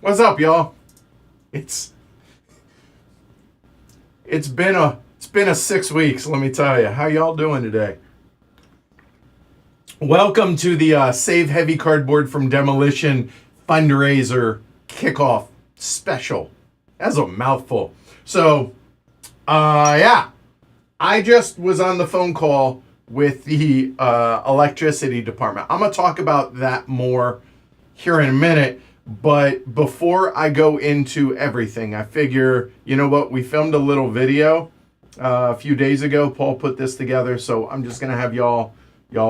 What's up, y'all? It's been a 6 weeks, let me tell you. How y'all doing today? Welcome to the Save Heavy Cardboard from Demolition Fundraiser Kickoff Special. That's a mouthful. So, yeah, I just was on the phone call with the electricity department. I'm gonna talk about that more here in a minute. But before I go into everything, I figure, you know what, we filmed a little video a few days ago. Paul put this together, so I'm just gonna have y'all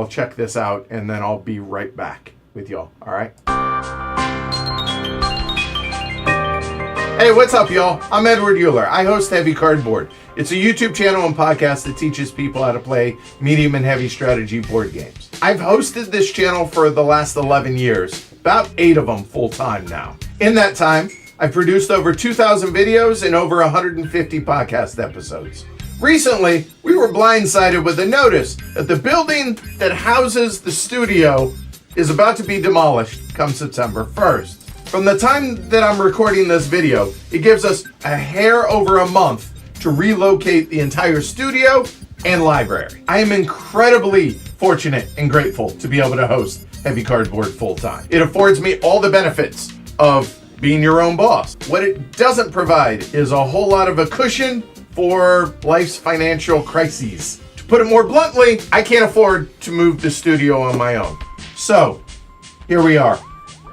check this out, and then I'll be right back with y'all. All right. Hey, what's up, y'all? I'm Edward Euler. I host Heavy Cardboard. It's a YouTube channel and podcast that teaches people how to play medium and heavy strategy board games. I've hosted this channel for the last 11 years, about 8 of them full-time now. In that time, I've produced over 2,000 videos and over 150 podcast episodes. Recently, we were blindsided with a notice that the building that houses the studio is about to be demolished come September 1st. From the time that I'm recording this video, it gives us a hair over a month to relocate the entire studio and library. I am incredibly fortunate and grateful to be able to host Heavy Cardboard full-time. It affords me all the benefits of being your own boss. What it doesn't provide is a whole lot of a cushion for life's financial crises. To put it more bluntly, I can't afford to move the studio on my own. So, here we are.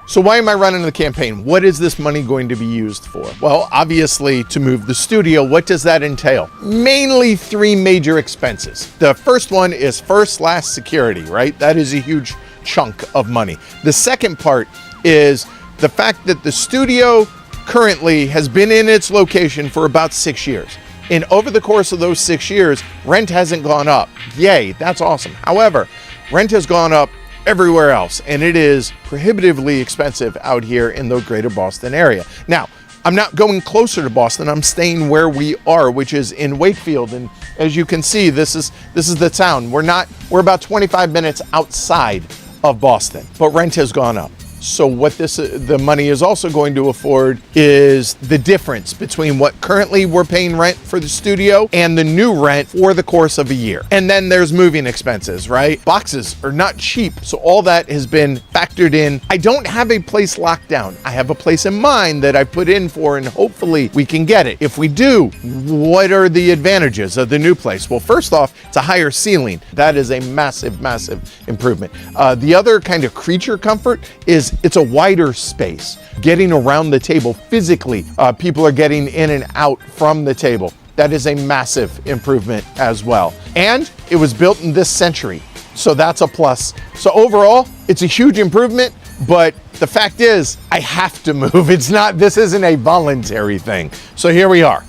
So why am I running the campaign? What is this money going to be used for? Well, obviously to move the studio. What does that entail? Mainly 3 major expenses. The first one is first/last security, right? That is a huge chunk of money. The second part is the fact that the studio currently has been in its location for about 6 years. And over the course of those 6 years, rent hasn't gone up. Yay, that's awesome. However, rent has gone up everywhere else, and it is prohibitively expensive out here in the greater Boston area. Now, I'm not going closer to Boston. I'm staying where we are, which is in Wakefield. And as you can see, this is the town. We're about 25 minutes outside of Boston, but rent has gone up. So what the money is also going to afford is the difference between what currently we're paying rent for the studio and the new rent for the course of a year. And then there's moving expenses, right? Boxes are not cheap, so all that has been factored in. I don't have a place locked down. I have a place in mind that I put in for, and hopefully we can get it. If we do, what are the advantages of the new place? Well, first off, it's a higher ceiling. That is a massive, massive improvement. The other kind of creature comfort is it's a wider space. Getting around the table physically, people are getting in and out from the table. That is a massive improvement as well. And it was built in this century, so that's a plus. So overall, it's a huge improvement, but the fact is, I have to move. This isn't a voluntary thing. So here we are.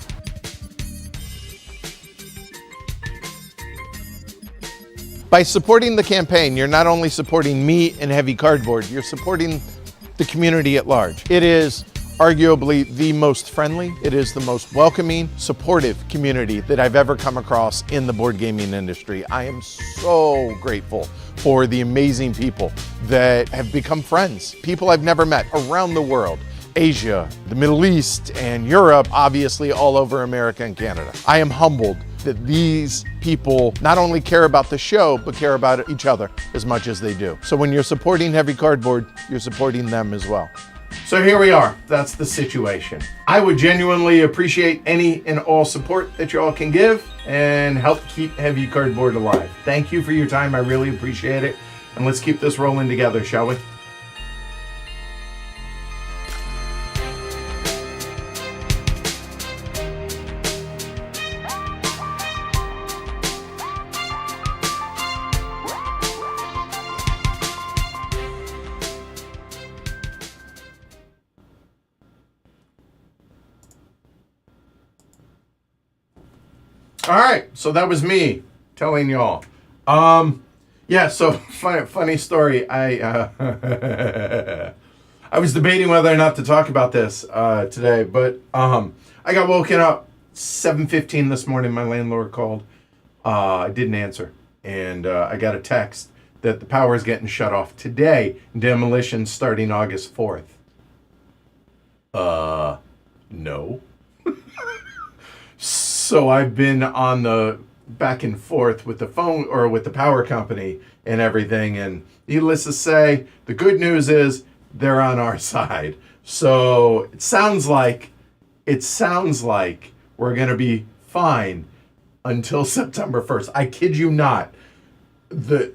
By supporting the campaign, you're not only supporting me and Heavy Cardboard, you're supporting the community at large. It is arguably the most friendly, it is the most welcoming, supportive community that I've ever come across in the board gaming industry. I am so grateful for the amazing people that have become friends, people I've never met around the world. Asia, the Middle East, and Europe, obviously all over America and Canada. I am humbled that these people not only care about the show, but care about each other as much as they do. So when you're supporting Heavy Cardboard, you're supporting them as well. So here we are. That's the situation. I would genuinely appreciate any and all support that you all can give and help keep Heavy Cardboard alive. Thank you for your time. I really appreciate it. And let's keep this rolling together, shall we? All right, so that was me telling y'all. Yeah, so funny story. I was debating whether or not to talk about this today, but I got woken up 7:15 this morning. My landlord called. I didn't answer, and I got a text that the power is getting shut off today. Demolition starting August 4th. No. So I've been on the back and forth with the phone or with the power company and everything. And needless to say, the good news is they're on our side. So it sounds like we're going to be fine until September 1st. I kid you not. The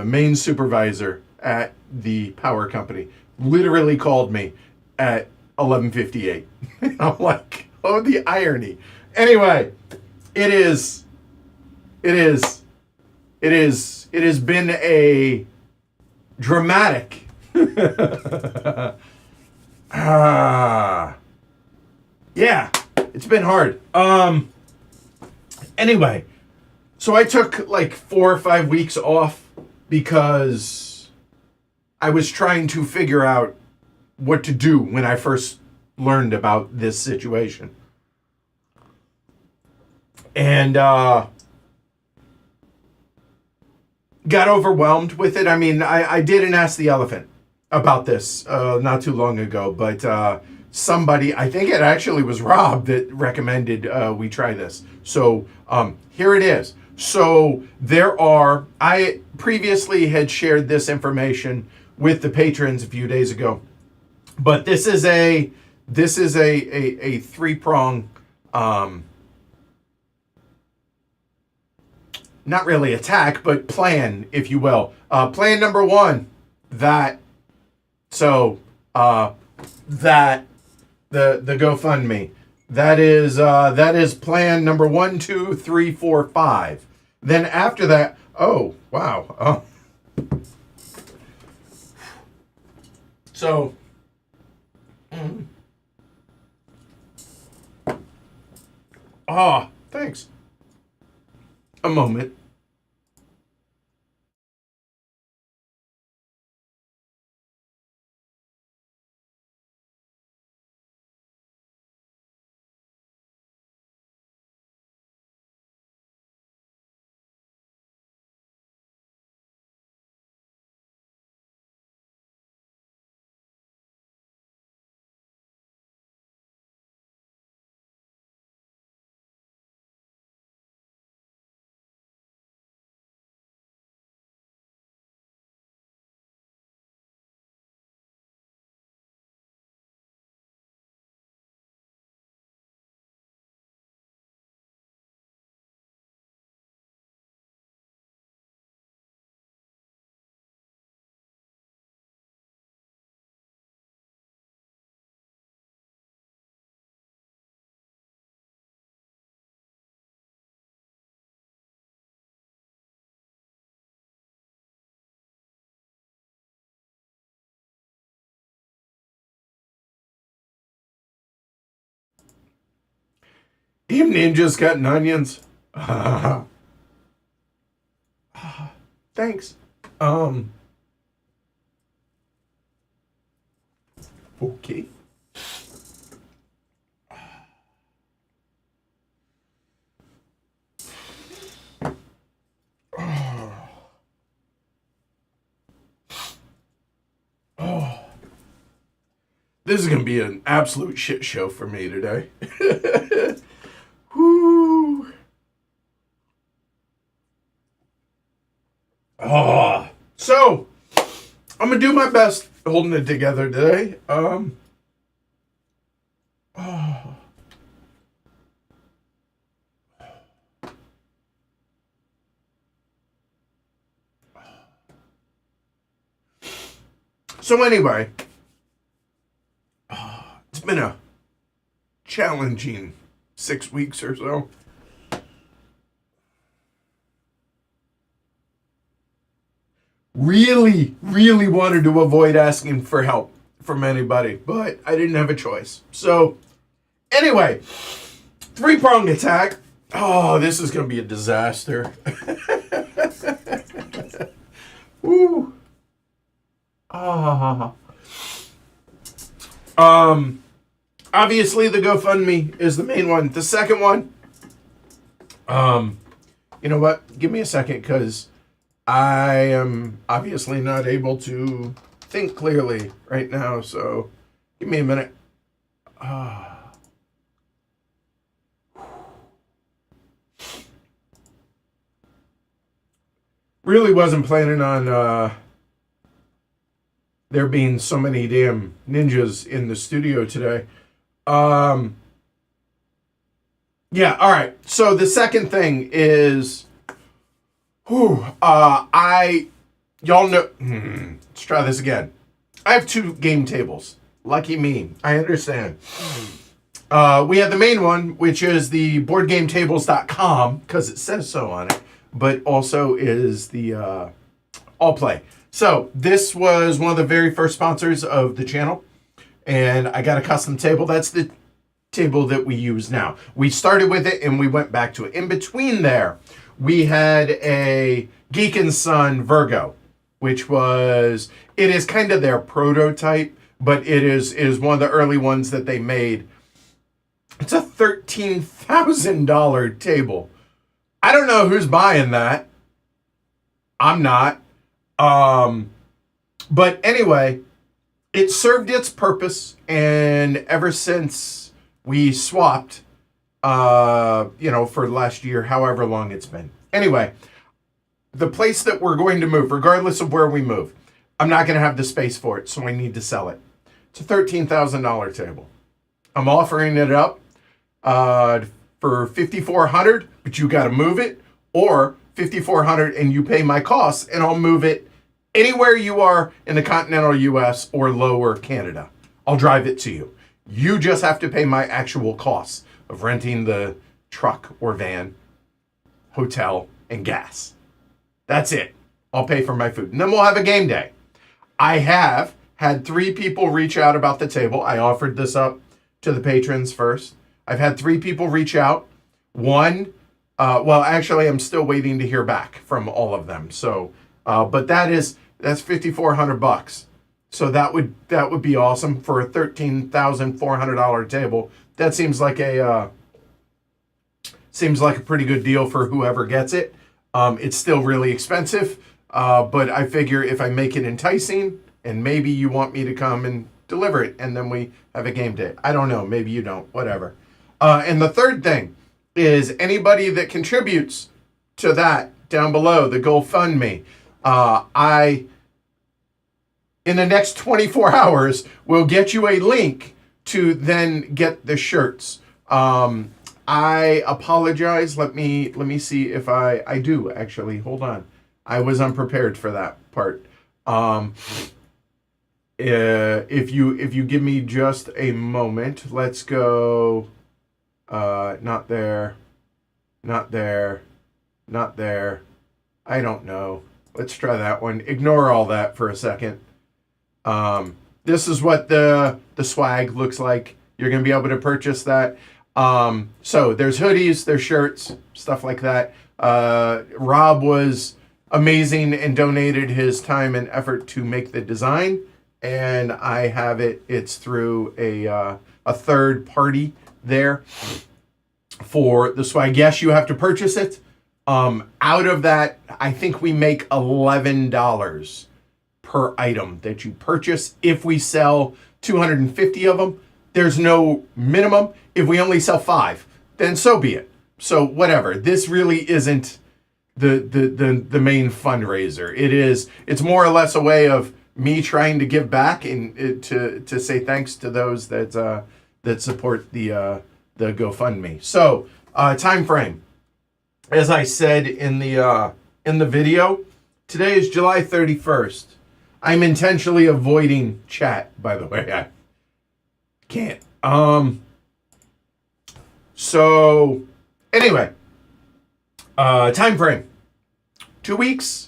main supervisor at the power company literally called me at 11:58. I'm like, oh, the irony. Anyway, it has been a dramatic yeah, it's been hard. Anyway, so I took like 4 or 5 weeks off because I was trying to figure out what to do when I first learned about this situation. And got overwhelmed with it. I mean, I did an Ask the Elephant about this not too long ago, but somebody, I think it actually was Rob, that recommended we try this. So here it is. So I previously had shared this information with the patrons a few days ago, but this is a three-prong, not really attack, but plan, if you will. Plan number one, the GoFundMe. That is plan number 1, 2, 3, 4, 5. Then after that, oh wow, so. Oh, thanks. A moment. Even ninjas cutting onions. Thanks. Okay. This is going to be an absolute shit show for me today. Whoo. Oh. So, I'm going to do my best holding it together today. So anyway, it's been a challenging 6 weeks or so. Really wanted to avoid asking for help from anybody, but I didn't have a choice. So anyway, three-prong attack. Oh, this is going to be a disaster. Woo. Obviously the GoFundMe is the main one. The second one, you know what? Give me a second, because I am obviously not able to think clearly right now, so give me a minute. Really wasn't planning on there being so many damn ninjas in the studio today. Yeah, all right. So the second thing is, y'all know, let's try this again. I have 2 game tables. Lucky me. I understand. We have the main one, which is the boardgametables.com, because it says so on it, but also is the All Play. So this was one of the very first sponsors of the channel, and I got a custom table. That's the table that we use now. We started with it and we went back to it. In between there, we had a Geek and Son Virgo, which was, it is kind of their prototype, but it is one of the early ones that they made. It's a $13,000 table. I don't know who's buying that. I'm not. But anyway, it served its purpose, and ever since we swapped, for the last year, however long it's been. Anyway, the place that we're going to move, regardless of where we move, I'm not going to have the space for it, so I need to sell it. It's a $13,000 table. I'm offering it up for $5,400, but you got to move it, or $5,400 and you pay my costs, and I'll move it anywhere you are in the continental U.S. or lower Canada. I'll drive it to you. You just have to pay my actual costs of renting the truck or van, hotel, and gas. That's it. I'll pay for my food. And then we'll have a game day. I have had 3 people reach out about the table. I offered this up to the patrons first. I've had 3 people reach out. One, actually, I'm still waiting to hear back from all of them. So, but that's $5,400. So that would be awesome for a $13,400 table. That seems like a pretty good deal for whoever gets it. It's still really expensive, but I figure if I make it enticing, and maybe you want me to come and deliver it, and then we have a game day. I don't know. Maybe you don't. Whatever. And the third thing is anybody that contributes to that down below, the GoFundMe, in the next 24 hours, will get you a link to then get the shirts. I apologize. Let me see if I do actually. Hold on. I was unprepared for that part. If you give me just a moment, let's go. Not there. I don't know. Let's try that one. Ignore all that for a second. This is what the swag looks like. You're going to be able to purchase that. So there's hoodies, there's shirts, stuff like that. Rob was amazing and donated his time and effort to make the design. And I have it. It's through a third party there for the swag. Yes, you have to purchase it. Out of that, I think we make $11 per item that you purchase. If we sell 250 of them, there's no minimum. If we only sell 5, then so be it. So whatever. This really isn't the main fundraiser. It's more or less a way of me trying to give back and to say thanks to those that support the GoFundMe. So time frame, as I said in the video, today is July 31st. I'm intentionally avoiding chat, by the way. I can't. So anyway, time frame, 2 weeks.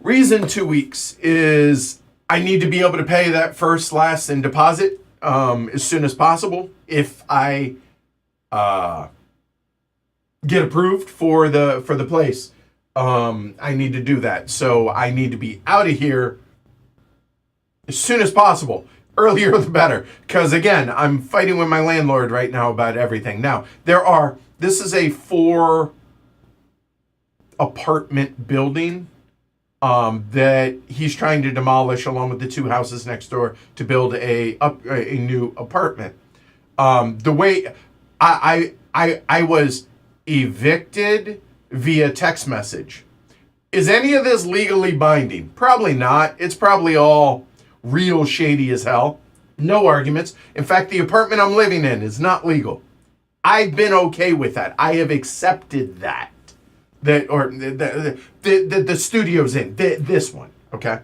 Reason 2 weeks is I need to be able to pay that first, last, and deposit as soon as possible. If I get approved for the place, I need to do that. So I need to be out of here as soon as possible. Earlier the better. Because again, I'm fighting with my landlord right now about everything. Now, this is a 4 apartment building that he's trying to demolish along with the 2 houses next door to build a new apartment. The way I was evicted via text message. Is any of this legally binding? Probably not. It's probably all real shady as hell. No arguments. In fact, the apartment I'm living in is not legal. I've been okay with that. I have accepted that. The studio's in this one. Okay.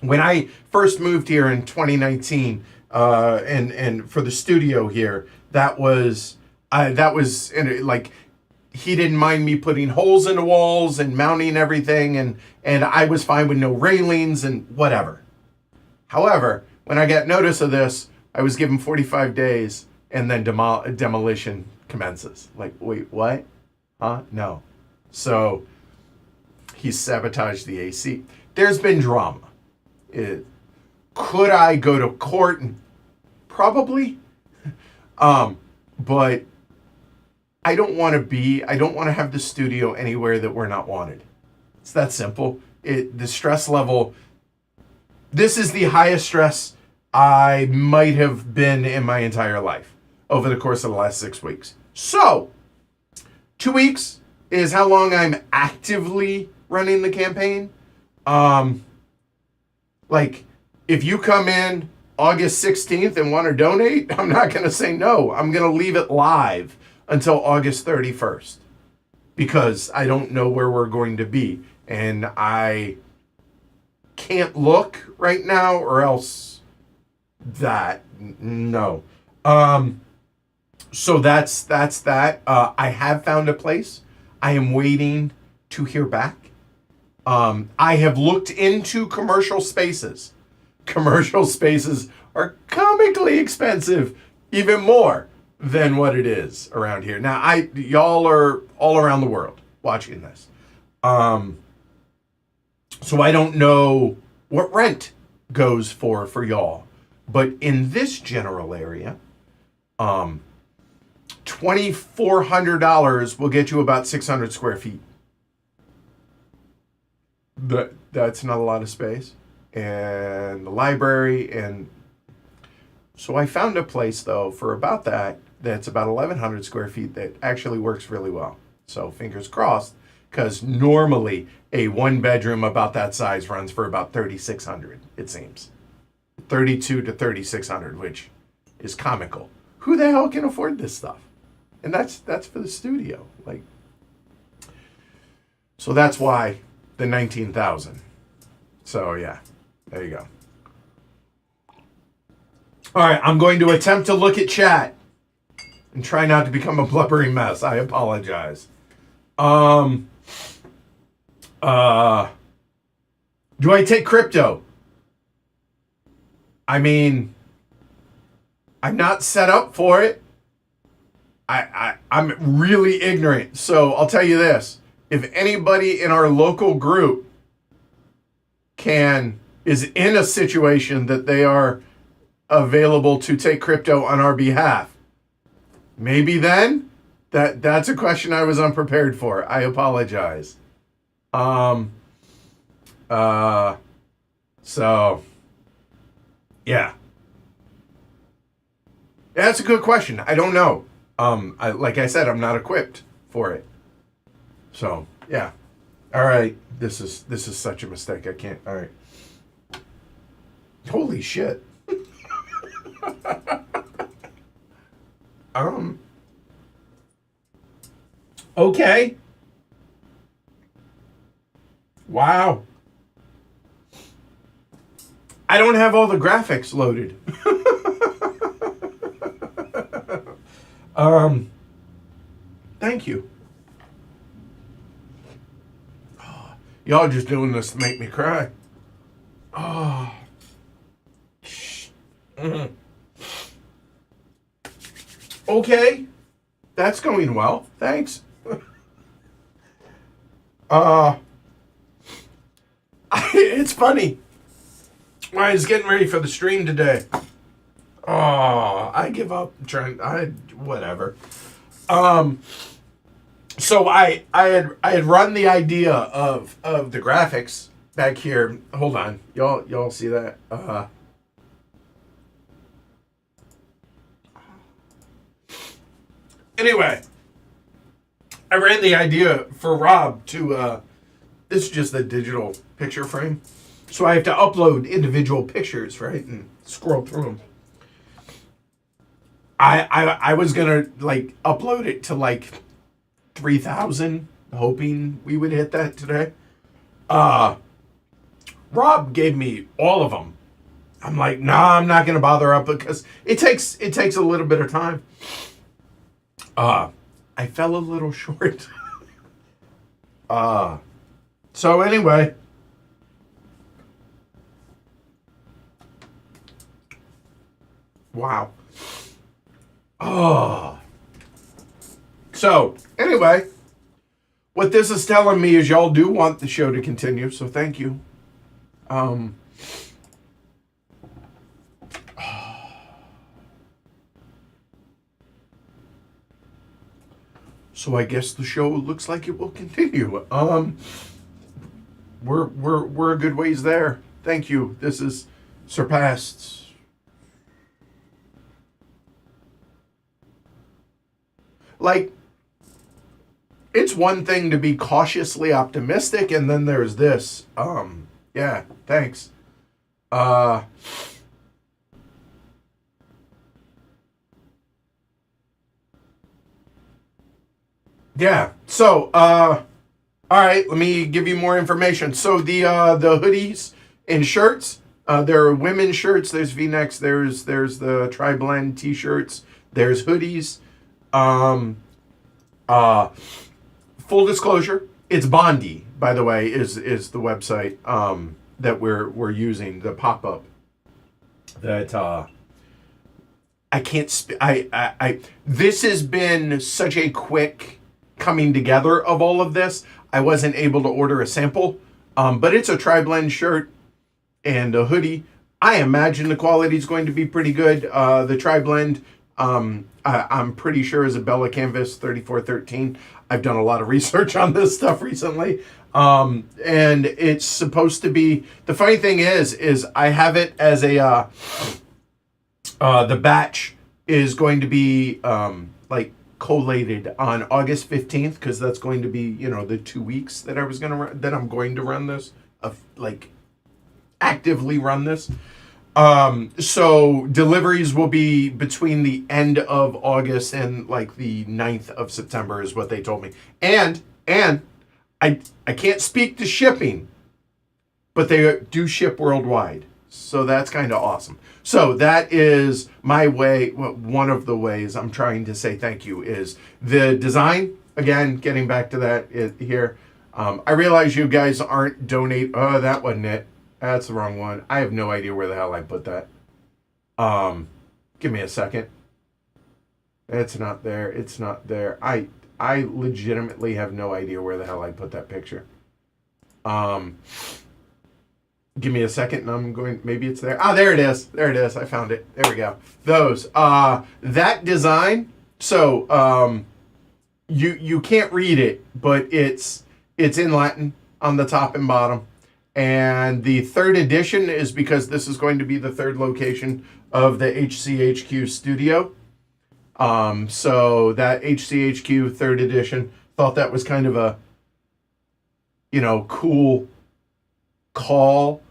When I first moved here in 2019, and for the studio here, That was like, he didn't mind me putting holes in the walls and mounting everything, and I was fine with no railings and whatever. However, when I got notice of this, I was given 45 days, and then demolition commences. Like, wait, what? Huh? No. So he sabotaged the AC. There's been drama. Could I go to court? Probably. But I don't want to have the studio anywhere that we're not wanted. It's that simple. The stress level, this is the highest stress I might have been in my entire life over the course of the last 6 weeks. So, 2 weeks is how long I'm actively running the campaign. Like, if you come in August 16th and want to donate, I'm not going to say no. I'm going to leave it live until August 31st because I don't know where we're going to be. And I can't look right now or else no. So that's that. I have found a place. I am waiting to hear back. I have looked into commercial spaces. Commercial spaces are comically expensive, even more than what it is around here. Now, y'all are all around the world watching this. So I don't know what rent goes for y'all. But in this general area, $2,400 will get you about 600 square feet. That's not a lot of space. And the library, and so I found a place though for about that's about 1,100 square feet that actually works really well. So fingers crossed, because normally a one bedroom about that size runs for about 3,600. It seems 32 to 3,600, which is comical. Who the hell can afford this stuff? And that's for the studio. Like, so that's why the 19,000. So yeah. There you go. All right, I'm going to attempt to look at chat and try not to become a blubbering mess. I apologize. Do I take crypto? I mean, I'm not set up for it. I'm really ignorant. So I'll tell you this. If anybody in our local group is in a situation that they are available to take crypto on our behalf, maybe then that's a question I was unprepared for. I apologize. So yeah. That's a good question. I don't know. Like I said, I'm not equipped for it. So yeah. All right. This is such a mistake. I can't. All right. Holy shit. Okay. Wow. I don't have all the graphics loaded. Thank you. Y'all just doing this to make me cry. Oh. Mm-hmm. Okay. That's going well. Thanks. It's funny. I was getting ready for the stream today. Oh, I give up. Whatever. So I had run the idea of the graphics back here. Hold on. Y'all see that? Anyway, I ran the idea for Rob to this is just a digital picture frame. So I have to upload individual pictures, right? And scroll through them. I was gonna like upload it to like 3,000, hoping we would hit that today. Rob gave me all of them. I'm like, nah, I'm not gonna bother up because it takes a little bit of time. I fell a little short. So anyway. Wow. Oh. So anyway, what this is telling me is y'all do want the show to continue, so thank you. So I guess the show looks like it will continue. We're a good ways there. Thank you. This is surpassed. Like, it's one thing to be cautiously optimistic, and then there's this. Yeah, thanks. Yeah. So, all right, let me give you more information. So the hoodies and shirts, there are women's shirts, there's V-necks, there's the tri-blend t-shirts, there's hoodies. Full disclosure, it's Bondi, by the way, is the website that we're using, the pop-up that I can't I this has been such a quick coming together of all of this. I wasn't able to order a sample, but it's a tri-blend shirt and a hoodie. I imagine the quality is going to be pretty good. The tri-blend, I'm pretty sure is a Bella Canvas 3413. I've done a lot of research on this stuff recently. And it's supposed to be, the funny thing is I have it as a, the batch is going to be, like collated on August 15th, because that's going to be, you know, the 2 weeks that I'm going to run this, like actively run this. So deliveries will be between the end of August and like the 9th of September is what they told me. And I can't speak to shipping, but they do ship worldwide. So that's kind of awesome. So that is my way. One of the ways I'm trying to say thank you is the design. Again, getting back to that here. I realize you guys aren't donate. Oh, that wasn't it. That's the wrong one. I have no idea where the hell I put that. Give me a second. It's not there. It's not there. I legitimately have no idea where the hell I put that picture. Give me a second and I'm going, maybe it's there. Ah, there it is. There it is. I found it. There we go. Those. That design, so you can't read it, but it's in Latin on the top and bottom. And the third edition is because this is going to be the third location of the HCHQ studio. So that HCHQ third edition, thought that was kind of a, you know, cool call,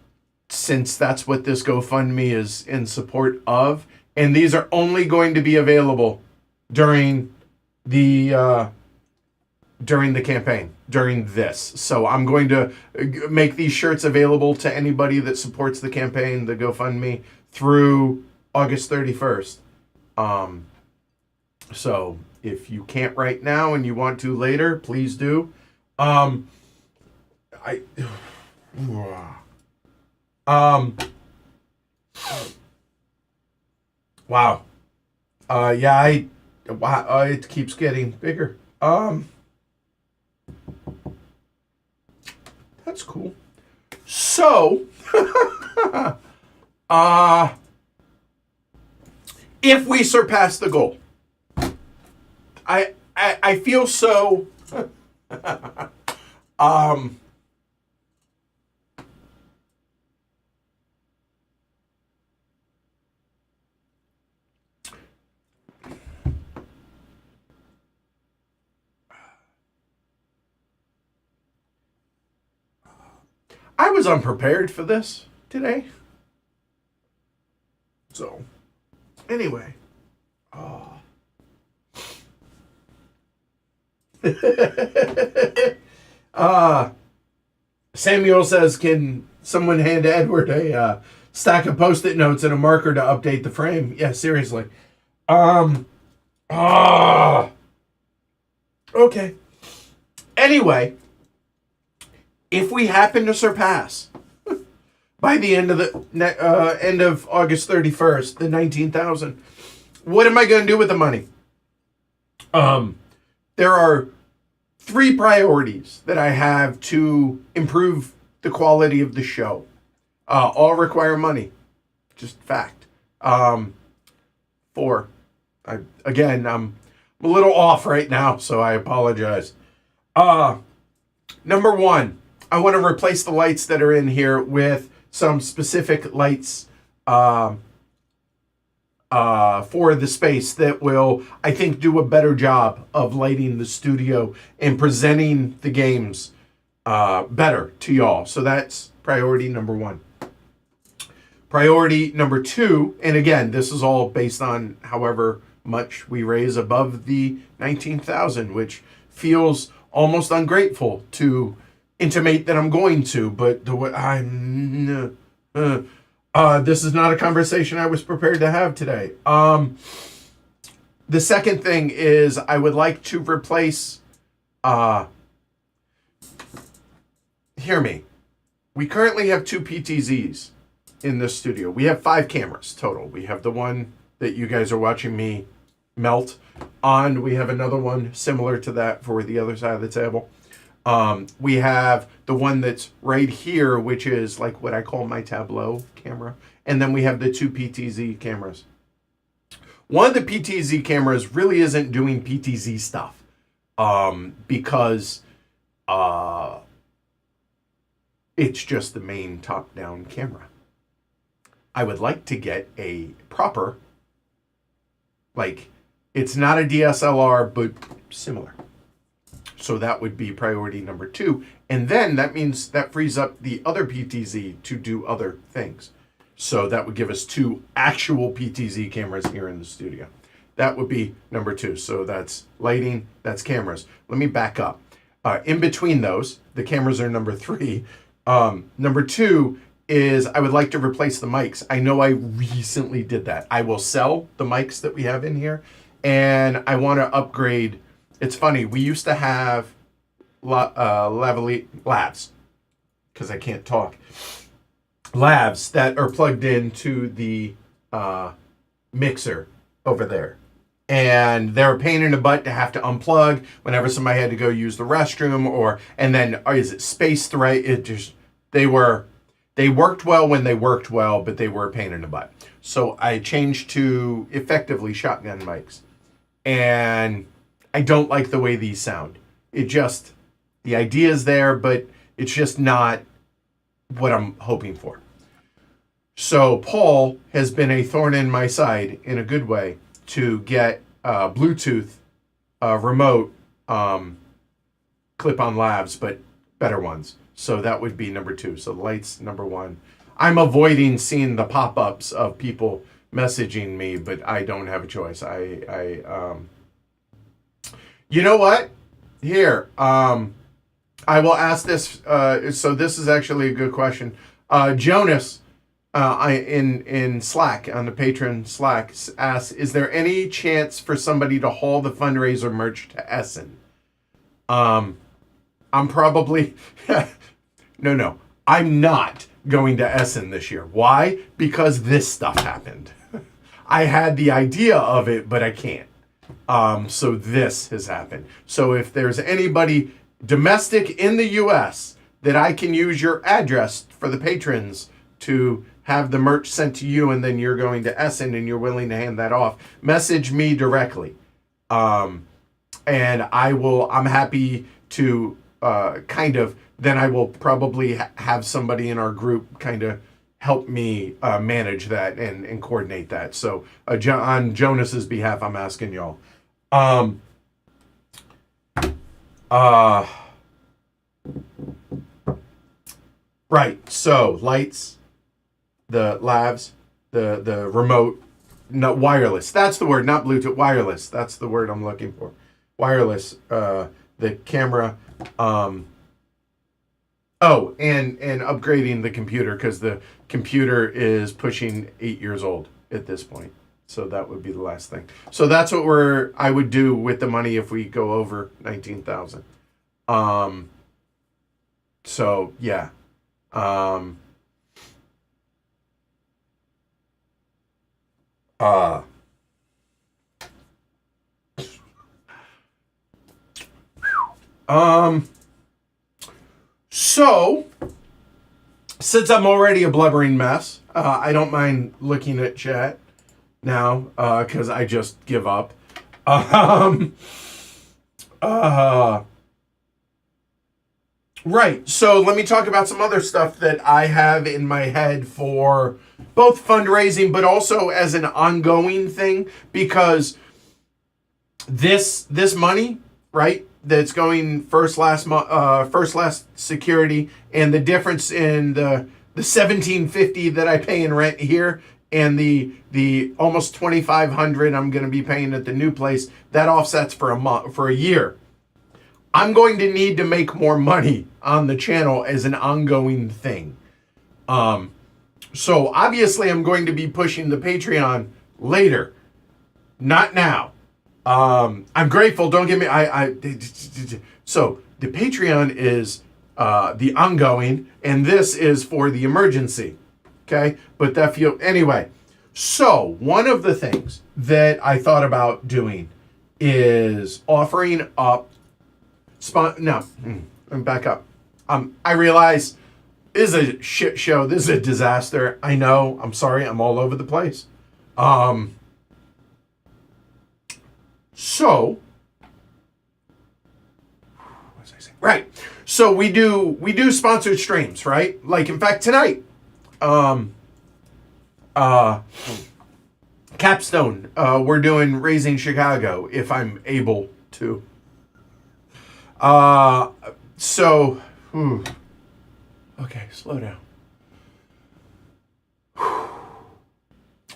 since that's what this GoFundMe is in support of. And these are only going to be available during the campaign, during this. So I'm going to make these shirts available to anybody that supports the campaign, the GoFundMe, through August 31st. So if you can't right now and you want to later, please do. Wow. Yeah, it keeps getting bigger. That's cool. So, if we surpass the goal, I feel so I was unprepared for this today. So, anyway. Samuel says, can someone hand Edward a stack of Post-it notes and a marker to update the frame. Yeah, seriously. Okay. Anyway, if we happen to surpass by the end of the end of August 31st, the 19,000, what am I going to do with the money? There are 3 priorities that I have to improve the quality of the show. All require money. Just fact. 4. I'm a little off right now, so I apologize. Number 1, I want to replace the lights that are in here with some specific lights for the space that will, I think, do a better job of lighting the studio and presenting the games better to y'all. So that's priority number 1. Priority number 2, and again, this is all based on however much we raise above the 19,000, which feels almost ungrateful to intimate that I'm going to, but the way this is not a conversation I was prepared to have today. The second thing is I would like to replace, hear me. We currently have 2 PTZs in this studio. We have 5 cameras total. We have the one that you guys are watching me melt on. We have another one similar to that for the other side of the table. We have the one that's right here, which is like what I call my tableau camera. And then we have the 2 PTZ cameras. One of the PTZ cameras really isn't doing PTZ stuff because it's just the main top-down camera. I would like to get a proper, like, it's not a DSLR, but similar. So that would be priority number 2. And then that means that frees up the other PTZ to do other things. So that would give us 2 actual PTZ cameras here in the studio. That would be number 2. So that's lighting, that's cameras. Let me back up. In between those, the cameras are number 3. Number 2 is I would like to replace the mics. I know I recently did that. I will sell the mics that we have in here, and I want to upgrade. It's funny, we used to have lavs, because I can't talk, lavs that are plugged into the mixer over there. And they're a pain in the butt to have to unplug whenever somebody had to go use the restroom, and then is it spaced right? They worked well when they worked well, but they were a pain in the butt. So I changed to effectively shotgun mics. And I don't like the way these sound. The idea is there, but it's just not what I'm hoping for. So Paul has been a thorn in my side in a good way to get Bluetooth remote clip-on lavs, but better ones. So that would be number 2. So lights, number 1. I'm avoiding seeing the pop-ups of people messaging me, but I don't have a choice. You know what? Here, I will ask this. So this is actually a good question. Jonas, in Slack, on the patron Slack, asks, is there any chance for somebody to haul the fundraiser merch to Essen? I'm probably... No. I'm not going to Essen this year. Why? Because this stuff happened. I had the idea of it, but I can't. So this has happened. So if there's anybody domestic in the U.S. that I can use your address for the patrons to have the merch sent to you, and then you're going to Essen and you're willing to hand that off, message me directly. And I'm happy to then I will probably have somebody in our group kind of help me manage that and coordinate that. So on Jonas's behalf, I'm asking y'all. Right, so lights, the lavs, the remote, no, wireless. That's the word, not Bluetooth, wireless. That's the word I'm looking for. Wireless, the camera, Oh, and upgrading the computer because the computer is pushing 8 years old at this point. So that would be the last thing. So that's what I would do with the money if we go over 19,000. So yeah. Um, uh, um, so since I'm already a blubbering mess, I don't mind looking at chat now because I just give up. Um, uh, right. So let me talk about some other stuff that I have in my head for both fundraising, but also as an ongoing thing because this money, right? That's going first last security, and the difference in the 1750 that I pay in rent here and the almost 2,500 I'm going to be paying at the new place, that offsets for a year. I'm going to need to make more money on the channel as an ongoing thing. So obviously I'm going to be pushing the Patreon later, not now. I'm grateful. Don't get me. So the Patreon is the ongoing, and this is for the emergency. Okay, but anyway. So one of the things that I thought about doing is offering up. I'm back up. I realize this is a shit show. This is a disaster. I know. I'm sorry. I'm all over the place. So, what was I saying? Right. So we do sponsored streams, right? Like in fact tonight, Capstone, we're doing Raising Chicago if I'm able to. So, okay, slow down.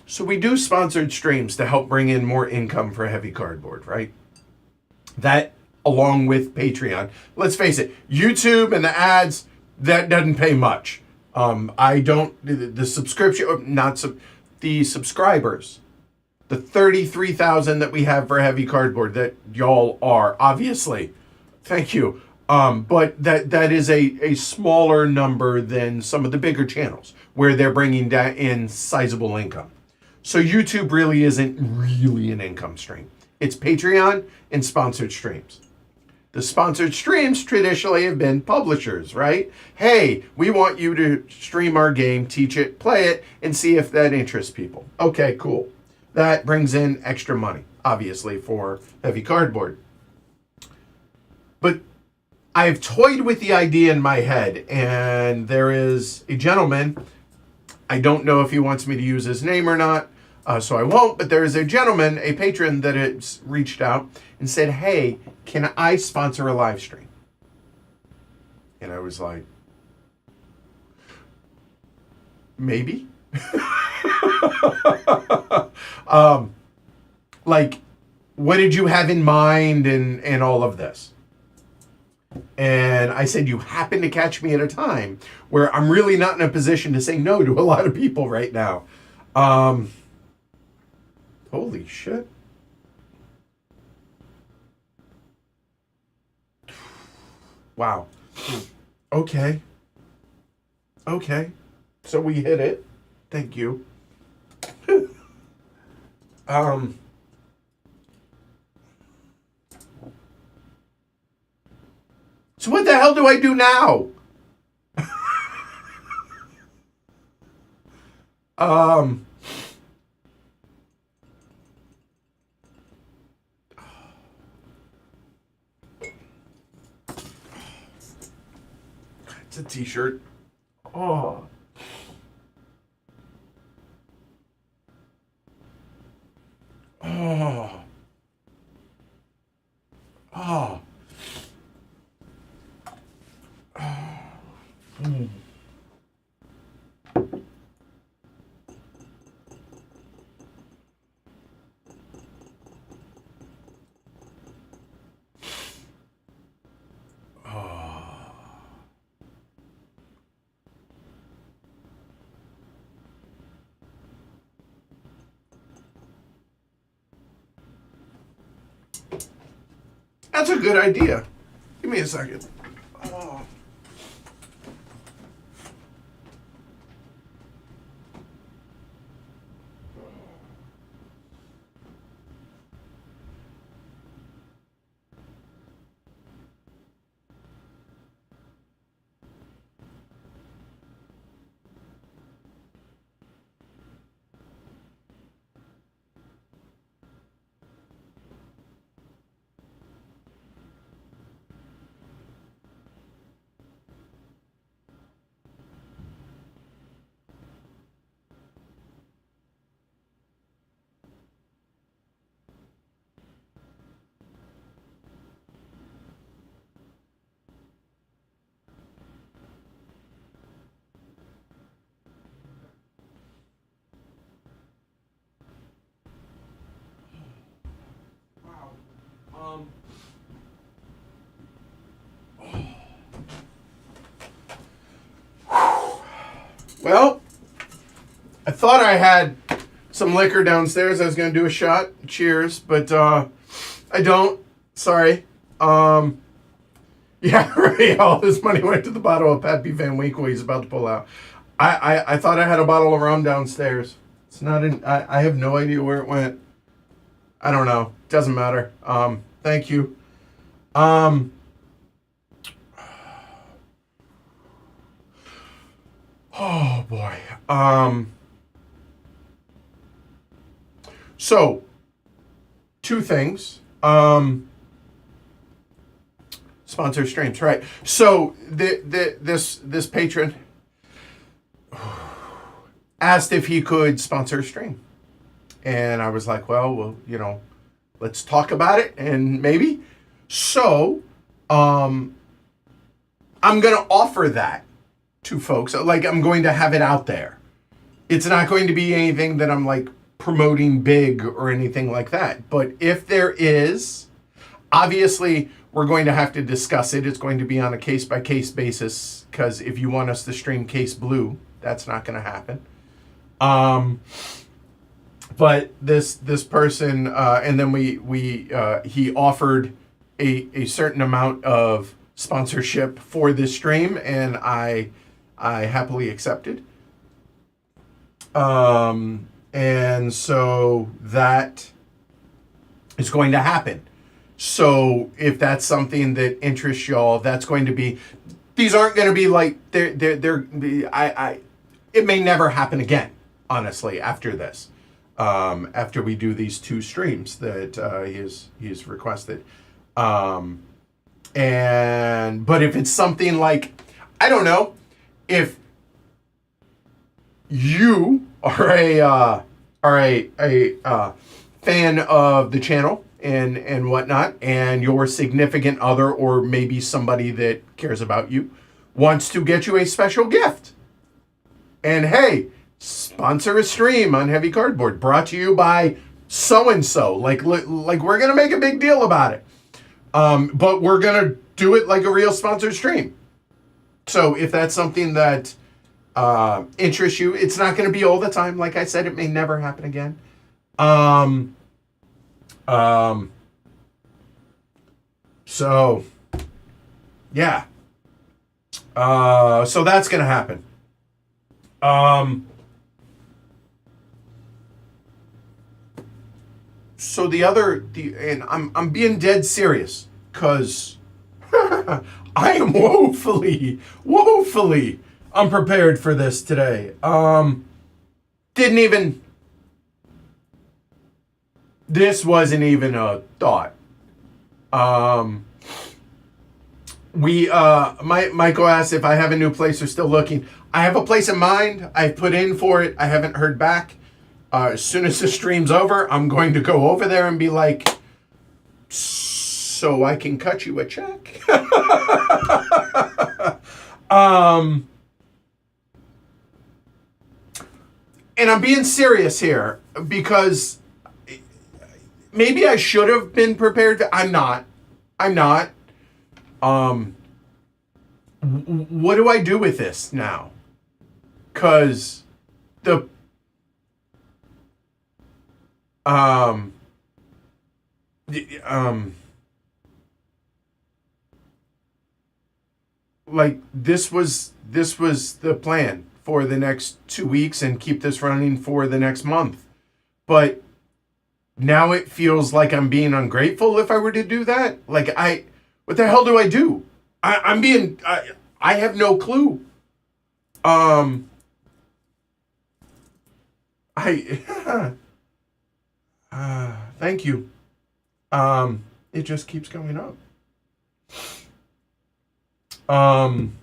So we do sponsored streams to help bring in more income for Heavy Cardboard, right? That along with Patreon. Let's face it, YouTube and the ads, that doesn't pay much. I don't, the subscription, the subscribers, the 33,000 that we have for Heavy Cardboard that y'all are, obviously, thank you. But that is a smaller number than some of the bigger channels where they're bringing in sizable income. So YouTube really isn't really an income stream. It's Patreon and sponsored streams. The sponsored streams traditionally have been publishers, right? Hey, we want you to stream our game, teach it, play it, and see if that interests people. Okay, cool. That brings in extra money, obviously, for Heavy Cardboard. But I've toyed with the idea in my head, and there is a gentleman, I don't know if he wants me to use his name or not, so I won't, but there is a gentleman, a patron that has reached out and said, hey, can I sponsor a live stream? And I was like, maybe. Like, what did you have in mind and all of this? And I said, you happen to catch me at a time where I'm really not in a position to say no to a lot of people right now. Holy shit. Wow. Okay. Okay. So we hit it. Thank you. So what the hell do I do now? It's a t-shirt. Oh. Oh. Oh. Mm. That's a good idea. Give me a second. Oh. Well, I thought I had some liquor downstairs. I was going to do a shot. Cheers. But I don't. Sorry. Yeah, right. All this money went to the bottle of Pappy Van Winkle he's about to pull out. I thought I had a bottle of rum downstairs. It's not in. I have no idea where it went. I don't know. Doesn't matter. Thank you. Oh boy. So, two things. Sponsor streams, right? So this patron asked if he could sponsor a stream, and I was like, well, let's talk about it, and maybe. So, I'm gonna offer that to folks. Like, I'm going to have it out there. It's not going to be anything that I'm like promoting big or anything like that. But if there is, obviously we're going to have to discuss it. It's going to be on a case-by-case basis, because if you want us to stream Case Blue, that's not going to happen. But this person, and then he offered a certain amount of sponsorship for this stream, and I happily accepted. And so that is going to happen. So if that's something that interests y'all, that's going to be. These aren't going to be like it may never happen again. Honestly, after this, after we do these two streams that he's requested, but if it's something like, I don't know, if you are a fan of the channel and whatnot, and your significant other or maybe somebody that cares about you wants to get you a special gift, and hey, sponsor a stream on Heavy Cardboard brought to you by so and so, like we're gonna make a big deal about it, but we're gonna do it like a real sponsored stream. So if that's something that interests you, it's not going to be all the time. Like I said, it may never happen again. So yeah. So that's going to happen. So and I'm being dead serious, because I am woefully unprepared for this today. This wasn't even a thought. Michael asked if I have a new place or still looking. I have a place in mind. I put in for it. I haven't heard back. As soon as the stream's over, I'm going to go over there and be like, so I can cut you a check. And I'm being serious here, because maybe I should have been prepared. I'm not. What do I do with this now? Because like this was the plan for the next 2 weeks and keep this running for the next month. But now it feels like I'm being ungrateful if I were to do that. Like what the hell do I do? I have no clue. I thank you. It just keeps going up. I'm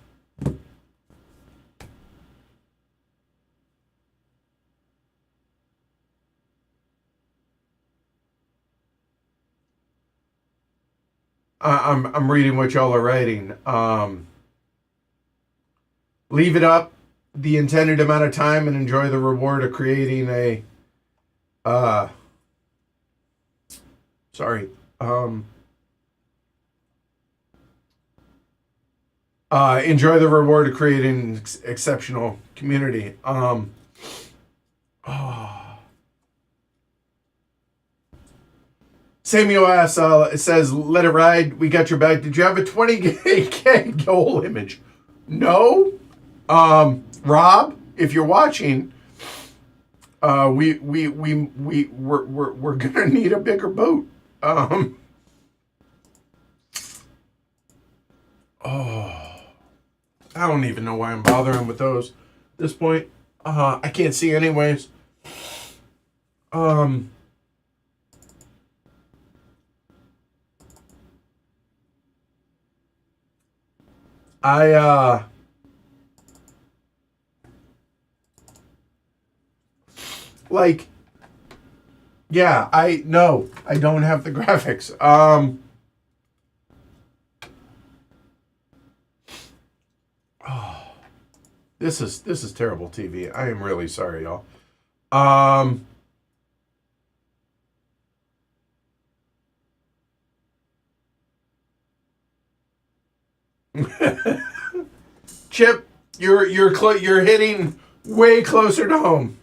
reading what y'all are writing. Leave it up the intended amount of time and enjoy the reward of creating a sorry. Enjoy the reward of creating exceptional community. Samuel asks, it says, let it ride. We got your back. Did you have a 20K goal image? No. Rob, if you're watching, we're gonna need a bigger boat. I don't even know why I'm bothering with those at this point. I can't see anyways. Like, yeah, I don't have the graphics. This is terrible TV. I am really sorry, y'all. Chip, you're hitting way closer to home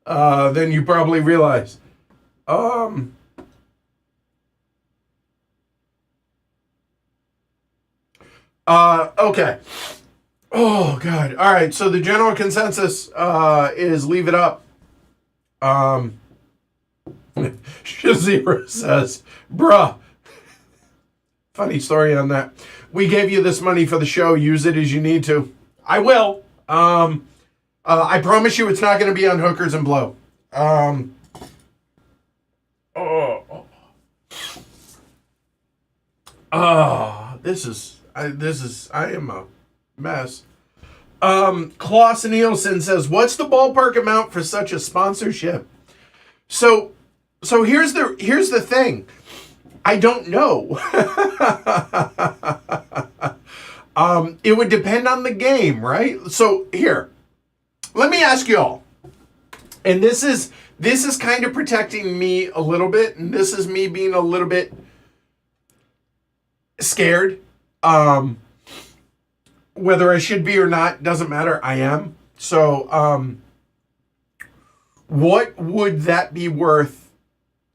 than you probably realize. Okay. Oh God. All right. So the general consensus is leave it up. Shazira says, "Bruh." Funny story on that. We gave you this money for the show. Use it as you need to. I will. I promise you it's not going to be on hookers and blow. I am a mess. Klaus Nielsen says, what's the ballpark amount for such a sponsorship? So here's the thing. I don't know. It would depend on the game, right? So here, let me ask y'all, and this is kind of protecting me a little bit, and this is me being a little bit scared. Whether I should be or not doesn't matter. I am. So, what would that be worth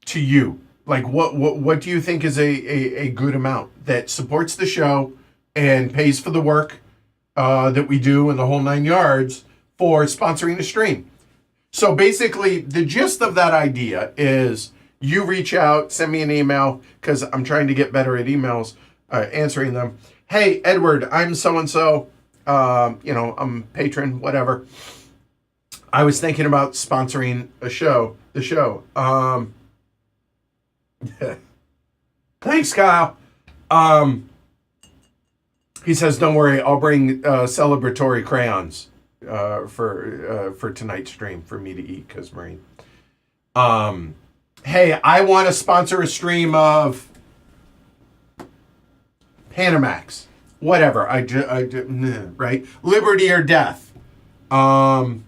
to you? Like, what do you think is a good amount that supports the show and pays for the work that we do in the whole 9 yards for sponsoring a stream? So basically, the gist of that idea is you reach out, send me an email, because I'm trying to get better at emails, answering them. Hey, Edward, I'm so-and-so, I'm patron, whatever. I was thinking about sponsoring the show. Thanks, Kyle. He says, don't worry, I'll bring celebratory crayons for tonight's stream for me to eat, because Marine. Hey, I want to sponsor a stream of Panamax. Whatever. Right? Liberty or death. A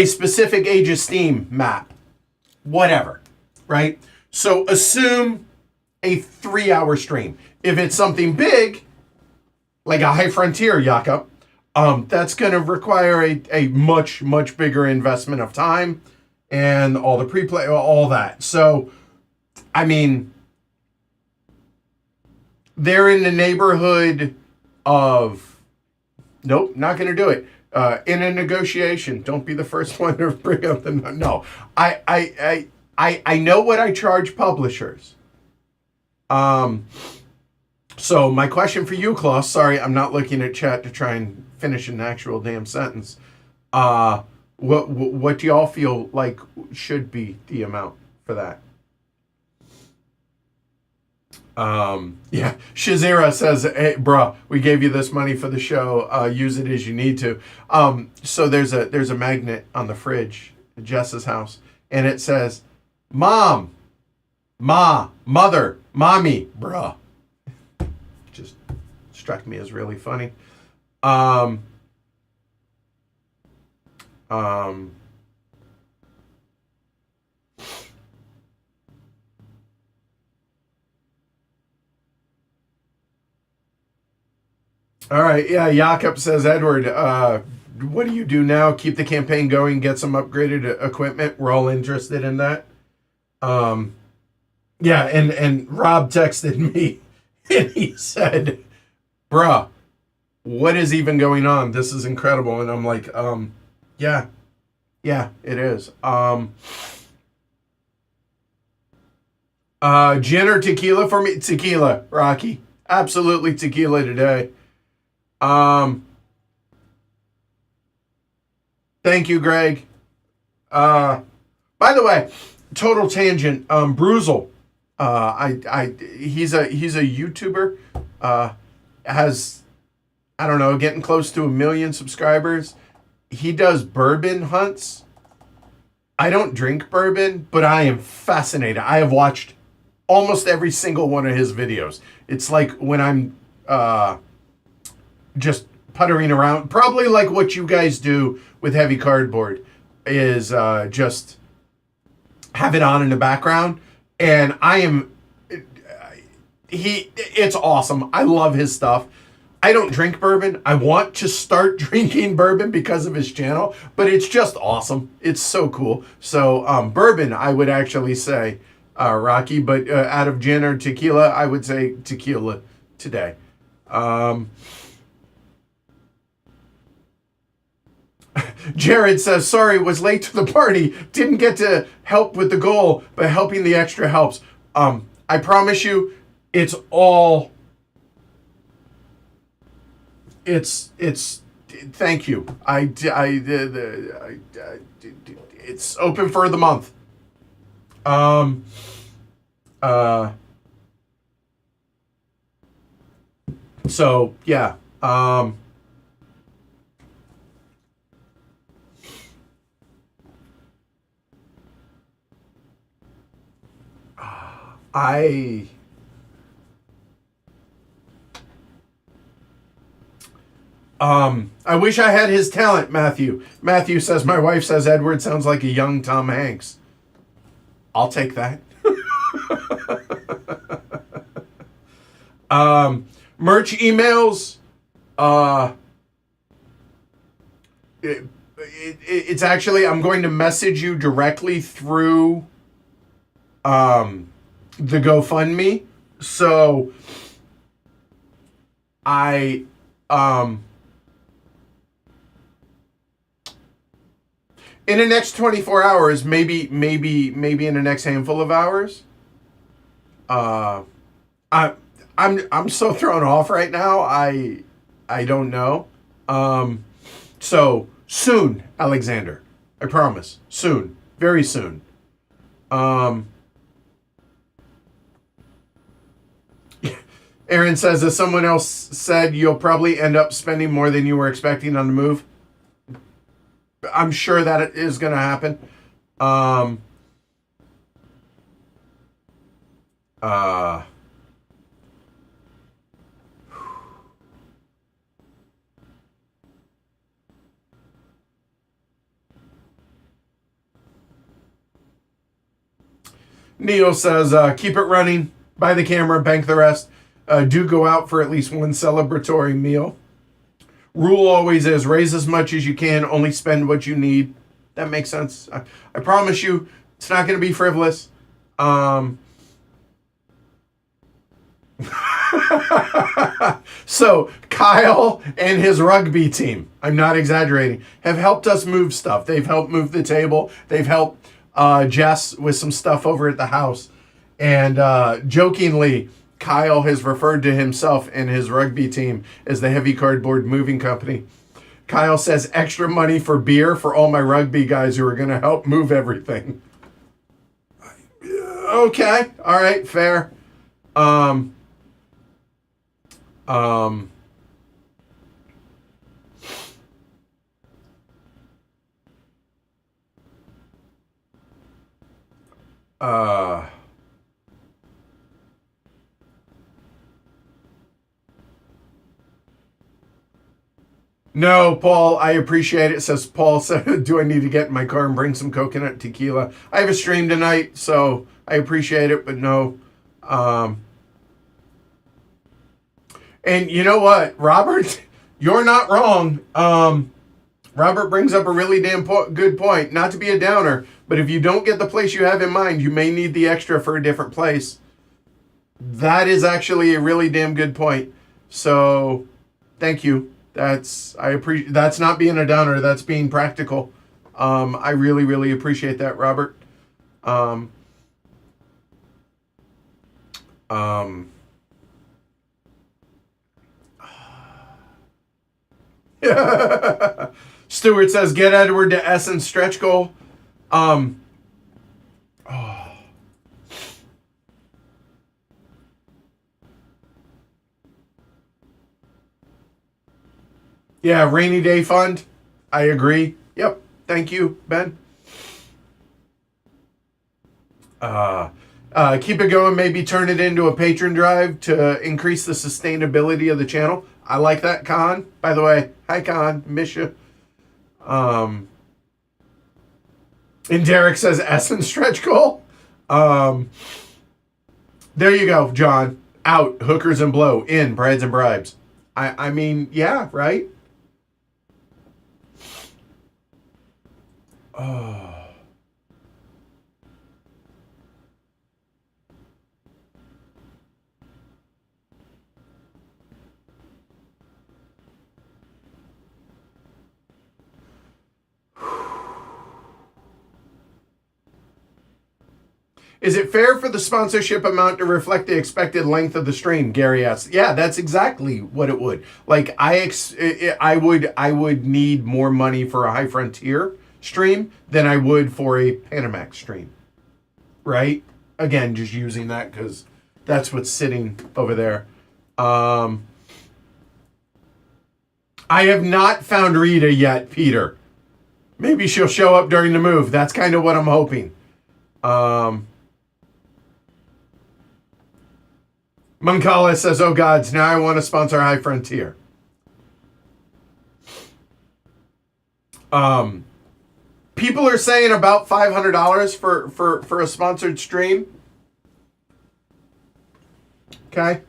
specific Age of Steam map. Whatever. Right? So assume a 3-hour stream. If it's something big, like a High Frontier, Yaka, that's going to require a much, much bigger investment of time and all the pre-play, all that. So, I mean, they're in the neighborhood of, nope, not going to do it. In a negotiation, don't be the first one to bring up the, no. I know what I charge publishers. So my question for you, Klaus, sorry, I'm not looking at chat to try and finish an actual damn sentence. What do y'all feel like should be the amount for that? Yeah, Shazira says, hey, bruh, we gave you this money for the show. Use it as you need to. So there's a magnet on the fridge at Jess's house, and it says, Mom, Ma, Mother, Mommy, bruh. Just struck me as really funny. All right, yeah, Jakob says, Edward, what do you do now? Keep the campaign going, get some upgraded equipment. We're all interested in that. Yeah, and Rob texted me, and he said, bruh, what is even going on? This is incredible. And I'm like, yeah, it is. Gin or tequila for me? Tequila, Rocky. Absolutely tequila today. Thank you, Greg. By the way, total tangent. Bruzel. He's a YouTuber. Has, I don't know, getting close to 1 million subscribers. He does bourbon hunts. I don't drink bourbon, but I am fascinated. I have watched almost every single one of his videos. It's like when I'm just puttering around, probably like what you guys do with heavy cardboard, is just have it on in the background. And it's awesome. I love his stuff. I don't drink bourbon. I want to start drinking bourbon because of his channel, but it's just awesome. It's so cool. So bourbon, I would actually say, Rocky, but out of gin or tequila, I would say tequila today. Jared says, sorry, was late to the party. Didn't get to help with the goal, but helping the extra helps. I promise you, it's thank you. It's open for the month. So yeah. I wish I had his talent, Matthew. Matthew says, my wife says Edward sounds like a young Tom Hanks. I'll take that. Merch emails. It's actually, I'm going to message you directly through the GoFundMe. So in the next 24 hours, maybe in the next handful of hours. I'm so thrown off right now. I don't know. So soon, Alexander. I promise. Soon. Very soon. Aaron says, as someone else said, you'll probably end up spending more than you were expecting on the move. I'm sure that it is going to happen. Neil says, keep it running, buy the camera, bank the rest. Do go out for at least one celebratory meal. Rule always is, raise as much as you can, only spend what you need. That makes sense. I promise you, it's not going to be frivolous. So Kyle and his rugby team, I'm not exaggerating, have helped us move stuff. They've helped move the table. They've helped Jess with some stuff over at the house. And jokingly, Kyle has referred to himself and his rugby team as the Heavy Cardboard Moving Company. Kyle says extra money for beer for all my rugby guys who are going to help move everything. Okay. All right. Fair. No, Paul, I appreciate it. Says Paul said, do I need to get in my car and bring some coconut tequila? I have a stream tonight, so I appreciate it, but no. And you know what, Robert, you're not wrong. Robert brings up a really damn good point. Not to be a downer, but if you don't get the place you have in mind, you may need the extra for a different place. That is actually a really damn good point. So, thank you. That's not being a downer. That's being practical. I really, really appreciate that, Robert. Stuart says, get Edward to S and stretch goal. Yeah, rainy day fund. I agree. Yep. Thank you, Ben. Keep it going. Maybe turn it into a patron drive to increase the sustainability of the channel. I like that, Khan. By the way, hi, Khan. Miss you. And Derek says S and stretch goal. There you go, John. Out. Hookers and blow. In. Brides and bribes. I mean, yeah, right? Oh. Is it fair for the sponsorship amount to reflect the expected length of the stream? Gary asks. Yeah, that's exactly what it would. Like I would need more money for a High Frontier stream than I would for a Panamax stream. Right? Again, just using that because that's what's sitting over there. I have not found Rita yet, Peter. Maybe she'll show up during the move. That's kind of what I'm hoping. Mancala says, oh gods, now I want to sponsor High Frontier. People are saying about $500 for a sponsored stream. Okay.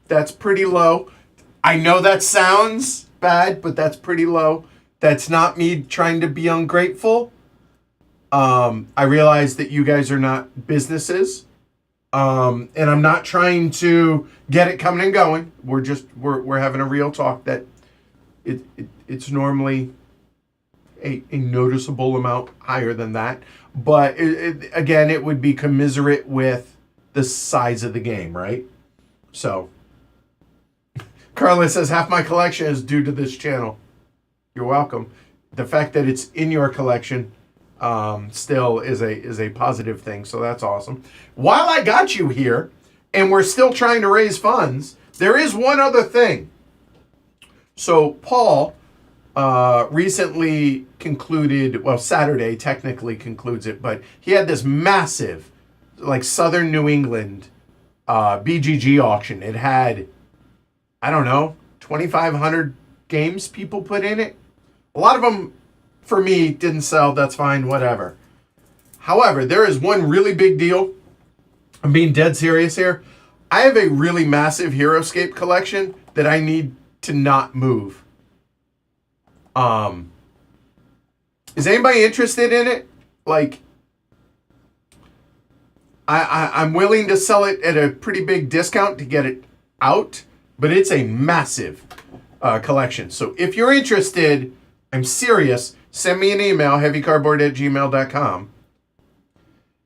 That's pretty low. I know that sounds bad, but that's pretty low. That's not me trying to be ungrateful. I realize that you guys are not businesses. And I'm not trying to get it coming and going. We're having a real talk that it's normally a noticeable amount higher than that. But again, it would be commiserate with the size of the game, right? So, Carla says, half my collection is due to this channel. You're welcome. The fact that it's in your collection still is a positive thing, so that's awesome. While I got you here, and we're still trying to raise funds, there is one other thing. So Paul recently concluded, well, Saturday technically concludes it, but he had this massive, like, Southern New England BGG auction. It had, I don't know, 2,500 games people put in it. A lot of them, for me, didn't sell. That's fine, whatever. However, there is one really big deal. I'm being dead serious here. I have a really massive HeroScape collection that I need to not move. Is anybody interested in it? Like, I'm willing to sell it at a pretty big discount to get it out, but it's a massive collection. So if you're interested, I'm serious, send me an email, heavycardboard@gmail.com.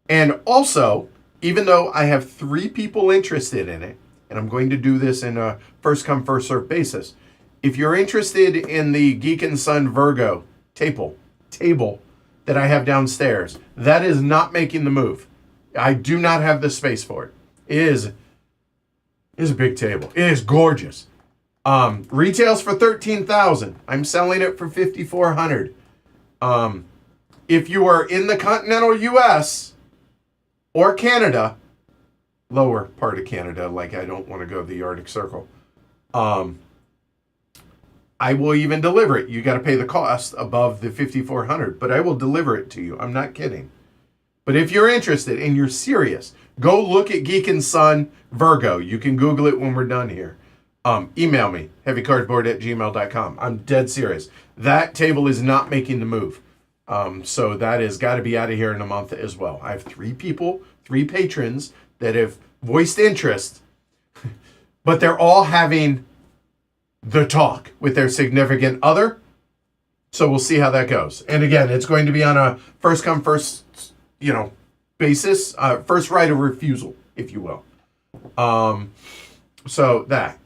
And also, even though I have 3 people interested in it, and I'm going to do this in a first come, first served basis, if you're interested in the Geek and Son Virgo table that I have downstairs, that is not making the move. I do not have the space for it. It is a big table. It is gorgeous. Retails for $13,000. I'm selling it for $5,400. If you are in the continental U.S. or Canada, lower part of Canada, like I don't want to go to the Arctic Circle, I will even deliver it. You got to pay the cost above the $5,400, but I will deliver it to you. I'm not kidding. But if you're interested and you're serious, go look at Geek and Son Virgo. You can Google it when we're done here. Email me, heavycardboard@gmail.com. I'm dead serious. That table is not making the move. So that has got to be out of here in a month as well. I have 3 people, 3 patrons that have voiced interest, but they're all having the talk with their significant other. So we'll see how that goes. And again, it's going to be on a first come, first basis, first right of refusal, if you will. So that.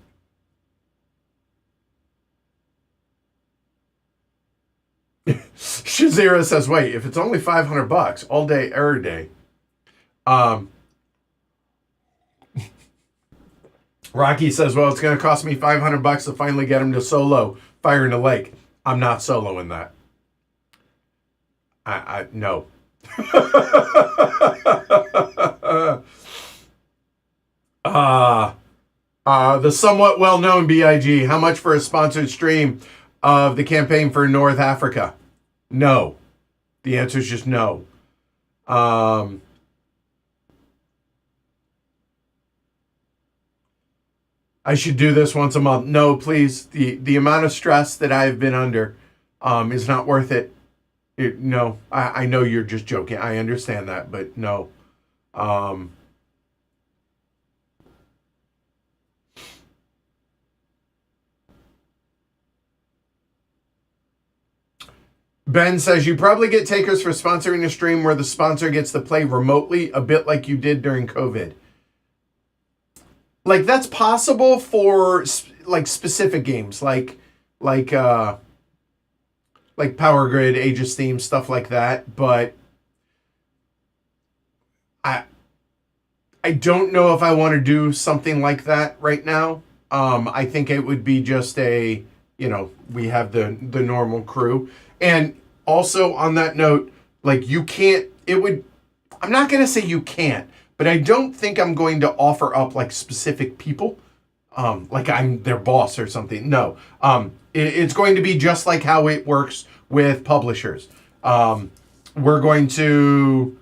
Shazira says, wait, if it's only $500 all day, every day. Rocky says, well, it's going to cost me $500 to finally get him to solo Fire in the Lake. I'm not soloing that. No. The somewhat well-known BIG, how much for a sponsored stream of the campaign for North Africa? No. The answer is just no. I should do this once a month. No, please. The amount of stress that I've been under is not worth it. No, I know you're just joking. I understand that, but no. Ben says, you probably get takers for sponsoring a stream where the sponsor gets to play remotely, a bit like you did during COVID. Like, that's possible for, like, specific games, like Power Grid, Age of Steam, stuff like that, but I don't know if I want to do something like that right now. I think it would be just we have the normal crew. And also on that note, like, I'm not going to say you can't, but I don't think I'm going to offer up like specific people, like I'm their boss or something. No, it's going to be just like how it works with publishers. We're going to,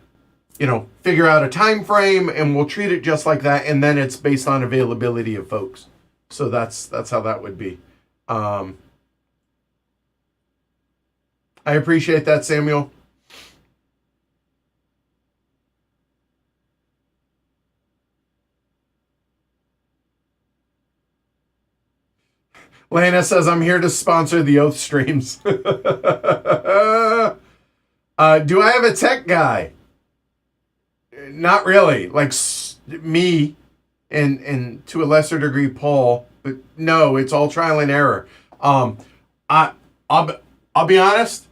figure out a time frame and we'll treat it just like that. And then it's based on availability of folks. So that's how that would be. I appreciate that, Samuel. Lana says, I'm here to sponsor the Oath streams. Do I have a tech guy? Not really. Like me and to a lesser degree Paul, but no, it's all trial and error. I'll be honest.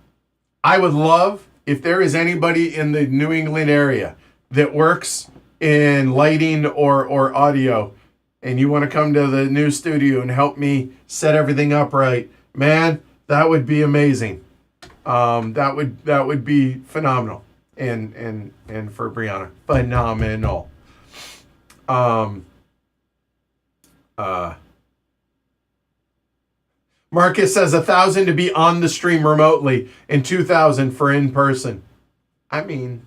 I would love if there is anybody in the New England area that works in lighting or audio, and you want to come to the new studio and help me set everything up right, man, that would be amazing. That would be phenomenal. And for Brianna, phenomenal. Marcus says $1,000 to be on the stream remotely and $2,000 for in person. I mean,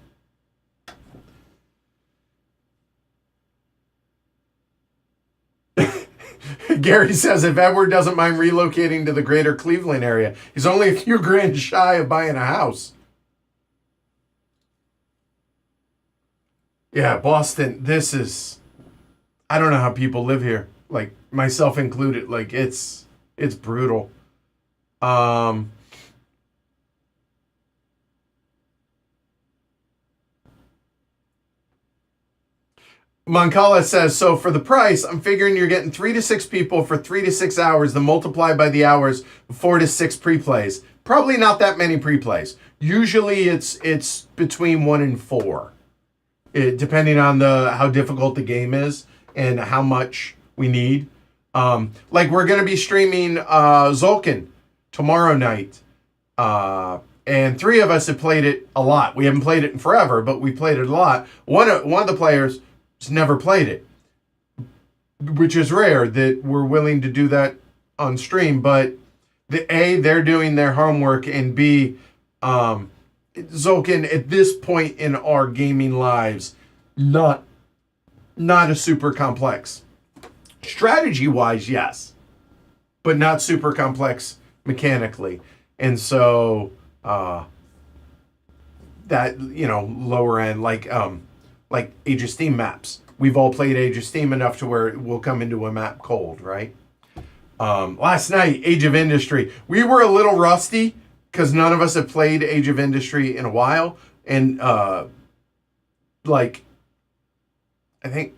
Gary says if Edward doesn't mind relocating to the greater Cleveland area, he's only a few grand shy of buying a house. Yeah, Boston, this is, I don't know how people live here, like myself included. Like it's brutal. Um, Moncala says, so for the price, I'm figuring you're getting 3 to 6 people for 3 to 6 hours, then multiply by the hours, 4 to 6 pre-plays. Probably not that many pre-plays. Usually it's between 1 and 4. Depending on the how difficult the game is and how much we need. Like we're gonna be streaming Zolkin tomorrow night. And 3 of us have played it a lot. We haven't played it in forever, but we played it a lot. One of the players has never played it, which is rare that we're willing to do that on stream. But they're doing their homework, and B, Zolkin at this point in our gaming lives, not a super complex strategy wise, yes, but not super complex mechanically, and so that lower end like Age of Steam maps. We've all played Age of Steam enough to where we'll come into a map cold, right? Last night, Age of Industry. We were a little rusty because none of us have played Age of Industry in a while. And like, I think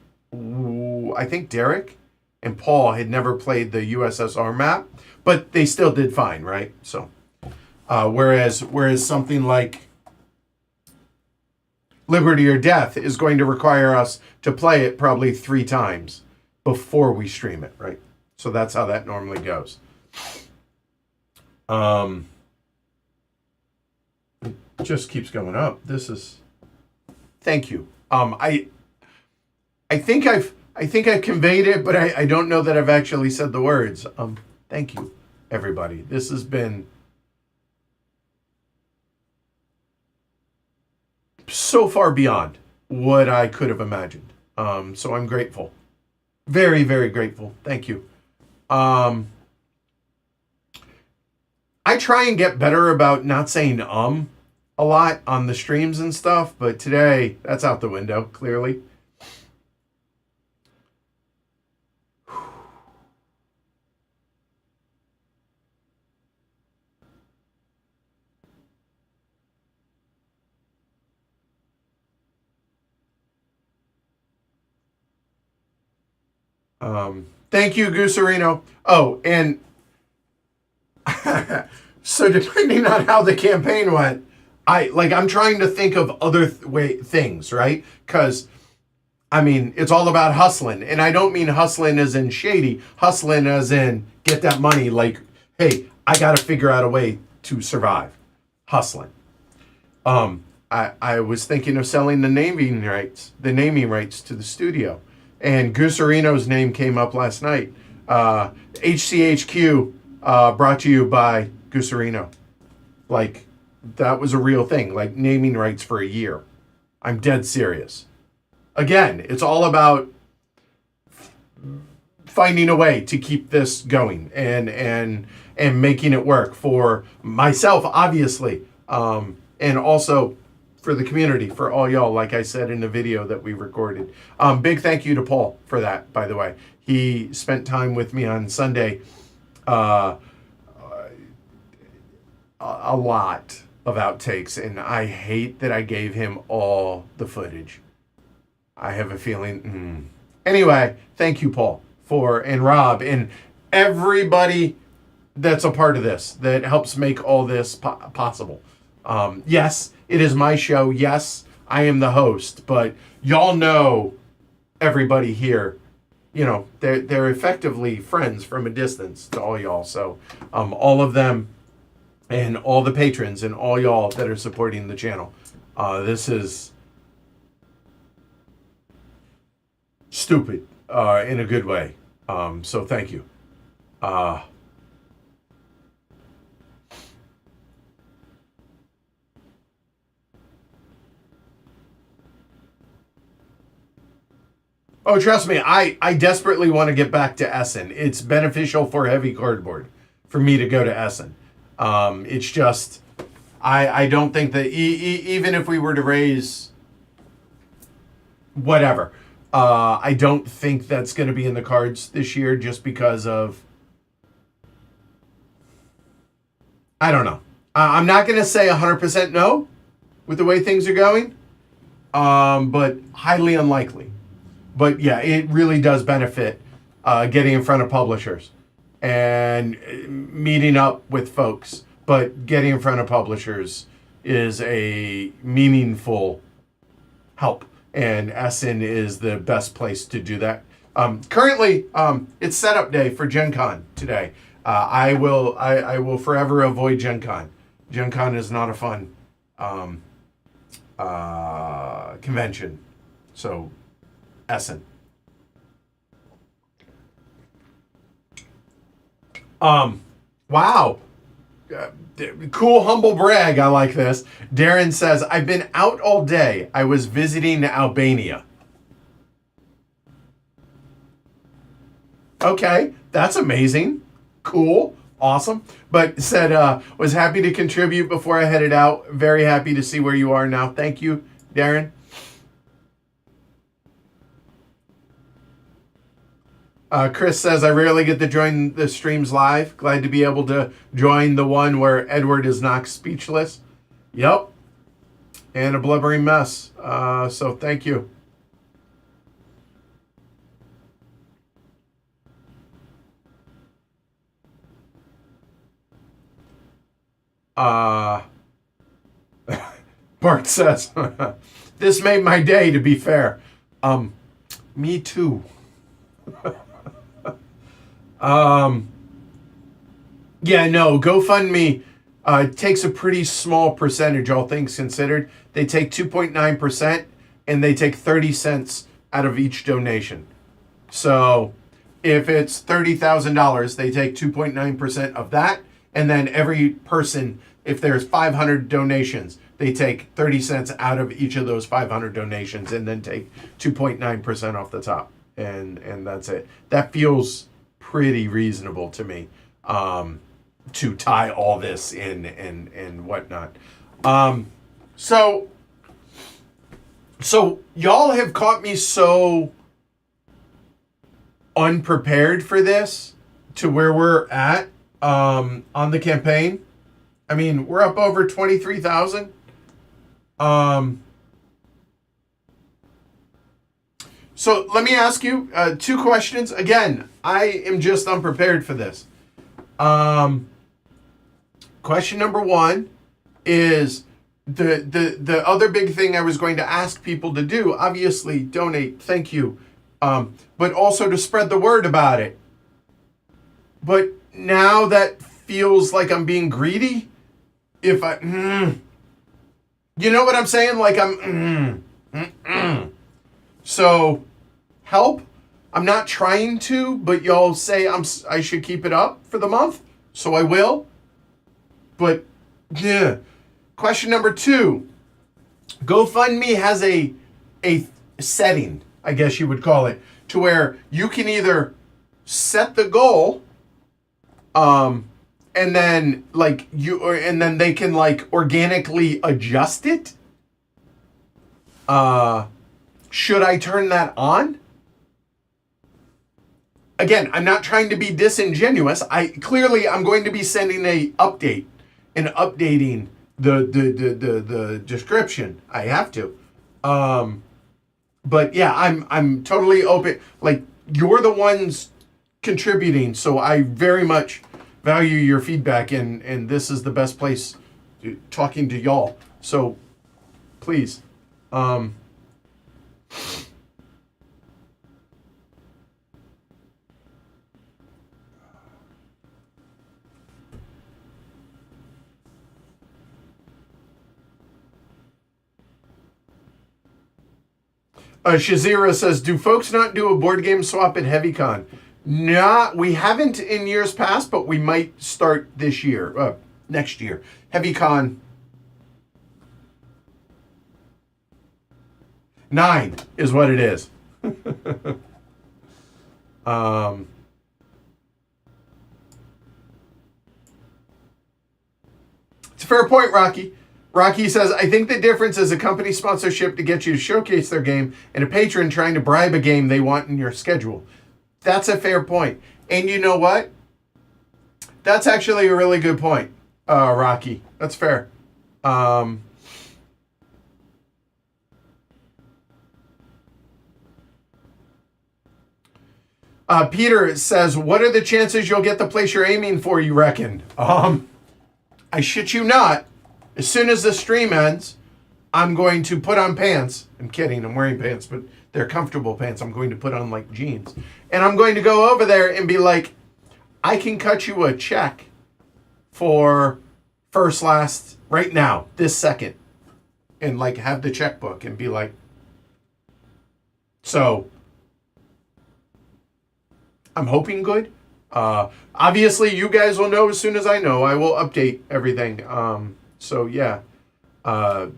Derek and Paul had never played the USSR map, but they still did fine, right? So, whereas something like Liberty or Death is going to require us to play it probably 3 times before we stream it, right? So that's how that normally goes. It just keeps going up. Thank you. I think I've conveyed it, but I don't know that I've actually said the words. Thank you, everybody. This has been so far beyond what I could have imagined. So I'm grateful. Very, very grateful. Thank you. I try and get better about not saying a lot on the streams and stuff, but today that's out the window, clearly. Thank you, Gooserino. Oh, and so depending on how the campaign went, I'm trying to think of other things, right? Because I mean, it's all about hustling, and I don't mean hustling as in shady, hustling as in get that money. Like, hey, I got to figure out a way to survive. Hustling. I was thinking of selling the naming rights to the studio. And Gooserino's name came up last night. HCHQ brought to you by Gooserino. Like, that was a real thing. Like, naming rights for a year. I'm dead serious. Again, it's all about finding a way to keep this going and making it work for myself, obviously, and also for the community, for all y'all, like I said in the video that we recorded. Big thank you to Paul for that, by the way. He spent time with me on Sunday. A lot of outtakes, and I hate that I gave him all the footage. I have a feeling... Anyway, thank you, Paul, and Rob, and everybody that's a part of this, that helps make all this possible. Yes, it is my show. Yes, I am the host, but y'all know everybody here. You know, they're effectively friends from a distance to all y'all. So all of them and all the patrons and all y'all that are supporting the channel. This is stupid in a good way. So thank you. Oh, trust me, I desperately want to get back to Essen. It's beneficial for heavy cardboard for me to go to Essen. It's just, I don't think that even if we were to raise whatever. I don't think that's going to be in the cards this year just because of, I don't know. I'm not going to say 100% no with the way things are going, but highly unlikely. But yeah, it really does benefit getting in front of publishers and meeting up with folks. But getting in front of publishers is a meaningful help, and Essen is the best place to do that. Currently, it's setup day for Gen Con today. I will forever avoid Gen Con. Gen Con is not a fun convention. So, Essen. Wow. Cool, humble brag. I like this. Darren says, I've been out all day. I was visiting Albania. Okay, that's amazing. Cool. Awesome. But said, was happy to contribute before I headed out. Very happy to see where you are now. Thank you, Darren. Chris says, I rarely get to join the streams live. Glad to be able to join the one where Edward is knocked speechless. Yep. And a blubbering mess. So thank you. Bart says, this made my day, to be fair. Me too. Yeah, no, GoFundMe takes a pretty small percentage, all things considered. They take 2.9% and they take 30 cents out of each donation. So if it's $30,000, they take 2.9% of that. And then every person, if there's 500 donations, they take 30 cents out of each of those 500 donations and then take 2.9% off the top. And that's it. That feels pretty reasonable to me, to tie all this in and whatnot. So y'all have caught me so unprepared for this to where we're at on the campaign. I mean, we're up over 23,000. So let me ask you 2 questions. Again, I am just unprepared for this. Question number 1 is the other big thing I was going to ask people to do. Obviously, donate. Thank you. But also to spread the word about it. But now that feels like I'm being greedy. If I, you know what I'm saying? Like So, help. I'm not trying to, but y'all say I should keep it up for the month, so I will. But, yeah. Question number 2. GoFundMe has a setting, I guess you would call it, to where you can either set the goal, and then and then they can organically adjust it. Should I turn that on? Again, I'm not trying to be disingenuous. I'm going to be sending an update and updating the description. I have to. But yeah, I'm totally open. Like, you're the ones contributing, so I very much value your feedback, and this is the best place talking to y'all. So please. Shazira says, do folks not do a board game swap at HeavyCon? Nah, we haven't in years past, but we might start this year, next year. HeavyCon 9 is what it is. It's a fair point, Rocky. Rocky says, I think the difference is a company sponsorship to get you to showcase their game and a patron trying to bribe a game they want in your schedule. That's a fair point. And you know what? That's actually a really good point, Rocky. That's fair. Peter says, what are the chances you'll get the place you're aiming for, you reckon? I shit you not. As soon as the stream ends, I'm going to put on pants. I'm kidding, I'm wearing pants, but they're comfortable pants. I'm going to put on like jeans. And I'm going to go over there and be like, I can cut you a check for first, last, right now, this second. And like have the checkbook and be like, so I'm hoping good. Obviously, you guys will know as soon as I know. I will update everything. So yeah, I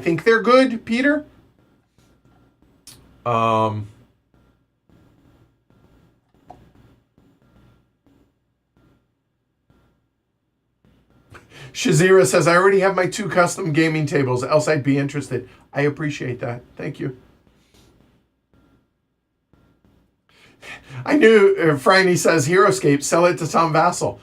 think they're good, Peter. Shazira says, I already have my 2 custom gaming tables, else I'd be interested. I appreciate that. Thank you. I knew Franny says HeroScape, sell it to Tom Vassell.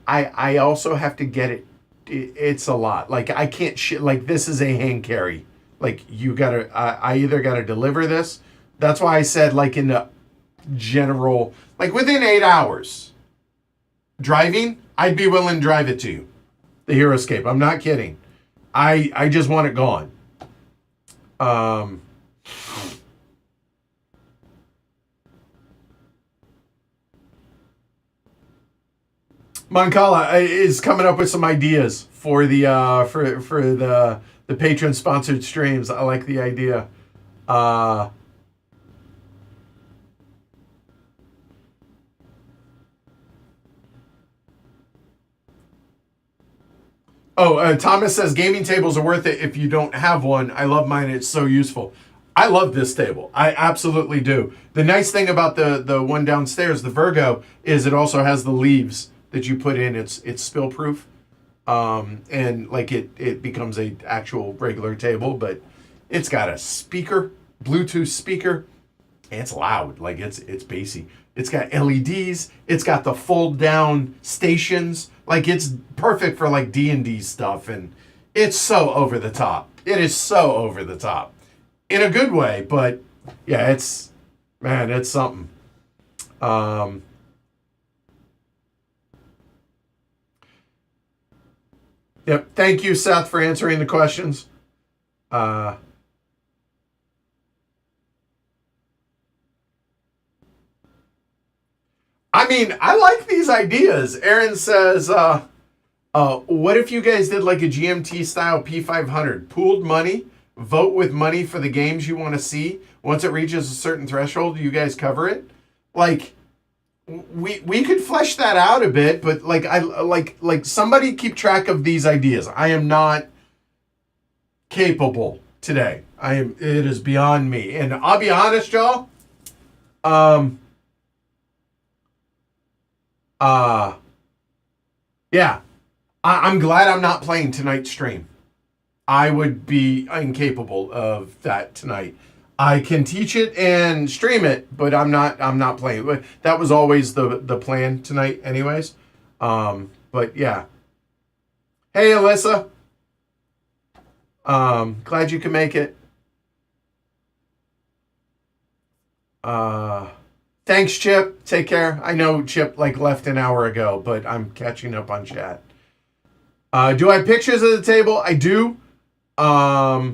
I also have to get it. It's a lot. Like I can't like this is a hand carry. Like you gotta, I either gotta deliver this. That's why I said like in the general, like within 8 hours driving, I'd be willing to drive it to you. The HeroScape. I'm not kidding. I just want it gone. Moncala is coming up with some ideas for the for the patron sponsored streams. I like the idea. Thomas says gaming tables are worth it if you don't have one. I love mine. It's so useful. I love this table. I absolutely do. The nice thing about the one downstairs, the Virgo, is it also has the leaves that you put in. It's spill proof. And like it becomes a actual regular table, but it's got a speaker, Bluetooth speaker. And it's loud. Like it's bassy. It's got LEDs. It's got the fold down stations. Like it's perfect for like D&D stuff. And it's so over the top. It is so over the top in a good way, but yeah, it's something. Yep. Thank you, Seth, for answering the questions. I mean, I like these ideas. Aaron says, what if you guys did like a GMT style P500? Pooled money, vote with money for the games you want to see. Once it reaches a certain threshold, you guys cover it. Like, we could flesh that out a bit, but like I like somebody keep track of these ideas. I am not capable today. It is beyond me. And I'll be honest, y'all. Yeah. I'm glad I'm not playing tonight's stream. I would be incapable of that tonight. I can teach it and stream it, but I'm not playing. That was always the plan tonight anyways. But yeah. Hey, Alyssa. Glad you can make it. Thanks, Chip. Take care. I know Chip like left an hour ago, but I'm catching up on chat. Do I have pictures of the table? I do. I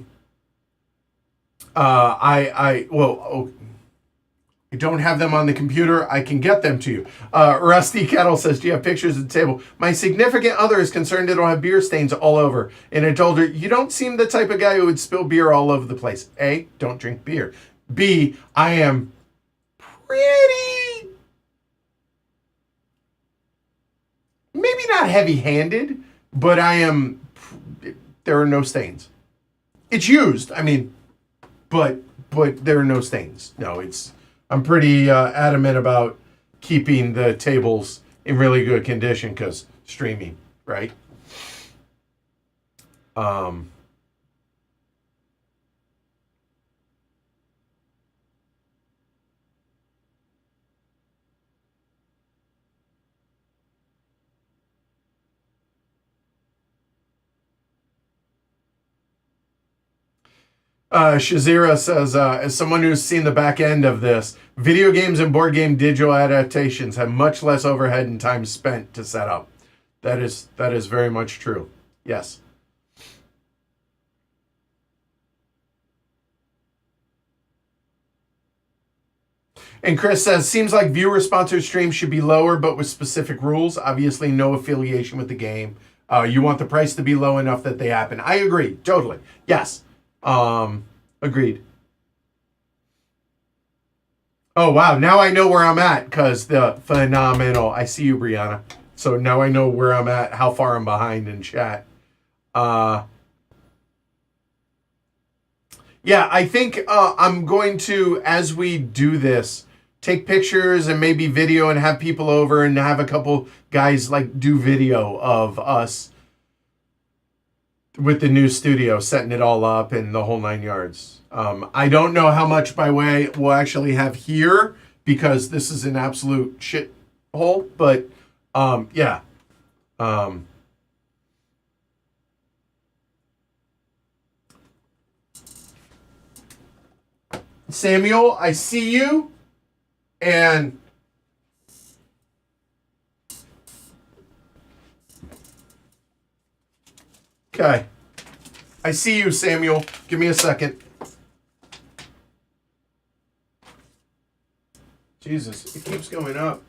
don't have them on the computer. I can get them to you. Rusty Kettle says, do you have pictures of the table? My significant other is concerned it'll have beer stains all over. And I told her, you don't seem the type of guy who would spill beer all over the place. A, don't drink beer. B, I am pretty, maybe not heavy-handed, but there are no stains. It's used, I mean, but there are no stains. No, I'm pretty adamant about keeping the tables in really good condition because streaming, right? Um, Shazira says, as someone who's seen the back end of this, video games and board game digital adaptations have much less overhead and time spent to set up. That is very much true. Yes. And Chris says, seems like viewer-sponsored streams should be lower, but with specific rules. Obviously, no affiliation with the game. You want the price to be low enough that they happen. I agree. Totally. Yes. Agreed. Oh, wow. Now I know where I'm at because the phenomenal. I see you, Brianna. So now I know where I'm at, how far I'm behind in chat. Yeah, I think I'm going to, as we do this, take pictures and maybe video and have people over and have a couple guys like do video of us with the new studio, setting it all up and the whole 9 yards. I don't know how much by way we'll actually have here because this is an absolute shit hole, but yeah. Samuel, I see you, and okay. I see you, Samuel. Give me a second. Jesus, it keeps going up.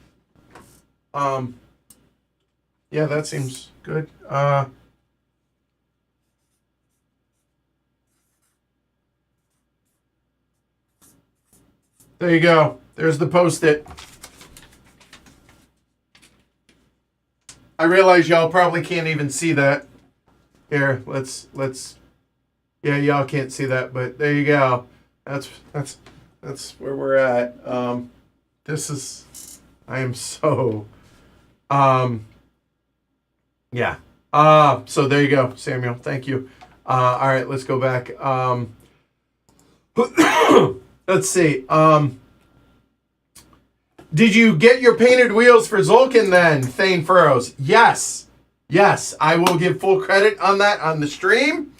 Yeah, that seems good. There you go. There's the Post-it. I realize y'all probably can't even see that. Here, let's. Yeah, y'all can't see that, but there you go. That's where we're at. This is. I am so. Yeah. So there you go, Samuel. Thank you. All right, let's go back. Let's see. Did you get your painted wheels for Zolkin then, Thane Furrows? Yes. Yes, I will give full credit on that on the stream.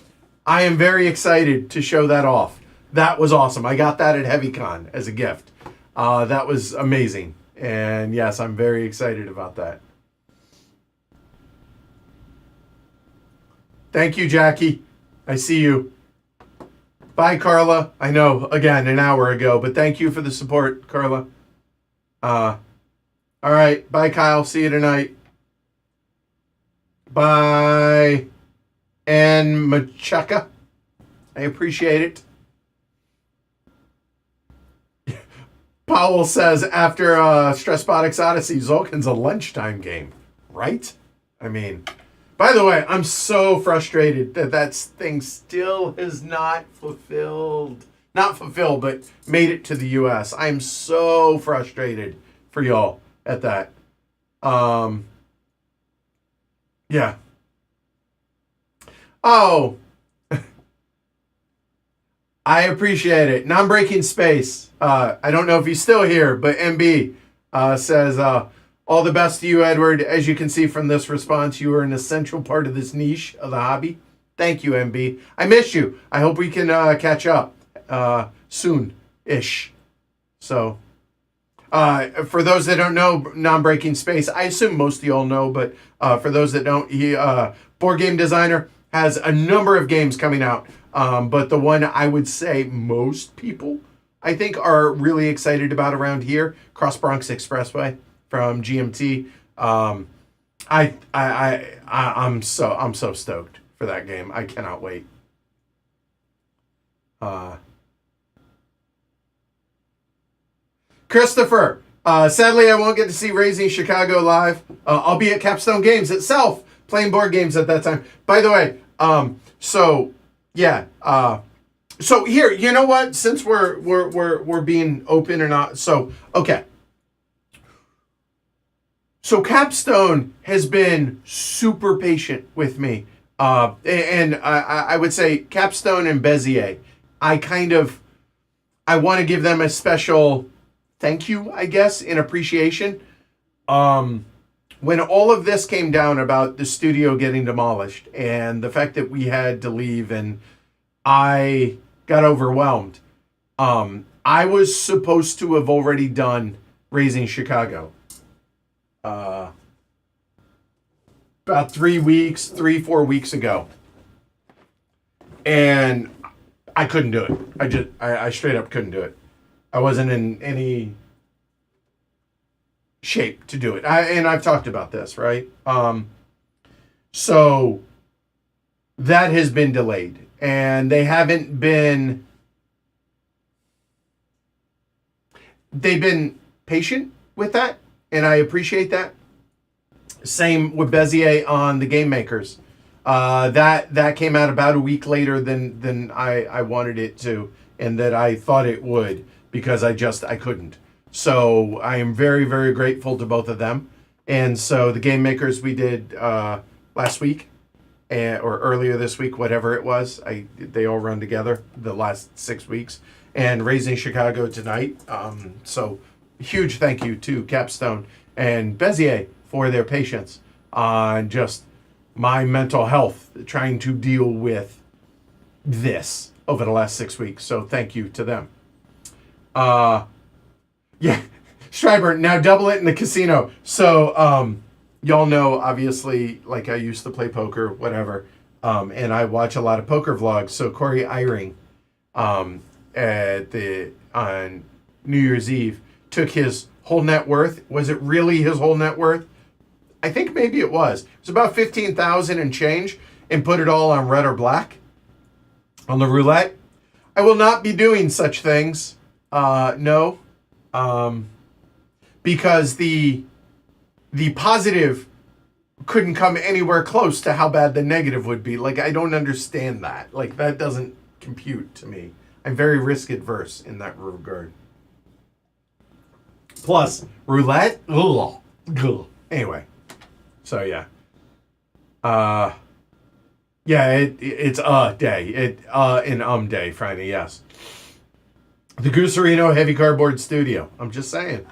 I am very excited to show that off. That was awesome. I got that at HeavyCon as a gift. That was amazing. And yes, I'm very excited about that. Thank you, Jackie. I see you. Bye, Carla. I know, again, an hour ago, but thank you for the support, Carla. All right. Bye, Kyle. See you tonight. Bye. And Macheka. I appreciate it. Powell says, after Stressbotics Odyssey, Zolkin's a lunchtime game, right? I mean, by the way, I'm so frustrated that thing still has not fulfilled. Not fulfilled, but made it to the U.S. I'm so frustrated for y'all at that. Yeah. Oh. I appreciate it. Non-breaking space. I don't know if he's still here, but MB says, all the best to you, Edward. As you can see from this response, you are an essential part of this niche of the hobby. Thank you, MB. I miss you. I hope we can catch up soon-ish. So, for those that don't know Non-Breaking Space, I assume most of y'all know, but for those that don't, he board game designer, has a number of games coming out. But the one I would say most people, I think, are really excited about around here, Cross Bronx Expressway from GMT. I'm so stoked for that game. I cannot wait. Christopher, sadly I won't get to see Raising Chicago live. I'll be at Capstone Games itself, playing board games at that time. By the way, so yeah, so here, you know what? Since we're being open or not, so okay. So Capstone has been super patient with me. And I would say Capstone and Bezier. I want to give them a special thank you, I guess, in appreciation. When all of this came down about the studio getting demolished and the fact that we had to leave and I got overwhelmed, I was supposed to have already done Raising Chicago. About 4 weeks ago. And I couldn't do it. I straight up couldn't do it. I wasn't in any shape to do it. And I've talked about this, right? So that has been delayed. And they've been patient with that. And I appreciate that. Same with Bezier on the Game Makers. That came out about a week later than I wanted it to, and that I thought it would, because I couldn't. So I am very, very grateful to both of them. And so the Game Makers we did last week, or earlier this week, whatever it was. They all run together the last 6 weeks. And Raising Chicago tonight. So huge thank you to Capstone and Bezier for their patience on just my mental health, trying to deal with this over the last 6 weeks. So thank you to them. Yeah, Stryber, now double it in the casino. So y'all know, obviously, like I used to play poker, whatever, and I watch a lot of poker vlogs. So Corey Eyring, on New Year's Eve, took his whole net worth. Was it really his whole net worth? I think maybe it was. It was about 15,000 and change, and put it all on red or black on the roulette. I will not be doing such things. No. Because the positive couldn't come anywhere close to how bad the negative would be. Like, I don't understand that. Like, that doesn't compute to me. I'm very risk adverse in that regard. Plus, roulette? Ugh. Anyway. So, yeah. Yeah, it's a day. An day, Friday, yes. The Gooserino Heavy Cardboard Studio. I'm just saying.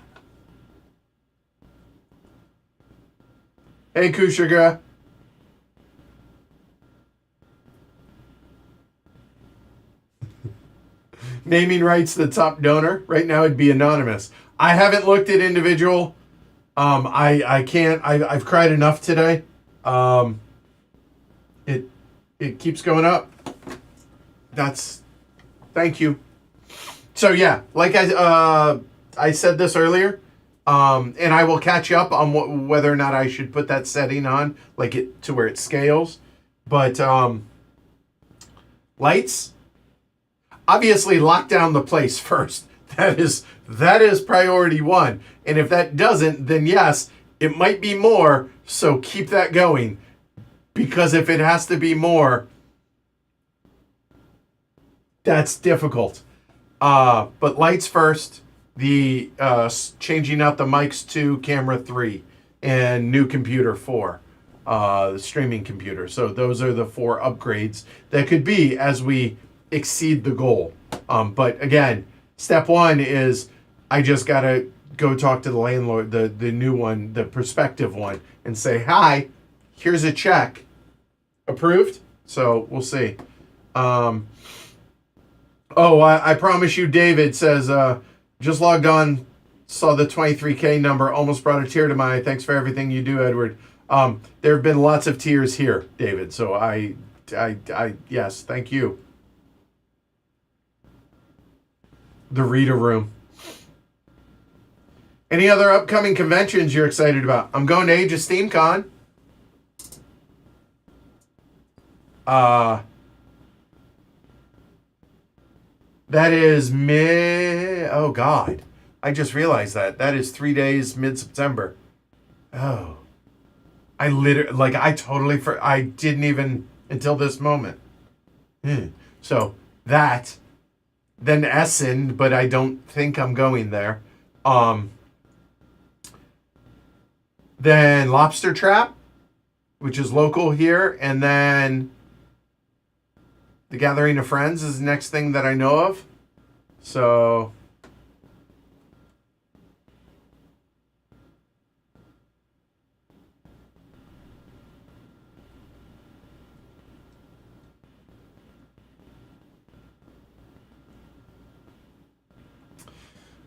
Hey, Kushaga. Naming rights to the top donor. Right now it'd be anonymous. I haven't looked at individual. I can't. I've cried enough today. It keeps going up. Thank you. So yeah, like I said this earlier, and I will catch up on whether or not I should put that setting on, like it to where it scales. But lights, obviously lock down the place first. That is priority one. And if that doesn't, then yes, it might be more. So keep that going, because if it has to be more, that's difficult. But lights first, the changing out the mics to camera 3 and new computer 4, the streaming computer. So those are the 4 upgrades that could be as we exceed the goal. But again, step 1 is I just got to go talk to the landlord, the new one, the prospective one, and say, hi, here's a check. Approved? So we'll see. I promise you, David says, just logged on, saw the 23K number, almost brought a tear to my eye. Thanks for everything you do, Edward. There have been lots of tears here, David. So I yes, thank you. The reader room. Any other upcoming conventions you're excited about? I'm going to Age of Steam Con. That is oh God. I just realized that. That is 3 days mid-September. Oh. I didn't even until this moment. So that, then Essen, but I don't think I'm going there. Then Lobster Trap, which is local here, and then the Gathering of Friends is the next thing that I know of. So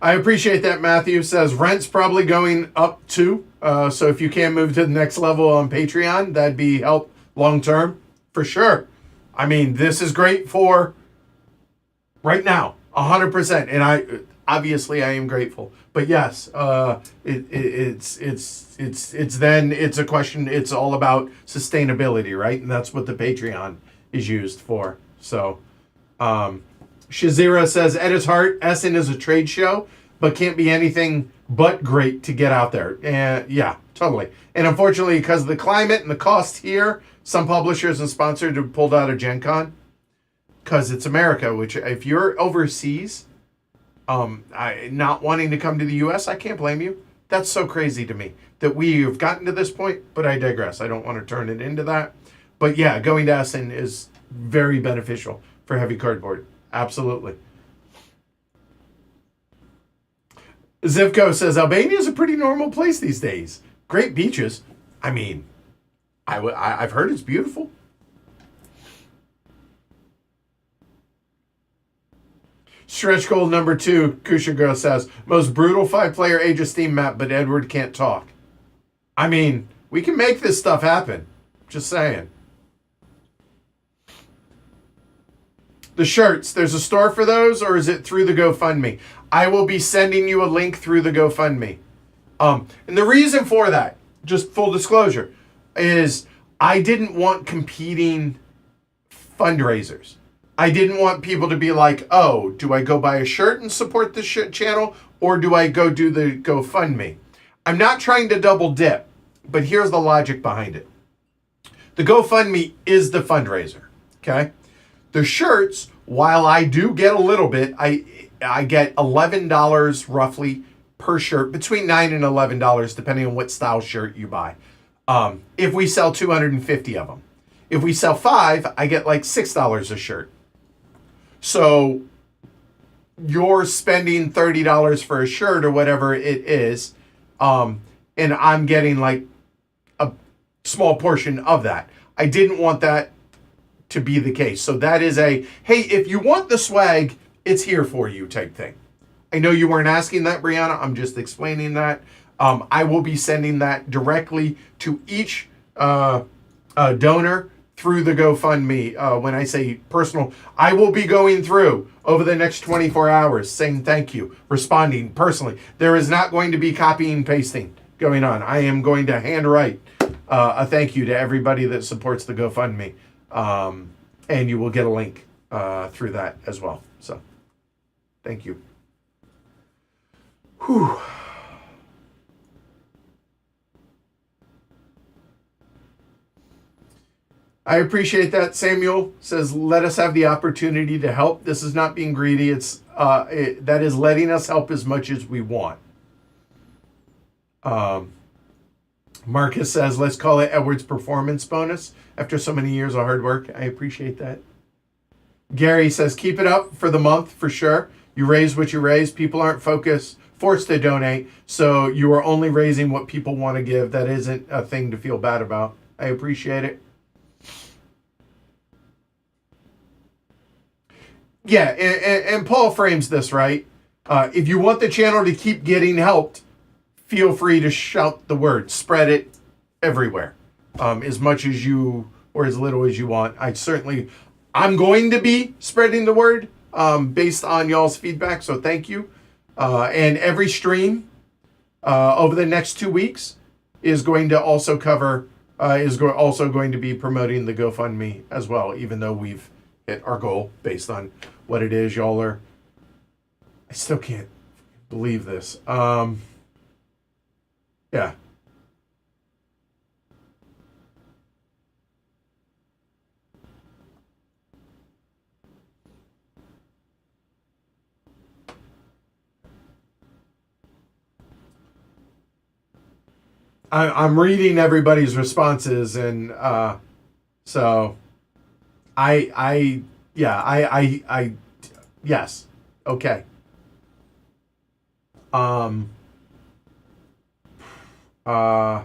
I appreciate that. Matthew says rent's probably going up too. So if you can move to the next level on Patreon, that'd be help long term for sure. I mean, this is great for right now, 100%. And I obviously I am grateful, but yes, it's a question. It's all about sustainability, right? And that's what the Patreon is used for. So. Shazira says, at its heart, Essen is a trade show, but can't be anything but great to get out there. And yeah, totally. And unfortunately, because of the climate and the cost here, some publishers and sponsors have pulled out of Gen Con because it's America, which if you're overseas, not wanting to come to the U.S., I can't blame you. That's so crazy to me that we have gotten to this point, but I digress. I don't want to turn it into that. But yeah, going to Essen is very beneficial for heavy cardboard. Absolutely. Zivko says Albania is a pretty normal place these days. Great beaches. I mean, I've heard it's beautiful. Stretch goal number 2, Kushigo says, most brutal 5-player Age of Steam map, but Edward can't talk. I mean, we can make this stuff happen. Just saying. The shirts, there's a store for those, or is it through the GoFundMe? I will be sending you a link through the GoFundMe. And the reason for that, just full disclosure, is I didn't want competing fundraisers. I didn't want people to be like, oh, do I go buy a shirt and support this channel, or do I go do the GoFundMe? I'm not trying to double dip, but here's the logic behind it. The GoFundMe is the fundraiser, okay? The shirts, while I do get a little bit, I get $11 roughly per shirt, between $9 and $11, depending on what style shirt you buy. If we sell 250 of them. If we sell 5, I get like $6 a shirt. So you're spending $30 for a shirt or whatever it is, and I'm getting like a small portion of that. I didn't want that to be the case. So that is a, hey, if you want the swag, it's here for you type thing. I know you weren't asking that, Brianna. I'm just explaining that. I will be sending that directly to each donor through the GoFundMe. When I say personal, I will be going through over the next 24 hours saying thank you, responding personally. There is not going to be copying and pasting going on. I am going to handwrite a thank you to everybody that supports the GoFundMe. And you will get a link through that as well. So, thank you. Whew. I appreciate that. Samuel says, let us have the opportunity to help. This is not being greedy. It's that is letting us help as much as we want. Marcus says, let's call it Edward's performance bonus after so many years of hard work. I appreciate that. Gary says, keep it up for the month for sure. You raise what you raise. People aren't forced to donate, so you are only raising what people want to give. That isn't a thing to feel bad about. I appreciate it. Yeah, and Paul frames this right. If you want the channel to keep getting helped, feel free to shout the word. Spread it everywhere. As much as you, or as little as you want. I'm going to be spreading the word based on y'all's feedback, so thank you. And every stream over the next 2 weeks is going to also cover, also going to be promoting the GoFundMe as well, even though we've hit our goal based on what it is y'all are. I still can't believe this. Yeah. I'm reading everybody's responses, and so I yes, okay. Um, uh,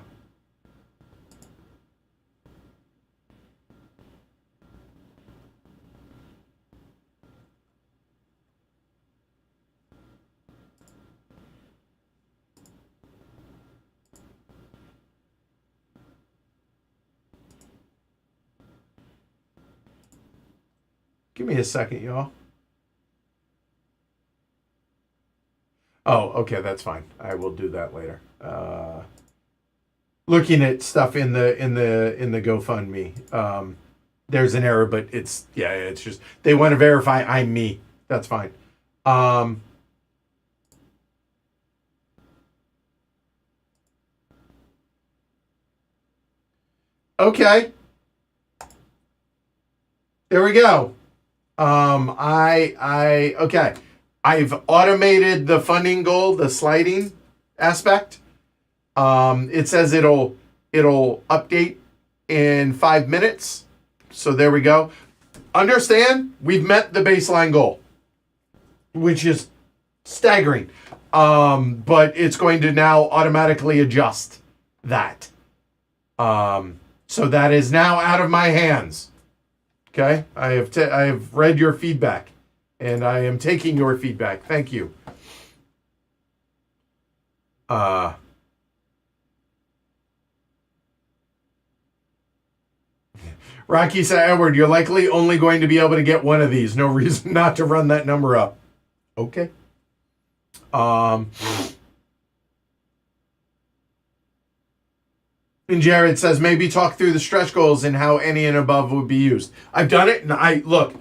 Give me a second, y'all. Oh, okay, that's fine. I will do that later. Looking at stuff in the GoFundMe. There's an error, but it's just they want to verify I'm me. That's fine. Um, okay, there we go. Okay. I've automated the funding goal, the sliding aspect. It says it'll update in 5 minutes. So there we go. Understand, we've met the baseline goal, which is staggering. But it's going to now automatically adjust that. So that is now out of my hands. Okay, I have read your feedback, and I am taking your feedback. Thank you. Rocky said, Edward, you're likely only going to be able to get one of these. No reason not to run that number up. Okay. And Jared says, maybe talk through the stretch goals and how any and above would be used. I've done it, and look,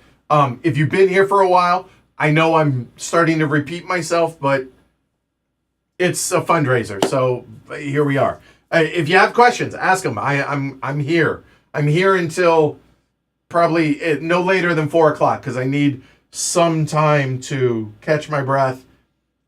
if you've been here for a while, I know I'm starting to repeat myself, but it's a fundraiser, so here we are. If you have questions, ask them. I'm here. I'm here until probably no later than 4:00 because I need some time to catch my breath,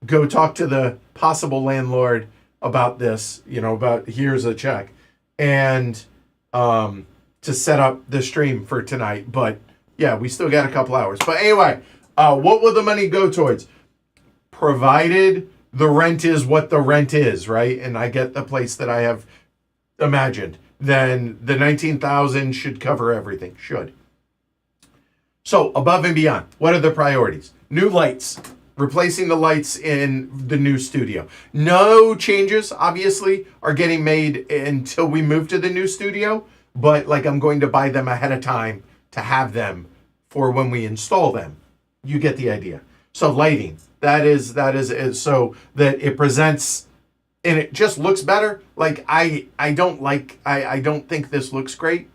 go talk to the possible landlord about this, about here's a check, and to set up the stream for tonight. But yeah, we still got a couple hours. But anyway, what will the money go towards? Provided the rent is what the rent is, right? And I get the place that I have imagined, then the 19,000 should cover everything. Should. So above and beyond, what are the priorities? New lights. Replacing the lights in the new studio. No changes, obviously, are getting made until we move to the new studio, but I'm going to buy them ahead of time to have them for when we install them. You get the idea. So lighting, that is so that it presents and it just looks better. I don't think this looks great.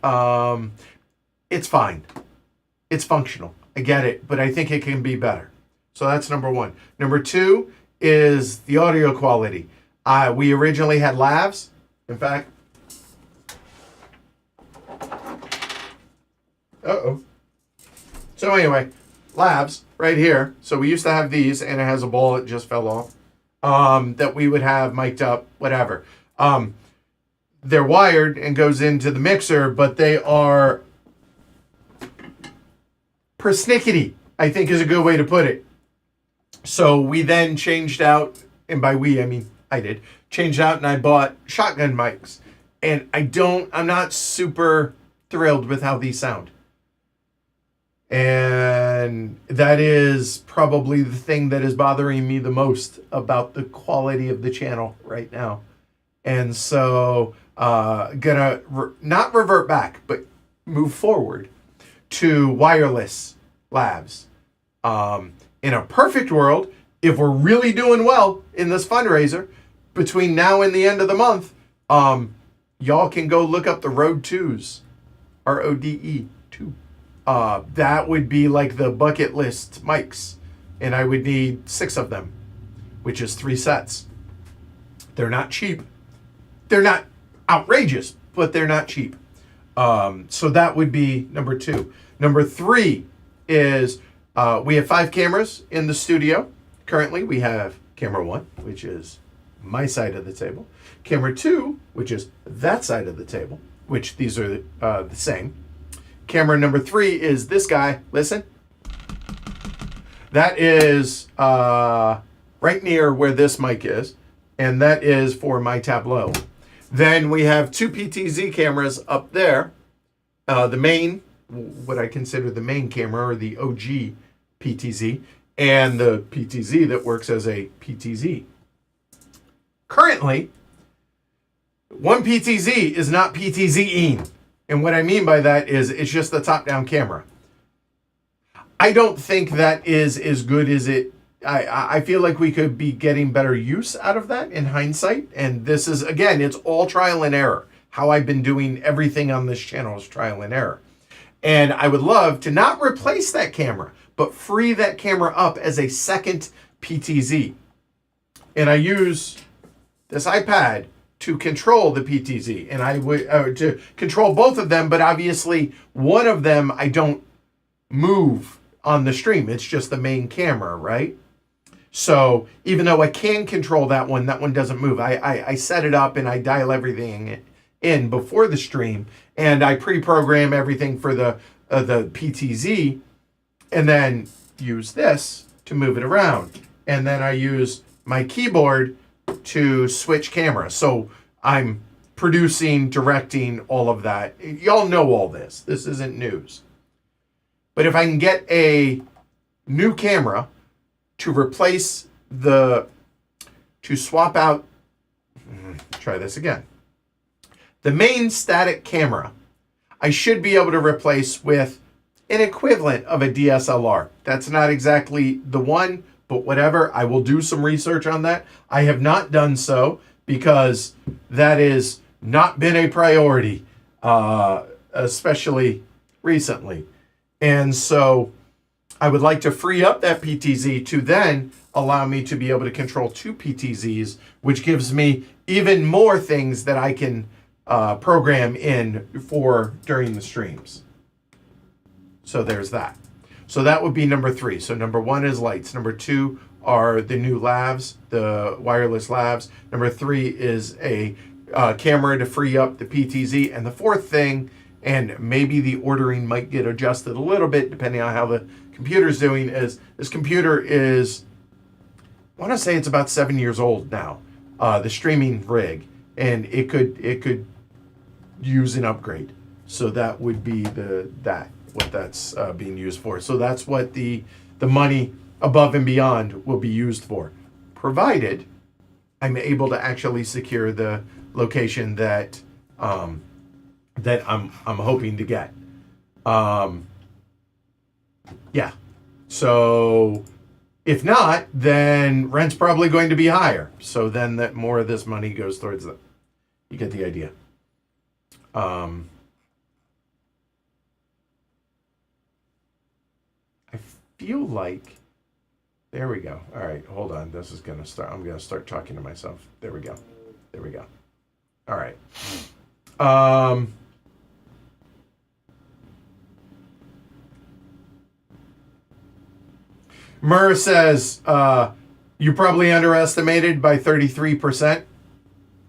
It's fine. It's functional. I get it, but I think it can be better. So that's number one. Number two is the audio quality. We originally had lavs. In fact, so anyway, lavs right here. So we used to have these, and it has a ball that just fell off. That we would have mic'd up, whatever. They're wired and goes into the mixer, but they are persnickety, I think is a good way to put it. So we then changed out, and by we, I mean I did, changed out and I bought shotgun mics. And I'm not super thrilled with how these sound. And that is probably the thing that is bothering me the most about the quality of the channel right now. And so, gonna not revert back, but move forward to wireless labs. In a perfect world, if we're really doing well in this fundraiser, between now and the end of the month, y'all can go look up the Rode 2s, RODE 2. That would be like the bucket list mics, and I would need 6 of them, which is 3 sets. They're not cheap. They're not outrageous, but they're not cheap. So that would be number 2. Number 3 is we have 5 cameras in the studio. Currently, we have camera 1, which is my side of the table. Camera 2, which is that side of the table, which these are the same. Camera number 3 is this guy. Listen. That is right near where this mic is, and that is for my tableau. Then we have 2 PTZ cameras up there. The main, what I consider the main camera, or the OG PTZ, and the PTZ that works as a PTZ. Currently, one PTZ is not PTZ-ing. And what I mean by that is it's just the top-down camera. I don't think that is as good as it... I feel like we could be getting better use out of that in hindsight. And this is, again, it's all trial and error. How I've been doing everything on this channel is trial and error. And I would love to not replace that camera, but free that camera up as a second PTZ. And I use this iPad to control the PTZ. And I would to control both of them, but obviously one of them I don't move on the stream. It's just the main camera, right? So even though I can control that one doesn't move. I set it up and I dial everything in before the stream, and I pre-program everything for the PTZ, and then use this to move it around. And then I use my keyboard to switch cameras. So I'm producing, directing, all of that. Y'all know all this. This isn't news. But if I can get a new camera to replace to swap out, try this again. The main static camera, I should be able to replace with an equivalent of a DSLR. That's not exactly the one, but whatever. I will do some research on that. I have not done so because that has not been a priority, especially recently. And so I would like to free up that PTZ to then allow me to be able to control 2 PTZs, which gives me even more things that I can program in for during the streams. So there's that. So that would be number 3. So number 1 is lights. Number 2 are the new lavs, the wireless lavs. Number 3 is a camera to free up the PTZ. And the 4th thing, and maybe the ordering might get adjusted a little bit depending on how the computer's doing, is this computer is, I want to say it's about 7 years old now, the streaming rig, and it could use an upgrade. So that would be what that's being used for. So that's what the money above and beyond will be used for, provided I'm able to actually secure the location that I'm hoping to get. Yeah. So if not, then rent's probably going to be higher. So then that more of this money goes towards that. You get the idea. I feel like, there we go. All right, hold on. This is going to start. I'm going to start talking to myself. There we go. There we go. All right. Murr says, you probably underestimated by 33%.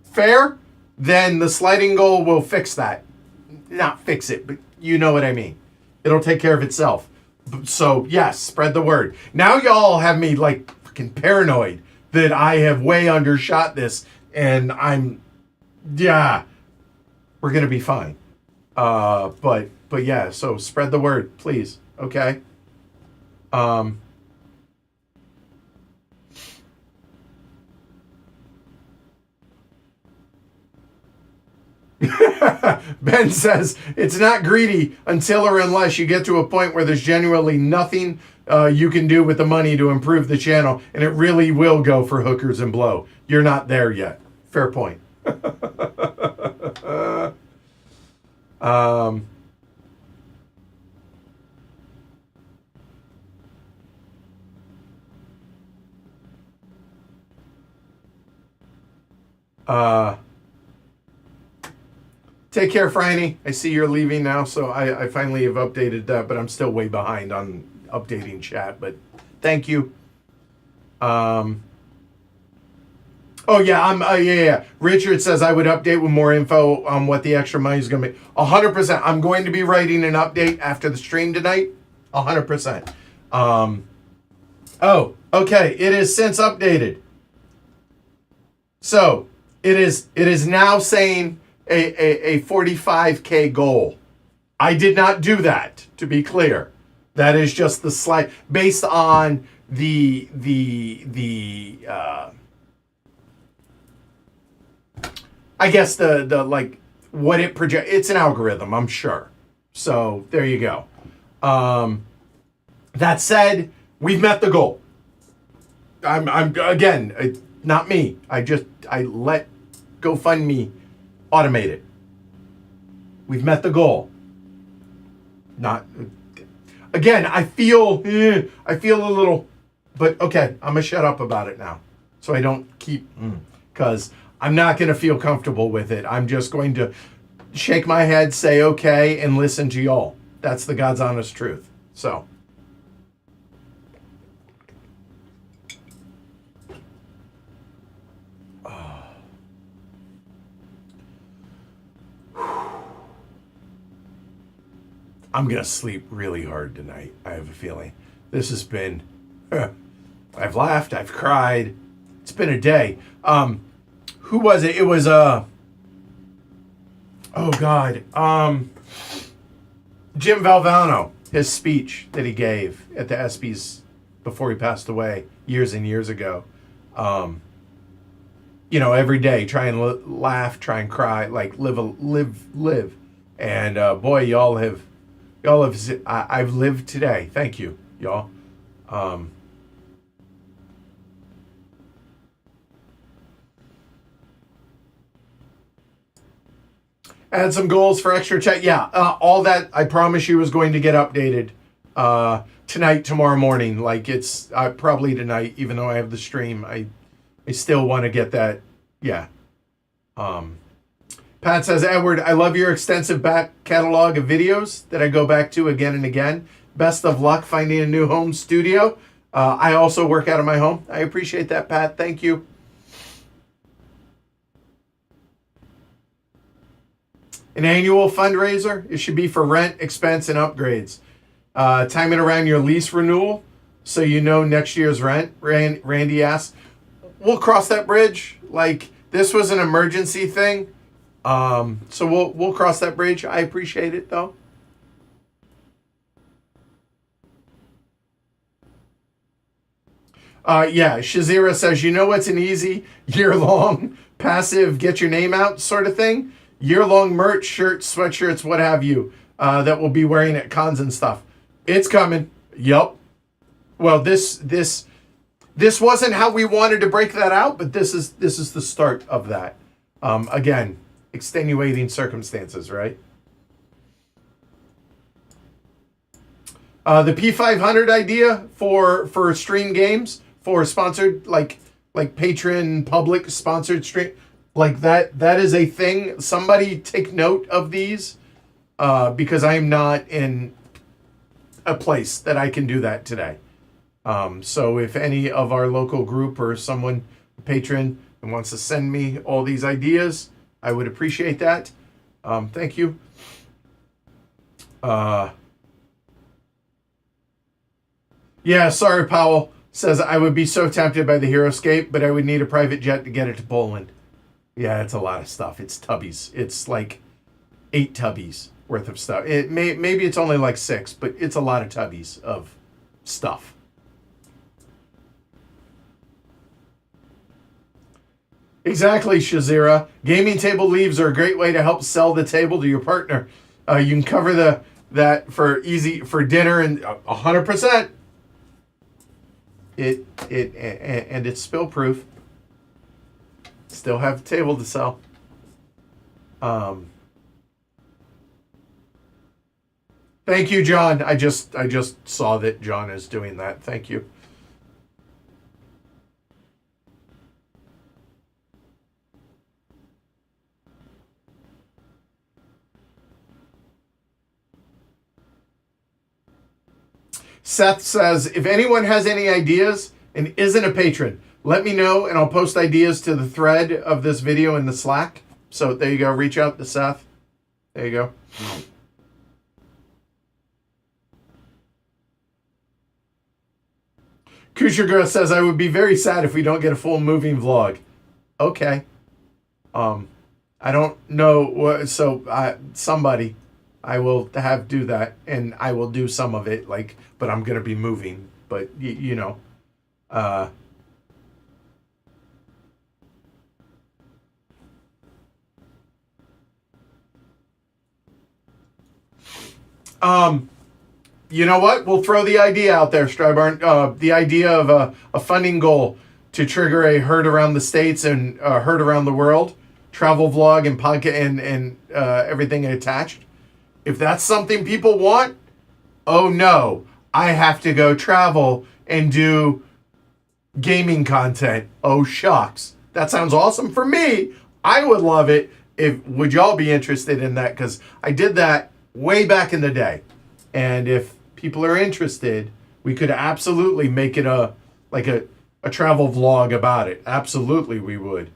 Fair? Then the sliding goal will fix that. Not fix it, but you know what I mean. It'll take care of itself. So, yes, spread the word. Now y'all have me, like, fucking paranoid that I have way undershot this, and we're going to be fine. But yeah, so spread the word, please, okay? Ben says it's not greedy until or unless you get to a point where there's genuinely nothing you can do with the money to improve the channel, and it really will go for hookers and blow. You're not there yet. Fair point. Take care, Franny. I see you're leaving now, so I finally have updated that, but I'm still way behind on updating chat, but thank you. Oh yeah, yeah. Richard says I would update with more info on what the extra money is going to be. 100%. I'm going to be writing an update after the stream tonight. 100%. Oh, okay. It is since updated. So it is now saying a 45K goal. I did not do that, to be clear. That is just the slide based on the I guess the like what it project. It's an algorithm, I'm sure. So there you go. That said, we've met the goal. I'm again, not me. I let GoFundMe automate it. We've met the goal. Not again. I feel a little, but okay. I'm gonna shut up about it now, so I don't keep because I'm not gonna feel comfortable with it. I'm just going to shake my head, say okay, and listen to y'all. That's the God's honest truth. So. I'm going to sleep really hard tonight. I have a feeling. This has been, I've laughed, I've cried. It's been a day. Who was it? It was, oh God. Jim Valvano, his speech that he gave at the ESPYs before he passed away years and years ago. You know, every day, try and laugh, try and cry, like live. And boy, y'all have, I've lived today. Thank you, y'all. Add some goals for extra check. Yeah, all that I promise you is going to get updated tonight, tomorrow morning. Like it's probably tonight, even though I have the stream. I still want to get that. Yeah. Pat says, Edward, I love your extensive back catalog of videos that I go back to again and again. Best of luck finding a new home studio. I also work out of my home. I appreciate that, Pat. Thank you. An annual fundraiser. It should be for rent, expense, and upgrades. Time it around your lease renewal so you know next year's rent. Randy asks. We'll cross that bridge. Like, this was an emergency thing. So we'll cross that bridge. I appreciate it though. Yeah, Shazira says, you know what's an easy year-long passive get your name out sort of thing? Year-long merch, shirts, sweatshirts, what have you, that we'll be wearing at cons and stuff. It's coming. Yup. Well, this wasn't how we wanted to break that out, but this is the start of that. Again, extenuating circumstances, right? The P500 idea for stream games, for sponsored, like patron public sponsored stream, like that is a thing. Somebody take note of these, because I am not in a place that I can do that today. So if any of our local group or someone, patron, wants to send me all these ideas, I would appreciate that. Thank you. Yeah, sorry, Powell says, I would be so tempted by the HeroScape, but I would need a private jet to get it to Poland. Yeah, it's a lot of stuff. It's tubbies. It's like 8 tubbies worth of stuff. Maybe it's only like 6, but it's a lot of tubbies of stuff. Exactly, Shazira. Gaming table leaves are a great way to help sell the table to your partner. You can cover that for dinner and 100%. And it's spill proof. Still have a table to sell. Thank you, John. I just saw that John is doing that. Thank you. Seth says, if anyone has any ideas and isn't a patron, let me know, and I'll post ideas to the thread of this video in the Slack. So there you go. Reach out to Seth. There you go. Kusher Girl says, I would be very sad if we don't get a full moving vlog. Okay. I don't know what, so somebody I will have do that, and I will do some of it, like, but I'm going to be moving, but you know, you know what? We'll throw the idea out there, Strybarn. The idea of a funding goal to trigger a herd around the states and a herd around the world, travel vlog and podcast and everything attached. If that's something people want, oh no, I have to go travel and do gaming content. Oh shucks, that sounds awesome for me. I would love it. Would y'all be interested in that? Because I did that way back in the day, and if people are interested, we could absolutely make it a travel vlog about it. Absolutely, we would.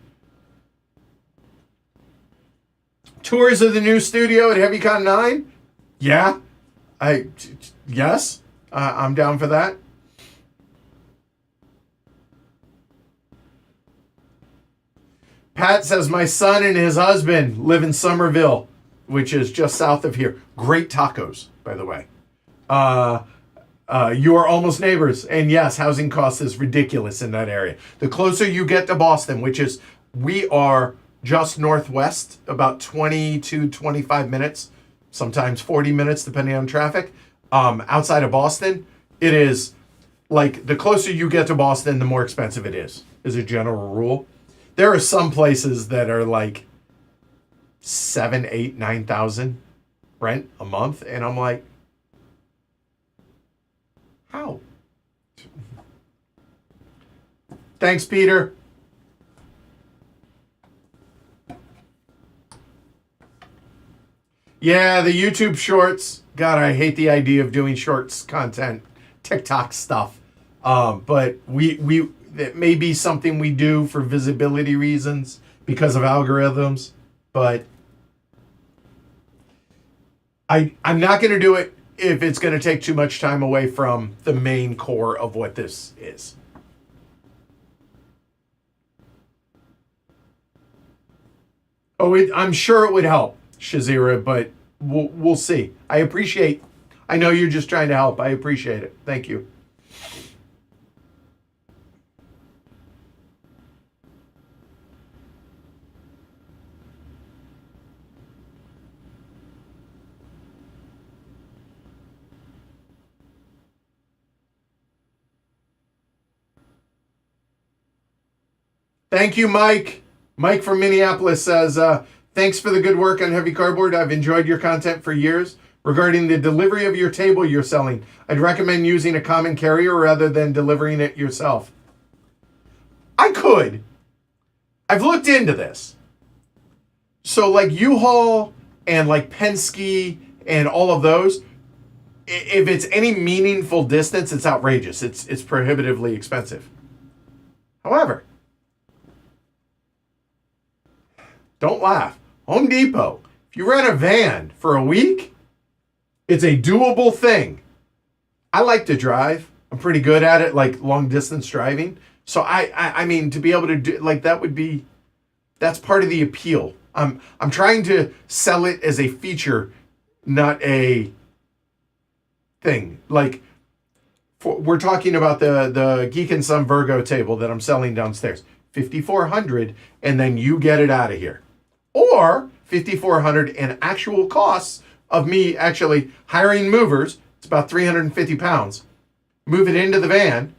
Tours of the new studio at HeavyCon 9? Yeah. Yes. I'm down for that. Pat says, my son and his husband live in Somerville, which is just south of here. Great tacos, by the way. You are almost neighbors. And yes, housing costs is ridiculous in that area. The closer you get to Boston, which is, we are just northwest, about 20 to 25 minutes, sometimes 40 minutes, depending on traffic. Outside of Boston, it is like the closer you get to Boston, the more expensive it is a general rule. There are some places that are like 7, 8, 9,000 rent a month. And I'm like, how? Thanks, Peter. Yeah, the YouTube shorts. God, I hate the idea of doing shorts content, TikTok stuff. But it may be something we do for visibility reasons because of algorithms. But I'm not going to do it if it's going to take too much time away from the main core of what this is. Oh, I'm sure it would help, Shazira, but we'll see. I know you're just trying to help. I appreciate it. Thank you. Thank you, Mike. Mike from Minneapolis says, thanks for the good work on Heavy Cardboard. I've enjoyed your content for years. Regarding the delivery of your table you're selling, I'd recommend using a common carrier rather than delivering it yourself. I could. I've looked into this. So like U-Haul and like Penske and all of those, if it's any meaningful distance, it's outrageous. It's prohibitively expensive. However, don't laugh. Home Depot, if you rent a van for a week, it's a doable thing. I like to drive. I'm pretty good at it, like long distance driving. So I mean, to be able to do like that's part of the appeal. I'm trying to sell it as a feature, not a thing. Like we're talking about the Geek and Son Virgo table that I'm selling downstairs. $5,400, and then you get it out of here. Or $5,400 in actual costs of me actually hiring movers. It's about 350 pounds. Move it into the van.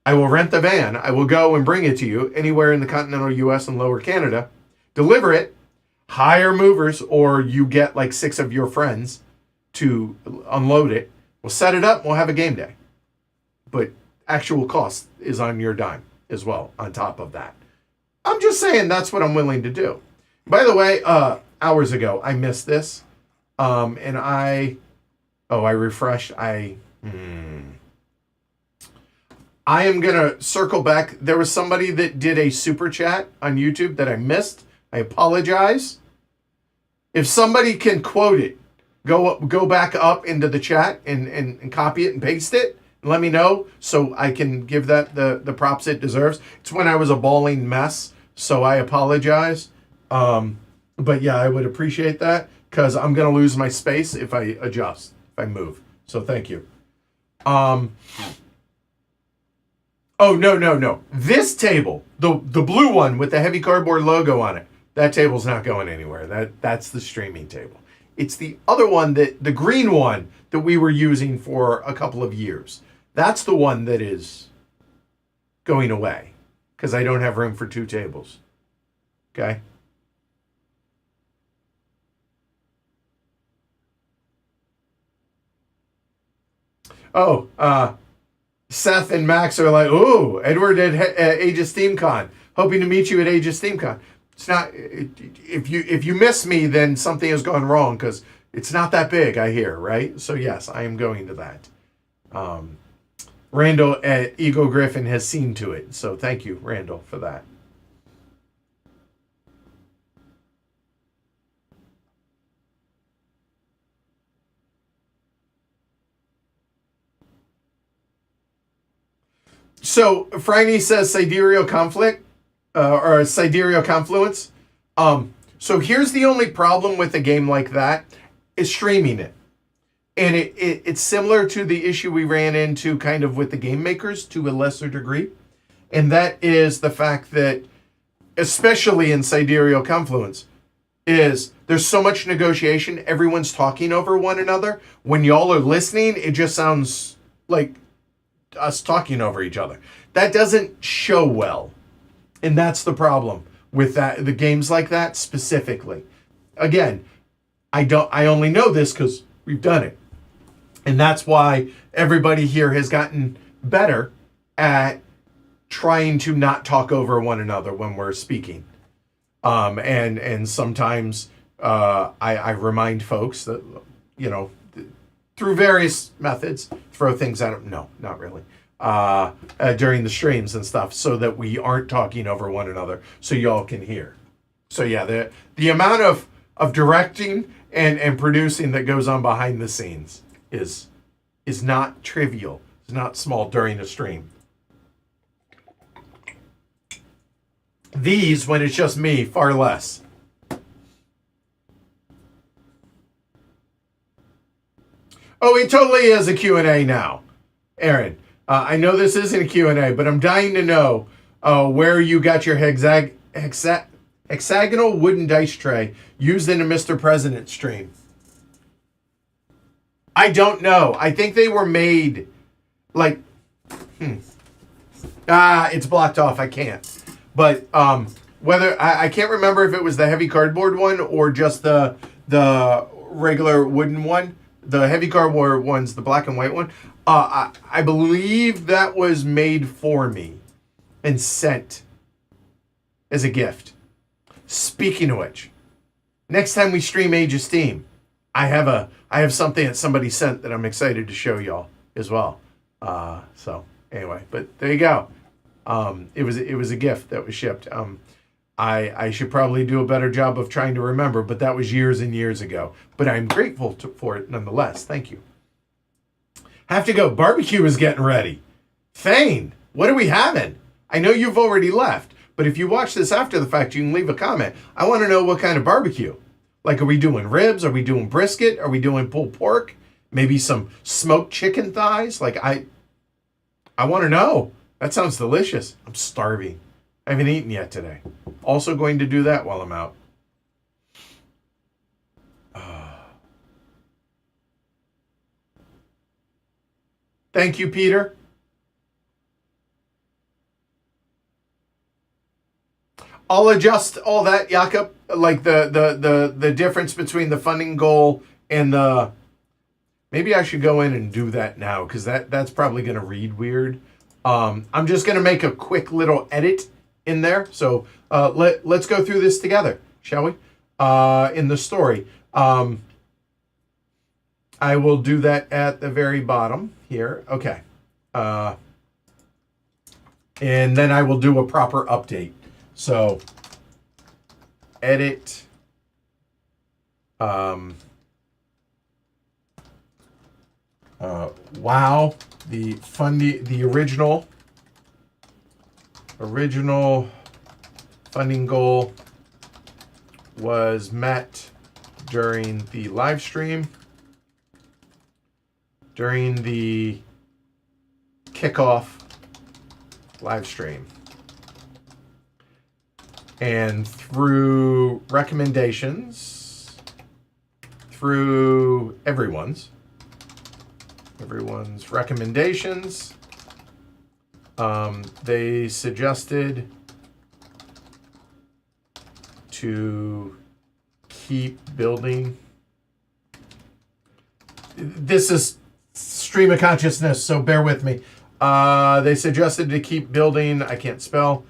I will rent the van. I will go and bring it to you anywhere in the continental US and lower Canada. Deliver it. Hire movers, or you get like 6 of your friends to unload it. We'll set it up. We'll have a game day. But actual cost is on your dime as well on top of that. I'm just saying that's what I'm willing to do. By the way, hours ago, I missed this. And I refreshed. I am going to circle back. There was somebody that did a super chat on YouTube that I missed. I apologize. If somebody can quote it, go back up into the chat and copy it and paste it. And let me know so I can give that the props it deserves. It's when I was a bawling mess, so I apologize. But yeah, I would appreciate that because I'm going to lose my space if I adjust, if I move. So thank you. Oh, no. This table, the blue one with the heavy cardboard logo on it, that table's not going anywhere. That's the streaming table. It's the other one, the green one that we were using for a couple of years. That's the one that is going away because I don't have room for two tables. Okay? Oh, Seth and Max are like, ooh, Edward at Age of SteamCon. Hoping to meet you at Age of SteamCon. It's not, if you miss me, then something has gone wrong because it's not that big, I hear, right? So yes, I am going to that. Randall at Ego Griffin has seen to it. So thank you, Randall, for that. So Franny says sidereal conflict or sidereal confluence. So here's the only problem with a game like that is streaming it. And it's similar to the issue we ran into kind of with the game makers to a lesser degree. And that is the fact that, especially in sidereal confluence, is there's so much negotiation. Everyone's talking over one another. When y'all are listening, it just sounds like us talking over each other. That doesn't show well. And that's the problem with that, the games like that specifically. Again, I only know this because we've done it. And that's why everybody here has gotten better at trying to not talk over one another when we're speaking. And sometimes I remind folks that, you know, through various methods, throw things out. No, not really. During the streams and stuff, so that we aren't talking over one another, so y'all can hear. So yeah, the amount of directing and producing that goes on behind the scenes is not trivial. It's not small during a stream. These, when it's just me, far less. Oh, it totally is a Q&A now, Aaron. I know this isn't a Q&A, but I'm dying to know where you got your hexagonal wooden dice tray used in a Mr. President stream. I don't know. I think they were made like... it's blocked off. I can't. But whether... I can't remember if it was the heavy cardboard one or just the regular wooden one. The heavy cardboard one's the black and white one. I believe that was made for me and sent as a gift. Speaking of which, next time we stream Age of Steam, I have something that somebody sent that I'm excited to show y'all as well. So anyway, but there you go. It was a gift that was shipped. I should probably do a better job of trying to remember, but that was years and years ago. But I'm grateful for it nonetheless. Thank you. Have to go. Barbecue is getting ready. Thane, what are we having? I know you've already left, but if you watch this after the fact, you can leave a comment. I want to know what kind of barbecue. Like, are we doing ribs? Are we doing brisket? Are we doing pulled pork? Maybe some smoked chicken thighs? Like, I want to know. That sounds delicious. I'm starving. I haven't eaten yet today. Also going to do that while I'm out. Thank you, Peter. I'll adjust all that, Jakob. Like the difference between the funding goal and the... Maybe I should go in and do that now, because that's probably going to read weird. I'm just going to make a quick little edit in there. So let's go through this together, shall we? In the story. I will do that at the very bottom here. Okay. And then I will do a proper update. So, edit. Wow, the original funding goal was met during the live stream, during the kickoff live stream, and through recommendations, through everyone's recommendations, they suggested to keep building. This is stream of consciousness, so bear with me. They suggested to keep building, I can't spell,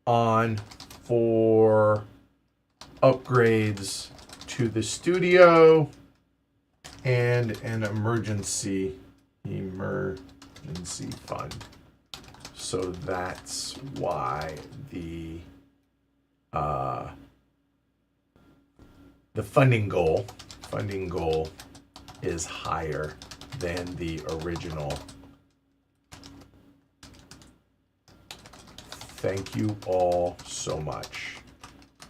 on for upgrades to the studio and an emergency fund. So that's why the funding goal is higher than the original. Thank you all so much.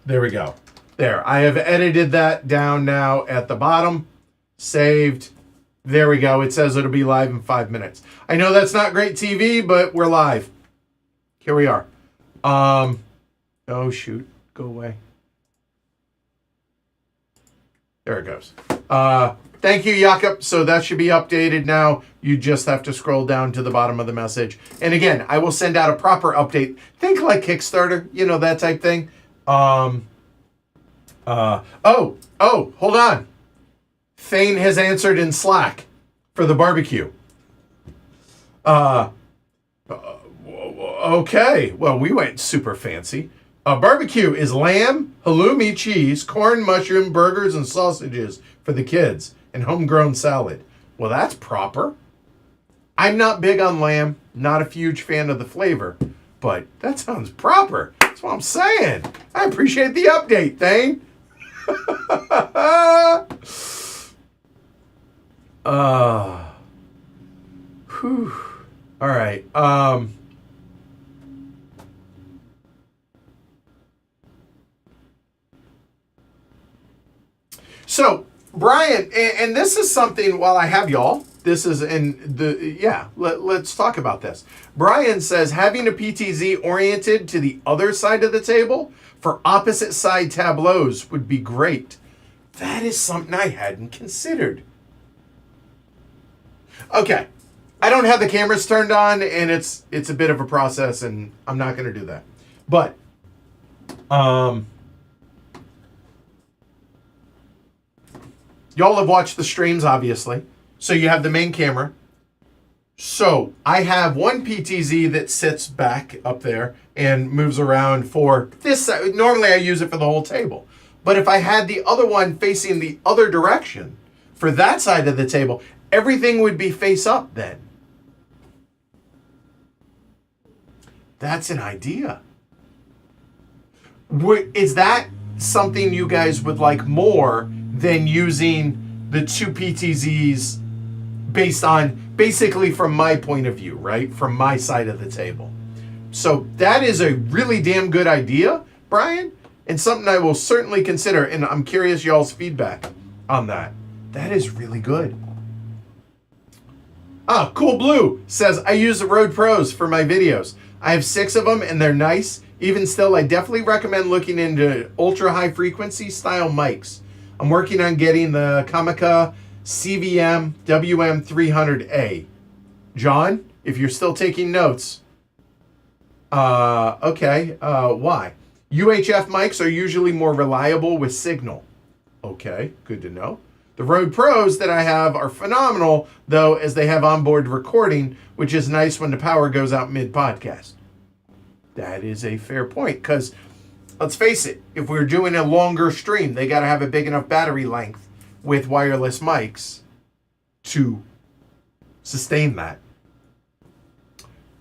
There we go. There, I have edited that down now at the bottom. Saved. There we go. It says it'll be live in 5 minutes. I know that's not great TV, but we're live. Here we are. Oh, shoot. Go away. There it goes. Thank you, Jakob. So that should be updated now. You just have to scroll down to the bottom of the message. And again, I will send out a proper update. Think like Kickstarter, you know, that type thing. Hold on. Thane has answered in Slack for the barbecue. Okay. Well, we went super fancy. Barbecue is lamb, halloumi, cheese, corn, mushroom, burgers, and sausages for the kids, and homegrown salad. Well, that's proper. I'm not big on lamb, not a huge fan of the flavor, but that sounds proper. That's what I'm saying. I appreciate the update, Thane. Whew. All right. So, Brian, and this is something, while I have y'all, this is let's talk about this. Brian says, having a PTZ oriented to the other side of the table for opposite side tableaus would be great. That is something I hadn't considered. Okay. I don't have the cameras turned on, and it's a bit of a process, and I'm not going to do that. But, y'all have watched the streams, obviously. So you have the main camera. So I have one PTZ that sits back up there and moves around for this side. Normally I use it for the whole table. But if I had the other one facing the other direction for that side of the table, everything would be face up then. That's an idea. Is that something you guys would like more than using the two PTZs based on, basically from my point of view, right? From my side of the table. So that is a really damn good idea, Brian, and something I will certainly consider, and I'm curious y'all's feedback on that. That is really good. Cool Blue says, I use the Rode Pros for my videos. I have 6 of them, and they're nice. Even still, I definitely recommend looking into ultra high frequency style mics. I'm working on getting the Comica CVM WM300A. John, if you're still taking notes, okay, why? UHF mics are usually more reliable with signal. Okay, good to know. The Rode Pros that I have are phenomenal, though, as they have onboard recording, which is nice when the power goes out mid-podcast. That is a fair point, because let's face it, if we're doing a longer stream, they got to have a big enough battery length with wireless mics to sustain that.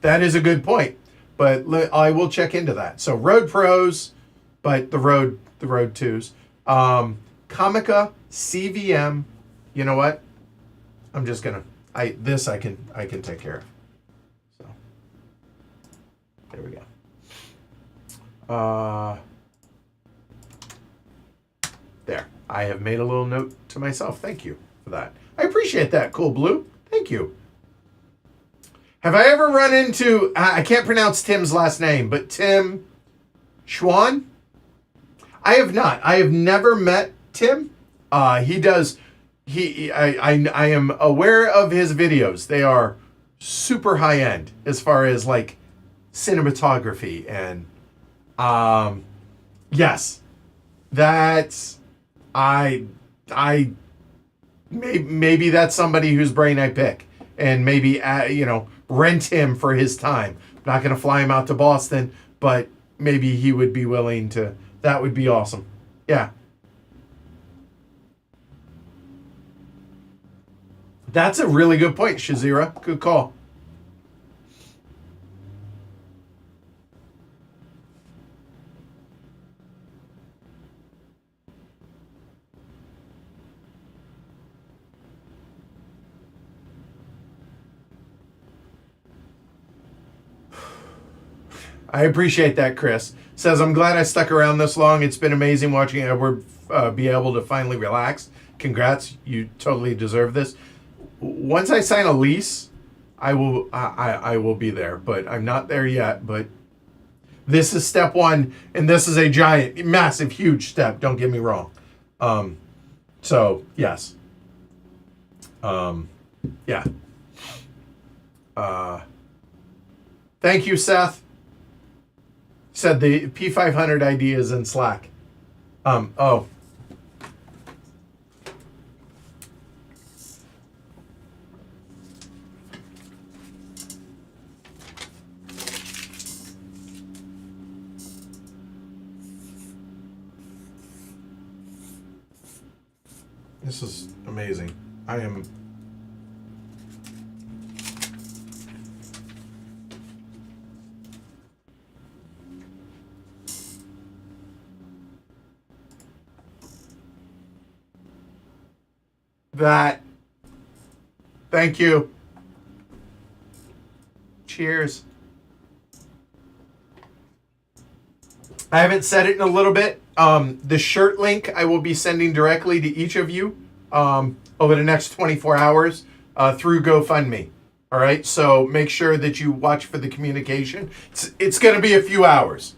That is a good point, but I will check into that. So Road Pros, but the Road 2s. Comica, CVM. You know what? I'm just gonna. I can take care of. So there we go. There. I have made a little note to myself. Thank you for that. I appreciate that, Cool Blue. Thank you. Have I ever run into, I can't pronounce Tim's last name, but Tim Schwan? I have not. I have never met Tim. I am aware of his videos. They are super high end as far as like cinematography and yes, that's maybe that's somebody whose brain I pick, and maybe rent him for his time. I'm not gonna fly him out to Boston, but maybe he would be willing to. That would be awesome. Yeah. That's a really good point, Shazira. Good call. I appreciate that, Chris. Says, I'm glad I stuck around this long. It's been amazing watching Edward be able to finally relax. Congrats. You totally deserve this. Once I sign a lease, I will be there, but I'm not there yet. But this is step one, and this is a giant, massive, huge step. Don't get me wrong. So, yes. Yeah. Thank you, Seth. Said the P500 idea is in Slack. Oh. This is amazing. I am... That. Thank you. Cheers. I haven't said it in a little bit. The shirt link I will be sending directly to each of you over the next 24 hours through GoFundMe. All right, so make sure that you watch for the communication. It's going to be a few hours.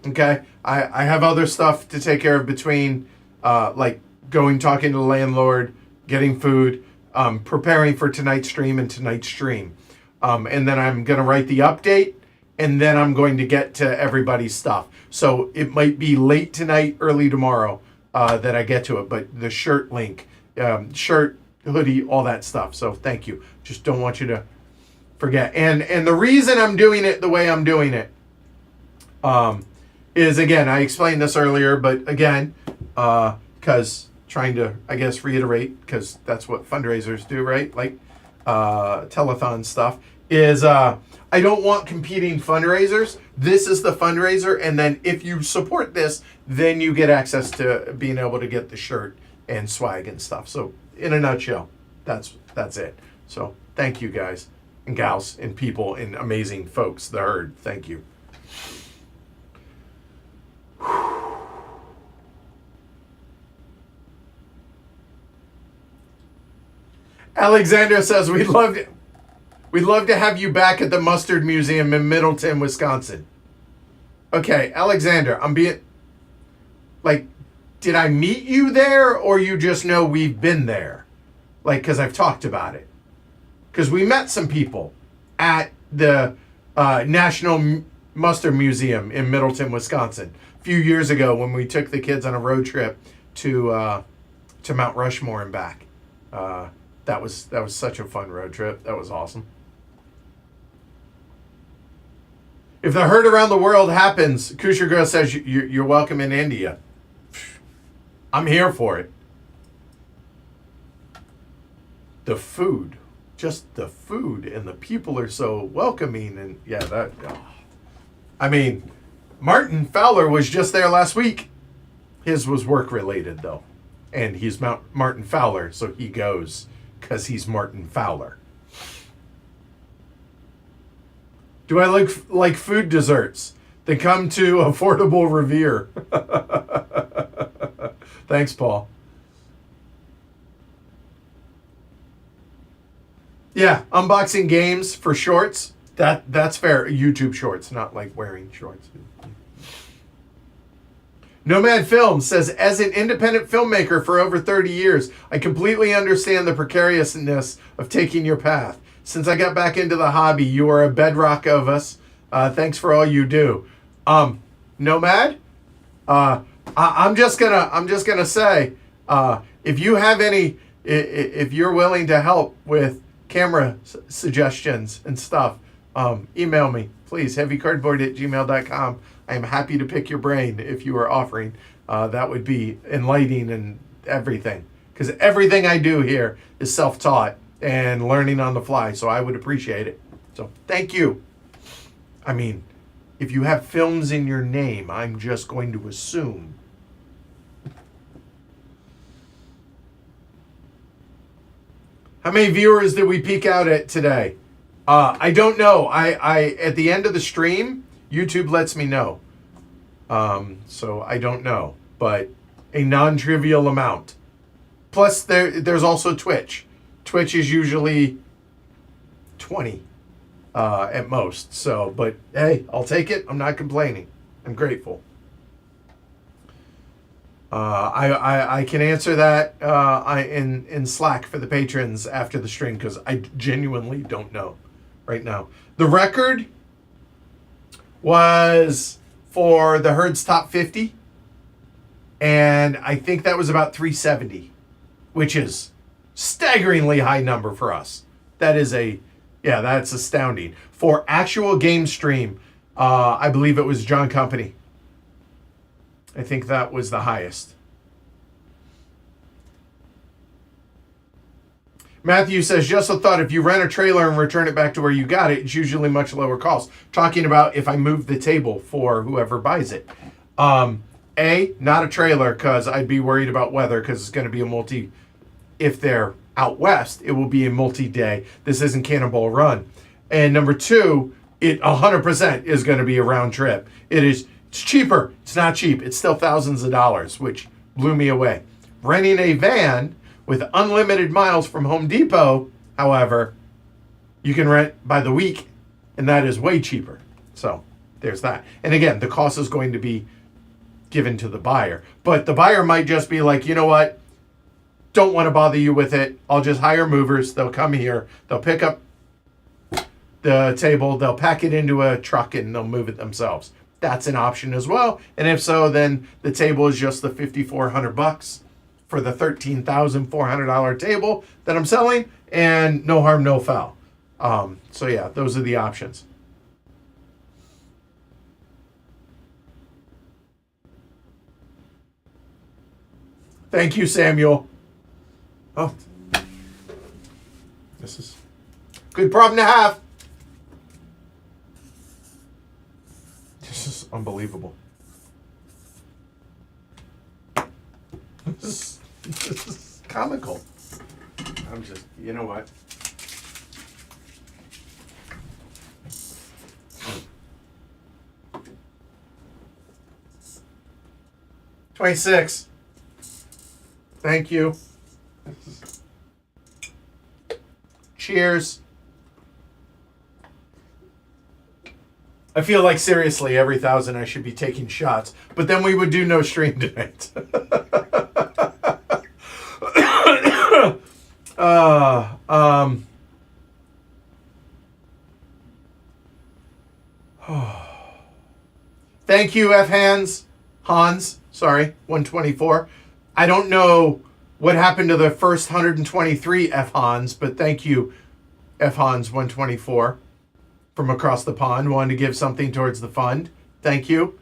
Okay, I have other stuff to take care of between like talking to the landlord, getting food, preparing for tonight's stream. And then I'm going to write the update, and then I'm going to get to everybody's stuff. So it might be late tonight, early tomorrow that I get to it. But the shirt link, shirt, hoodie, all that stuff. So thank you. Just don't want you to forget. And the reason I'm doing it the way I'm doing it is, again, I explained this earlier, but again, because... trying to, I guess, reiterate, because that's what fundraisers do, right? Like telethon stuff, is I don't want competing fundraisers. This is the fundraiser, and then if you support this, then you get access to being able to get the shirt and swag and stuff. So in a nutshell, that's it. So thank you guys and gals and people and amazing folks, the herd. Thank you. Alexander says, we'd love to have you back at the Mustard Museum in Middleton, Wisconsin. Okay, Alexander, I'm being... Like, did I meet you there, or you just know we've been there? Like, because I've talked about it. Because we met some people at the National Mustard Museum in Middleton, Wisconsin, a few years ago when we took the kids on a road trip to Mount Rushmore and back. That was such a fun road trip. That was awesome. If the herd around the world happens, Kusher Girl says you're welcome in India. I'm here for it. The food. just the food and the people are so welcoming. And yeah, that, I mean, Martin Fowler was just there last week. His was work related though. And he's Martin Fowler, so he goes because he's Martin Fowler. Do I like food desserts? Then come to Affordable Revere. Thanks, Paul. Yeah, unboxing games for shorts. That's fair. YouTube shorts, not like wearing shorts. Nomad Films says, as an independent filmmaker for over 30 years, I completely understand the precariousness of taking your path. Since I got back into the hobby, you are a bedrock of us. Thanks for all you do. Nomad, I'm just gonna say, if you have any, if you're willing to help with camera suggestions and stuff, email me, please, heavycardboard@gmail.com. I am happy to pick your brain if you are offering. That would be enlightening and everything. Because everything I do here is self-taught and learning on the fly, so I would appreciate it. So thank you. I mean, if you have films in your name, I'm just going to assume. How many viewers did we peak out at today? I don't know. I at the end of the stream, YouTube lets me know. So I don't know, but a non-trivial amount. Plus there's also Twitch. Twitch is usually 20 at most. So, but hey, I'll take it. I'm not complaining. I'm grateful. I can answer that in Slack for the patrons after the stream because I genuinely don't know right now. The record was for the Herd's Top 50, and I think that was about 370, which is staggeringly high number for us. That is that's astounding. For actual game stream, I believe it was John Company. I think that was the highest. Matthew says, just a thought, if you rent a trailer and return it back to where you got it, it's usually much lower cost. Talking about if I move the table for whoever buys it. Not a trailer, because I'd be worried about weather, because it's going to be if they're out west, it will be a multi-day. This isn't Cannonball Run. And number two, it 100% is going to be a round trip. It's cheaper. It's not cheap. It's still thousands of dollars, which blew me away. Renting a van with unlimited miles from Home Depot, however, you can rent by the week, and that is way cheaper. So there's that. And again, the cost is going to be given to the buyer. But the buyer might just be like, you know what? Don't want to bother you with it. I'll just hire movers. They'll come here. They'll pick up the table. They'll pack it into a truck, and they'll move it themselves. That's an option as well. And if so, then the table is just the $5,400 for the $13,400 table that I'm selling, and no harm, no foul. So yeah, those are the options. Thank you, Samuel. Oh, this is a good problem to have. This is unbelievable. This is comical. I'm just, you know what? $26. Thank you. Cheers. I feel like seriously every 1,000 I should be taking shots, but then we would do no stream tonight. Thank you, Hans, sorry, 124. I don't know what happened to the first 123 Hans, but thank you, Hans 124, from across the pond. Wanted to give something towards the fund. Thank you.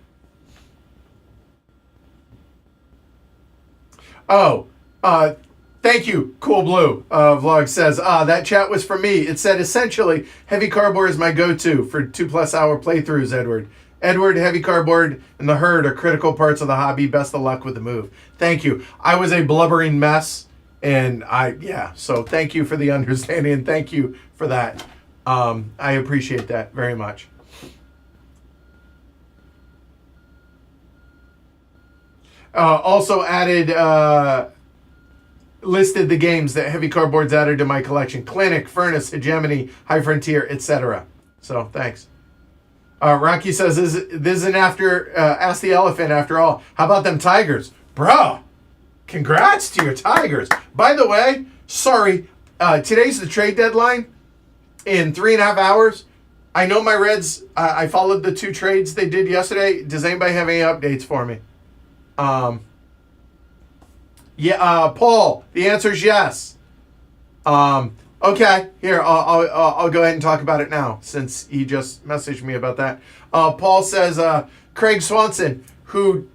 Thank you, Cool Blue. Vlog says, that chat was for me. It said, essentially, heavy cardboard is my go-to for 2+ hour playthroughs, Edward. Edward, heavy cardboard, and the herd are critical parts of the hobby. Best of luck with the move. Thank you. I was a blubbering mess, and so thank you for the understanding, and thank you for that. I appreciate that very much. Also added... listed the games that Heavy Cardboard's added to my collection. Clinic, Furnace, Hegemony, High Frontier, etc. So, thanks. Rocky says, this isn't after Ask the Elephant after all. How about them Tigers? Bro, congrats to your Tigers. By the way, sorry, today's the trade deadline in 3.5 hours. I know my Reds, I followed the 2 trades they did yesterday. Does anybody have any updates for me? Paul, the answer is yes. Okay, here, I'll go ahead and talk about it now, since he just messaged me about that. Paul says, Craig Swanson, who,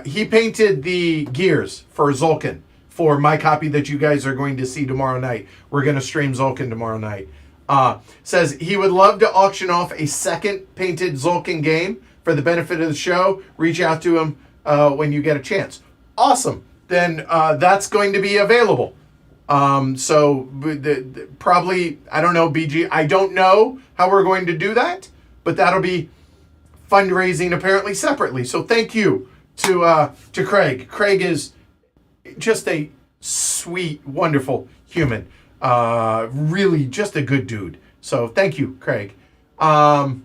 he painted the gears for Zulkin, for my copy that you guys are going to see tomorrow night. We're going to stream Zulkin tomorrow night. Says he would love to auction off a second painted Zulkin game for the benefit of the show. Reach out to him when you get a chance. Awesome. Then that's going to be available. So probably, I don't know, BG, I don't know how we're going to do that, but that'll be fundraising apparently separately. So thank you to Craig. Craig is just a sweet, wonderful human. Really just a good dude. So thank you, Craig. And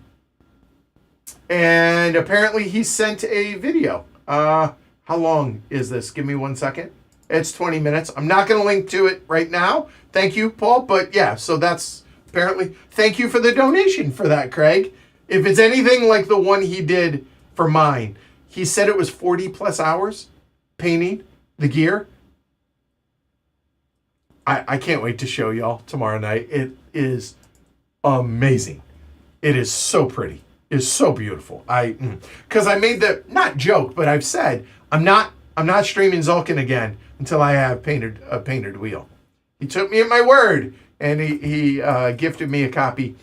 apparently he sent a video. How long is this? Give me 1 second. It's 20 minutes. I'm not going to link to it right now. Thank you, Paul. But yeah, so that's apparently... Thank you for the donation for that, Craig. If it's anything like the one he did for mine, he said it was 40+ hours painting the gear. I can't wait to show y'all tomorrow night. It is amazing. It is so pretty. It is so beautiful. Because I made the, not joke, but I've said, I'm not streaming Zulkin again until I have a painted wheel. He took me at my word, and he gifted me a copy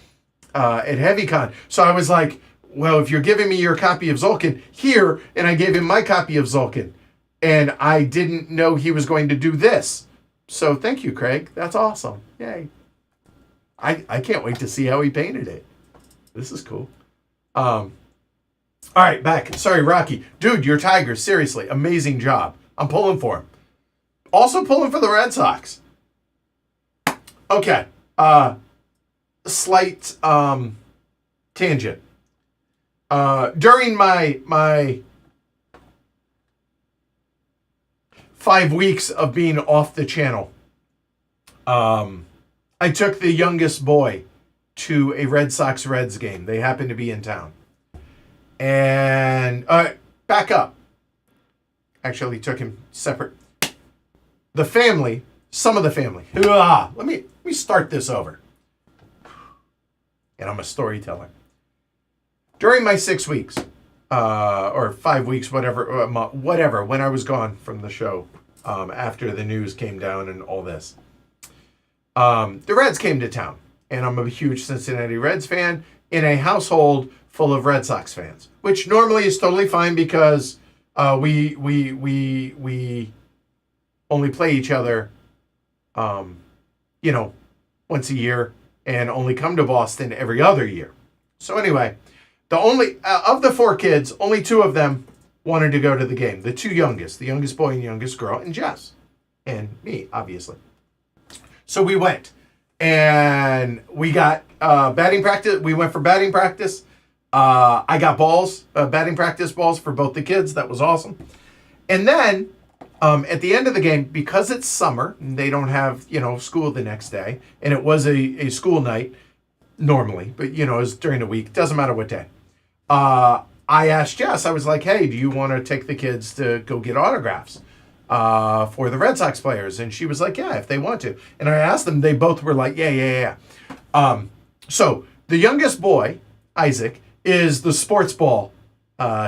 at HeavyCon. So I was like, well, if you're giving me your copy of Zulkin, here, and I gave him my copy of Zulkin. And I didn't know he was going to do this. So thank you, Craig. That's awesome. Yay. I can't wait to see how he painted it. This is cool. All right, back. Sorry, Rocky. Dude, your Tigers, seriously, amazing job. I'm pulling for him. Also pulling for the Red Sox. Okay. Slight tangent. During my 5 weeks of being off the channel, I took the youngest boy to a Red Sox Reds game. They happened to be in town. And back up. Actually took him separate. The family, some of the family. Let me start this over. And I'm a storyteller. During my 6 weeks, or 5 weeks, whatever, when I was gone from the show, after the news came down and all this, the Reds came to town, and I'm a huge Cincinnati Reds fan in a household full of Red Sox fans, which normally is totally fine because we only play each other, once a year, and only come to Boston every other year. So anyway, the only of the 4 kids, only 2 of them wanted to go to the game. The 2 youngest, the youngest boy and youngest girl, and Jess, and me, obviously. So we went, and we got batting practice. We went for batting practice. I got balls, batting practice balls for both the kids. That was awesome. And then at the end of the game, because it's summer, and they don't have school the next day, and it was a school night normally, but it was during the week. Doesn't matter what day. I asked Jess. I was like, "Hey, do you want to take the kids to go get autographs for the Red Sox players?" And she was like, "Yeah, if they want to." And I asked them. They both were like, "Yeah." So the youngest boy, Isaac, is the sports ball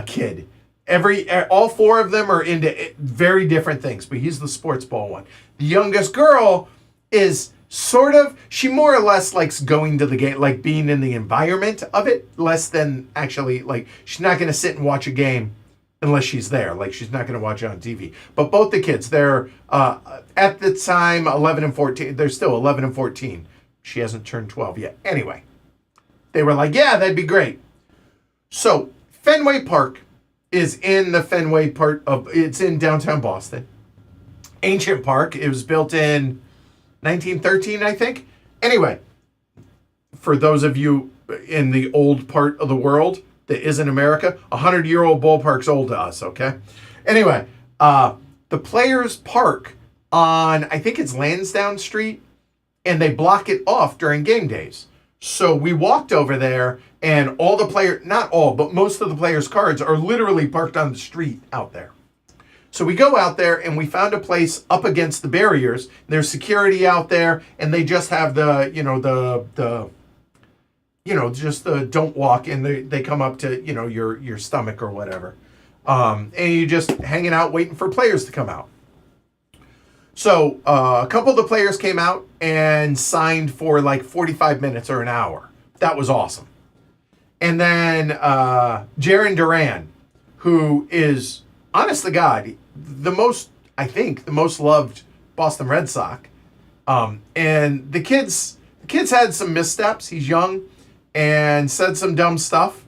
kid. All four of them are into very different things, but he's the sports ball one. The youngest girl is she more or less likes going to the game, like being in the environment of it, less than actually, like, she's not going to sit and watch a game unless she's there. Like, she's not going to watch it on TV. But both the kids, they're, at the time, 11 and 14. They're still 11 and 14. She hasn't turned 12 yet. Anyway, they were like, yeah, that'd be great. So, Fenway Park is in the Fenway part of, it's in downtown Boston. Ancient park. It was built in 1913, I think. Anyway, for those of you in the old part of the world that isn't America, 100-year-old ballpark's old to us, okay? Anyway, the Players Park on, I think it's Lansdowne Street, and they block it off during game days. So we walked over there, and all the players, not all, but most of the players' cards are literally parked on the street out there. So we go out there, and we found a place up against the barriers. There's security out there, and they just have just the don't walk, and they come up to, your stomach or whatever. And you just hanging out waiting for players to come out. So a couple of the players came out and signed for like 45 minutes or an hour. That was awesome. And then Jarren Duran, who is, honest to God, the most loved Boston Red Sox. And the kids had some missteps. He's young and said some dumb stuff.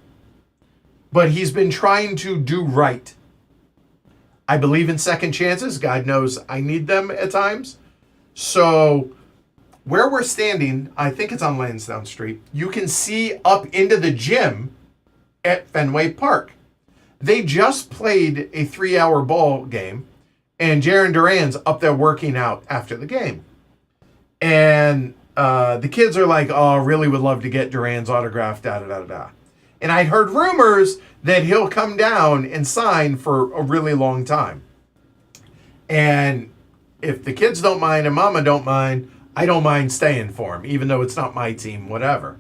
But he's been trying to do right. I believe in second chances. God knows I need them at times. So where we're standing, I think it's on Lansdowne Street, you can see up into the gym at Fenway Park. They just played a 3-hour ball game, and Jarren Duran's up there working out after the game. And the kids are like, oh, really would love to get Duran's autograph, da-da-da-da-da. And I'd heard rumors that he'll come down and sign for a really long time. And if the kids don't mind and mama don't mind, I don't mind staying for him, even though it's not my team, whatever.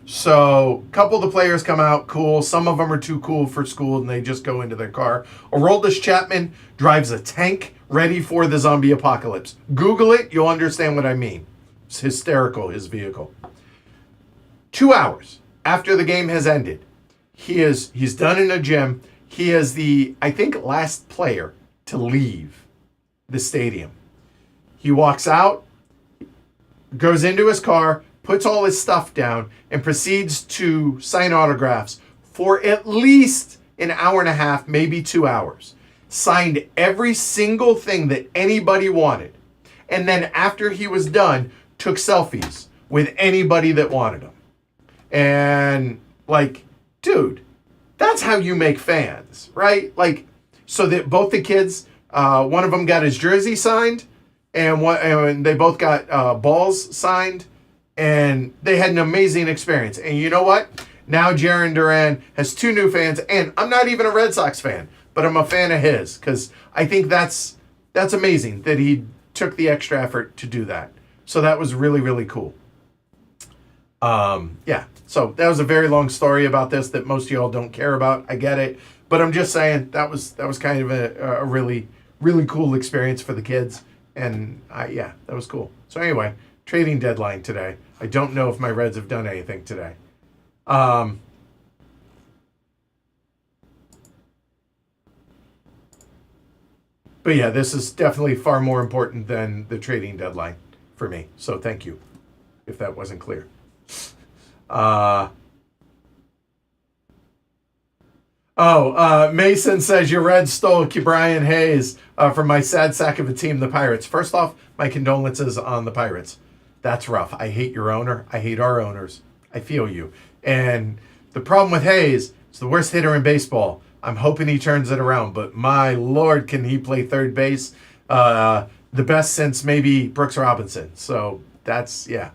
So a couple of the players come out, cool. Some of them are too cool for school, and they just go into their car. Aroldis Chapman drives a tank ready for the zombie apocalypse. Google it, you'll understand what I mean. It's hysterical, his vehicle. 2 hours after the game has ended, he's done in a gym. He is the, I think, last player to leave the stadium. He walks out, goes into his car, puts all his stuff down, and proceeds to sign autographs for at least an hour and a half, maybe 2 hours. Signed every single thing that anybody wanted. And then after he was done, took selfies with anybody that wanted them. And, like, dude, that's how you make fans, right? Like, so that both the kids, one of them got his jersey signed, and they both got balls signed, and they had an amazing experience. And you know what? Now Jarren Duran has 2 new fans, and I'm not even a Red Sox fan, but I'm a fan of his, because I think that's amazing that he took the extra effort to do that. So that was really, really cool. Yeah. So that was a very long story about this that most of y'all don't care about. I get it. But I'm just saying that was kind of a really, really cool experience for the kids. And that was cool. So anyway, trading deadline today. I don't know if my Reds have done anything today. But yeah, this is definitely far more important than the trading deadline for me. So thank you, if that wasn't clear. Mason says your Reds stole Brian Hayes from my sad sack of a team, the Pirates. First off, my condolences on the Pirates. That's rough. I hate your owner. I hate our owners. I feel you. And the problem with Hayes is the worst hitter in baseball. I'm hoping he turns it around, but my Lord, can he play third base? The best since maybe Brooks Robinson. So that's, yeah.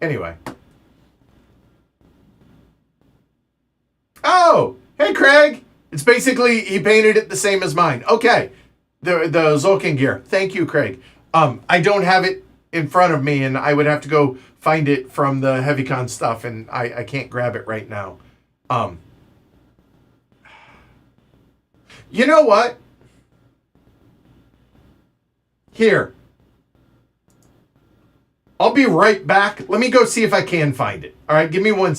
Anyway. Oh, hey, Craig. It's basically, he painted it the same as mine. Okay. The Zolkin gear. Thank you, Craig. I don't have it in front of me, and I would have to go find it from the HeavyCon stuff, and I can't grab it right now. You know what? Here. I'll be right back. Let me go see if I can find it. All right, give me one.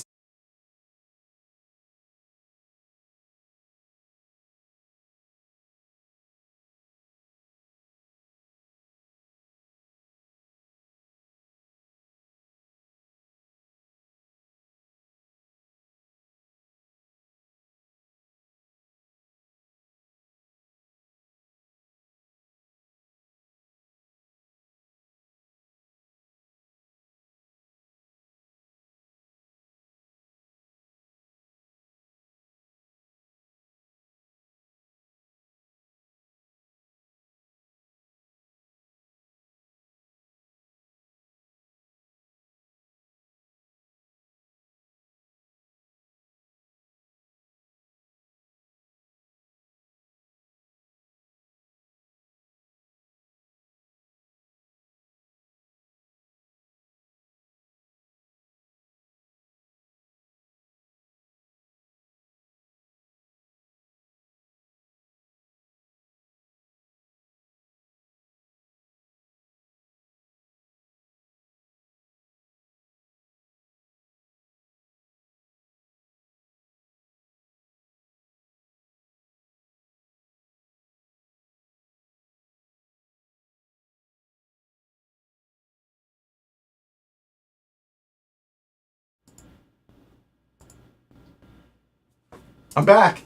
I'm back.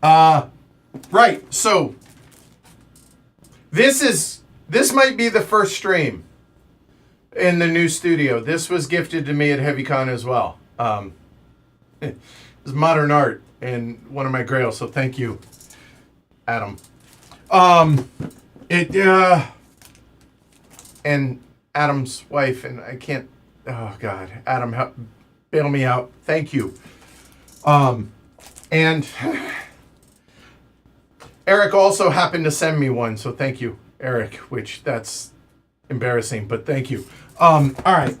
Right. So this might be the first stream in the new studio. This was gifted to me at HeavyCon as well. It's modern art and one of my grails. So thank you, Adam. And Adam's wife, and I can't. Oh God, Adam, help, bail me out. Thank you. And Eric also happened to send me one, so thank you, Eric, which that's embarrassing, but thank you. All right.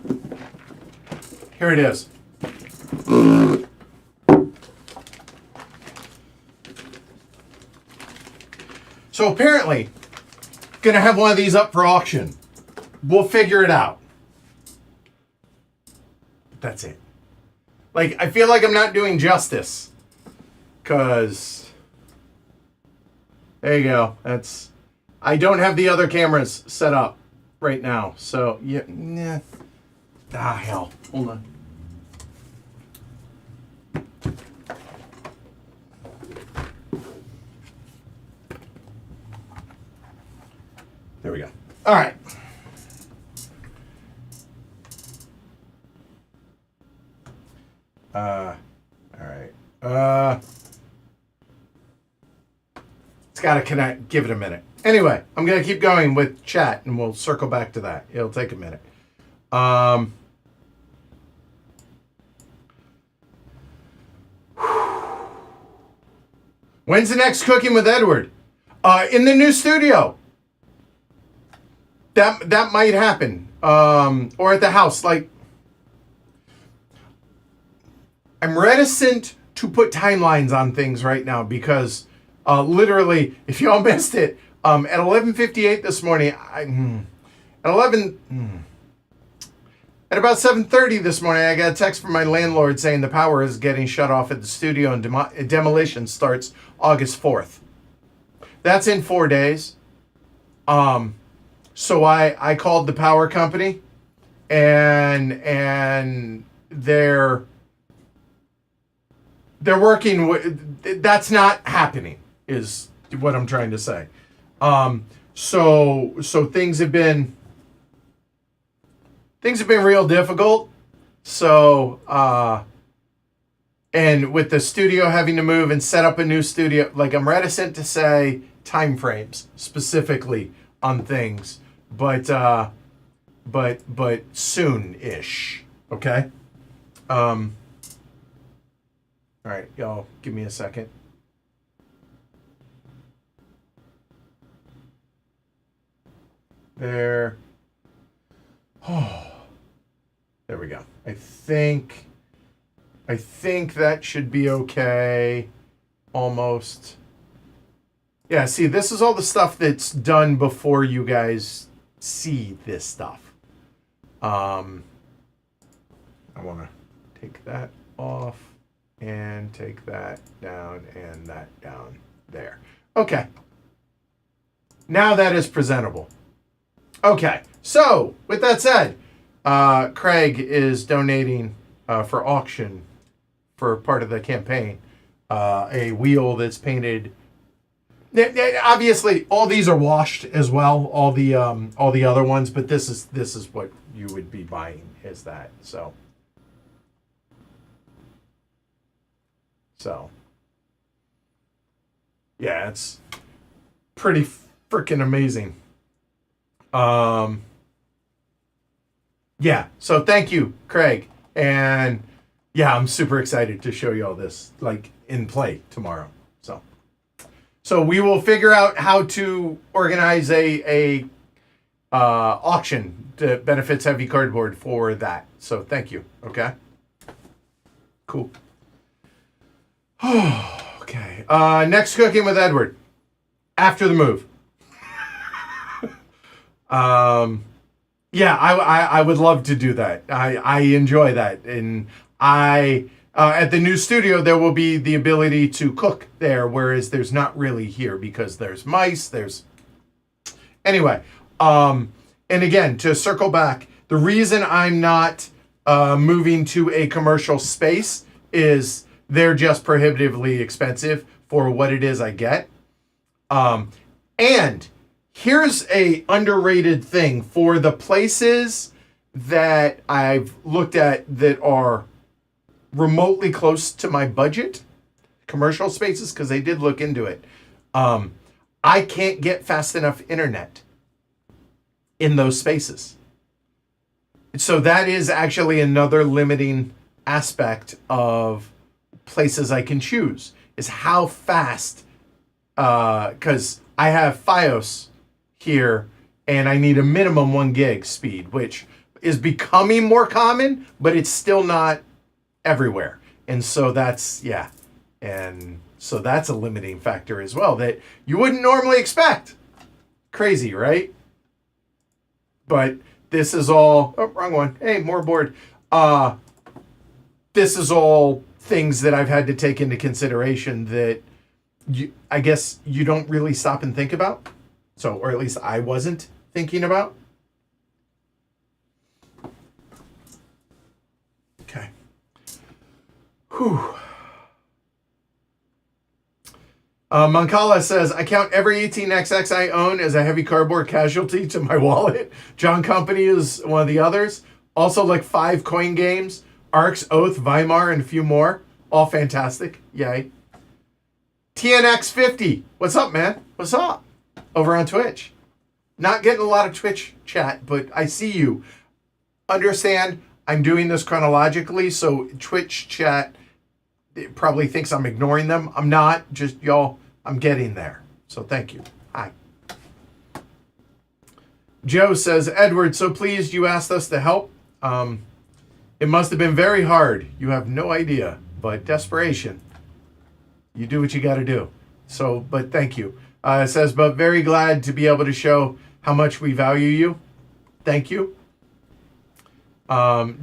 Here it is. So apparently, gonna have one of these up for auction. We'll figure it out. But that's it. Like, I feel like I'm not doing justice. Because there you go. I don't have the other cameras set up right now. So, yeah. Hell. Hold on. There we go. All right. All right. It's got to connect. Give it a minute. Anyway, I'm going to keep going with chat, and we'll circle back to that. It'll take a minute. When's the next Cooking with Edward? In the new studio. That might happen. Or at the house. Like, I'm reticent to put timelines on things right now because literally, if y'all missed it, at 11:58 this morning, at about 7:30 this morning, I got a text from my landlord saying the power is getting shut off at the studio and demolition starts August 4th. That's in 4 days. So I called the power company, and they're working with. That's not happening, is what I'm trying to say. So things have been real difficult. So and with the studio having to move and set up a new studio, like, I'm reticent to say time frames specifically on things, but soon-ish. Okay. All right, y'all, give me a second. There. Oh, there we go. I think that should be okay. Almost. Yeah, see, this is all the stuff that's done before you guys see this stuff. I want to take that off and take that down and that down there. Okay. Now that is presentable. Okay, so with that said, Craig is donating for auction for part of the campaign a wheel that's painted. Obviously, all these are washed as well. All the other ones, but this is what you would be buying. Is that so? So, yeah, it's pretty freaking amazing. Yeah, so thank you, Craig. And yeah, I'm super excited to show you all this, like, in play tomorrow. So we will figure out how to organize a auction that benefits Heavy Cardboard for that. So thank you. Okay. Cool. Okay. Next, cooking with Edward after the move. Yeah, I would love to do that. I enjoy that, and at the new studio there will be the ability to cook there, whereas there's not really here because there's mice. Anyway. And again, to circle back, the reason I'm not moving to a commercial space is they're just prohibitively expensive for what it is I get. And here's a underrated thing for the places that I've looked at that are remotely close to my budget, commercial spaces, because they did look into it. I can't get fast enough internet in those spaces. So that is actually another limiting aspect of places I can choose, is how fast, because I have Fios here and I need a minimum 1 gig speed, which is becoming more common, but it's still not everywhere. And so that's, yeah. And so that's a limiting factor as well that you wouldn't normally expect. Crazy, right? But this is all, oh, wrong one. Hey, more board. This is all things that I've had to take into consideration that I guess you don't really stop and think about. So, or at least I wasn't thinking about. Okay. Whew. Mancala says, I count every 18XX I own as a heavy cardboard casualty to my wallet. John Company is one of the others. Also like 5 coin games, Arcs, Oath, Weimar, and a few more. All fantastic. Yay. TNX50. What's up, man? What's up? Over on Twitch. Not getting a lot of Twitch chat, but I see you. Understand, I'm doing this chronologically, so Twitch chat probably thinks I'm ignoring them. I'm not. Just y'all, I'm getting there. So thank you. Hi. Joe says, Edward, so pleased you asked us to help. It must have been very hard. You have no idea. But desperation. You do what you got to do. So, but thank you. It says, but very glad to be able to show how much we value you. Thank you.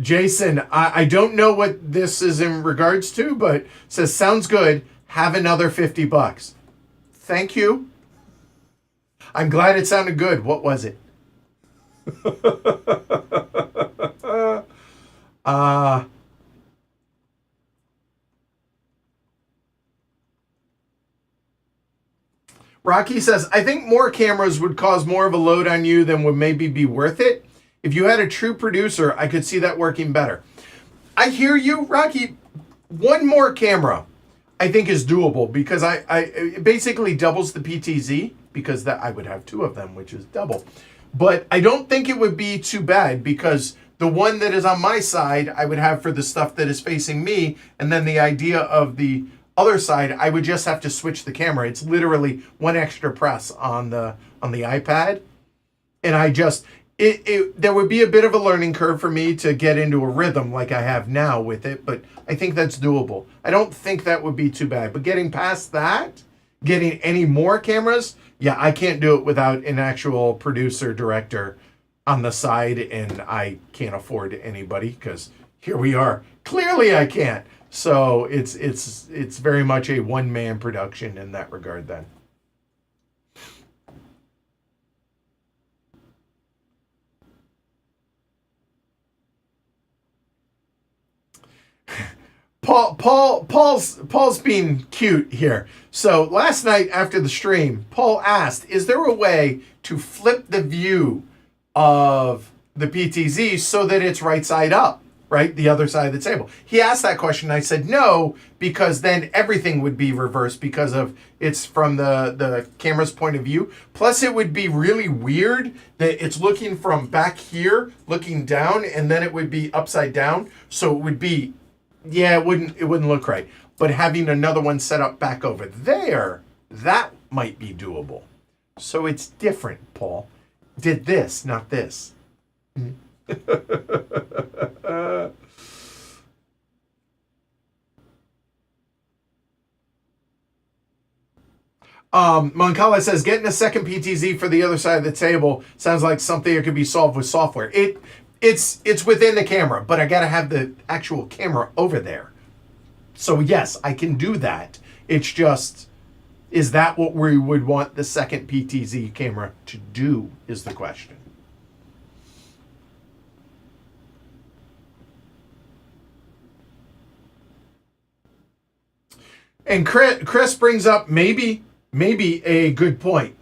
Jason, I don't know what this is in regards to, but says, sounds good. Have another $50. Thank you. I'm glad it sounded good. What was it? Rocky says, I think more cameras would cause more of a load on you than would maybe be worth it. If you had a true producer, I could see that working better. I hear you, Rocky. One more camera, I think, is doable because it basically doubles the PTZ because that I would have 2 of them, which is double. But I don't think it would be too bad because the one that is on my side, I would have for the stuff that is facing me. And then the idea of the other side, I would just have to switch the camera. It's literally 1 extra press on the iPad. And I just... there would be a bit of a learning curve for me to get into a rhythm like I have now with it, but I think that's doable. I don't think that would be too bad, but getting past that Getting any more cameras, yeah, I can't do it without an actual producer director on the side, and I can't afford anybody because here we are. Clearly, I can't. So it's very much a one-man production in that regard. Then. Paul's being cute here. So last night after the stream, Paul asked, "Is there a way to flip the view of the PTZ so that it's right side up, right, the other side of the table?" He asked that question. I said no, because then everything would be reversed because of it's from the camera's point of view. Plus, it would be really weird that it's looking from back here, looking down, and then it would be upside down. So it would be. Yeah, it wouldn't look right. But having another one set up back over there, that might be doable. So it's different, Paul. Did this, not this. Moncala says getting a second PTZ for the other side of the table sounds like something that could be solved with software. It's within the camera, but I gotta have the actual camera over there. So yes, I can do that. It's just, is that what we would want the second PTZ camera to do is the question. And Chris brings up maybe a good point.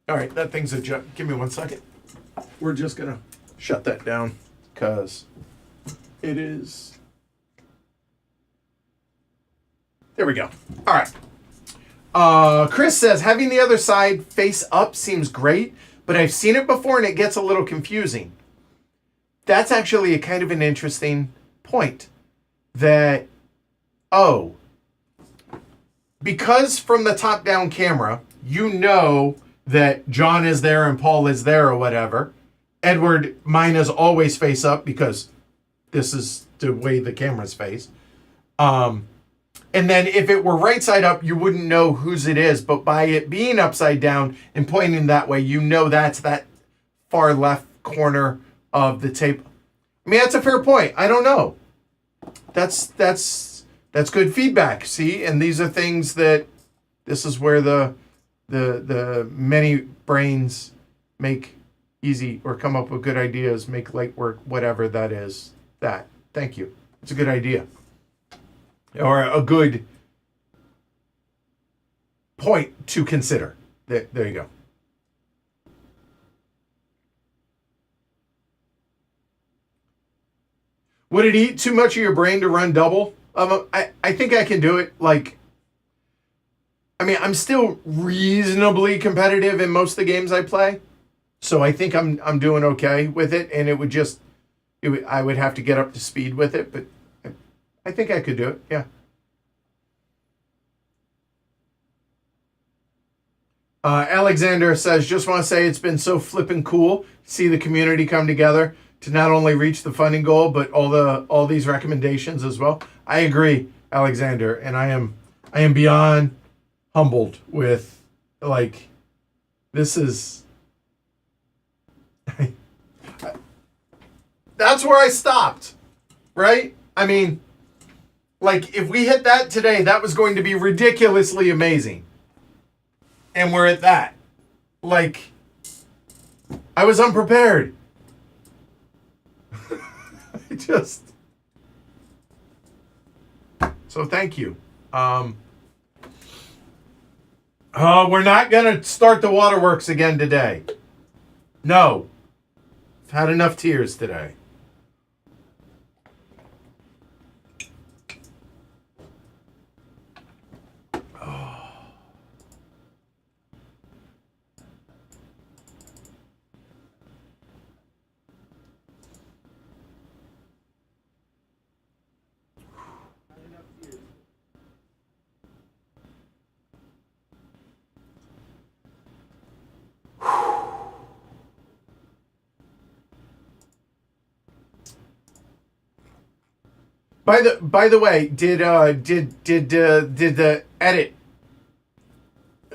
All right, that thing's a joke. Give me 1 second. We're just going to shut that down because it is. There we go. All right. Chris says, having the other side face up seems great, but I've seen it before and it gets a little confusing. That's actually a kind of an interesting point. That, because from the top-down camera, you know that John is there and Paul is there or whatever. Edward, mine is always face up because this is the way the camera's face. And then if it were right side up, you wouldn't know whose it is. But by it being upside down and pointing that way, you know that's that far left corner of the tape. I mean, that's a fair point. I don't know. That's good feedback. See, and these are things that this is where the many brains make easy or come up with good ideas, make light work, whatever that is. That. Thank you. It's a good idea. Or a good point to consider. There you go. Would it eat too much of your brain to run double? I think I can do it. Like, I mean, I'm still reasonably competitive in most of the games I play, so I think I'm doing okay with it. And I would have to get up to speed with it, but I think I could do it. Yeah. Alexander says, just want to say it's been so flippin' cool. See the community come together to not only reach the funding goal, but all these recommendations as well. I agree, Alexander, and I am beyond humbled with, like, this is. That's where I stopped, right? I mean, like, if we hit that today, that was going to be ridiculously amazing. And we're at that. Like, I was unprepared. So thank you. We're not going to start the waterworks again today. No. I've had enough tears today. By the way, did the edit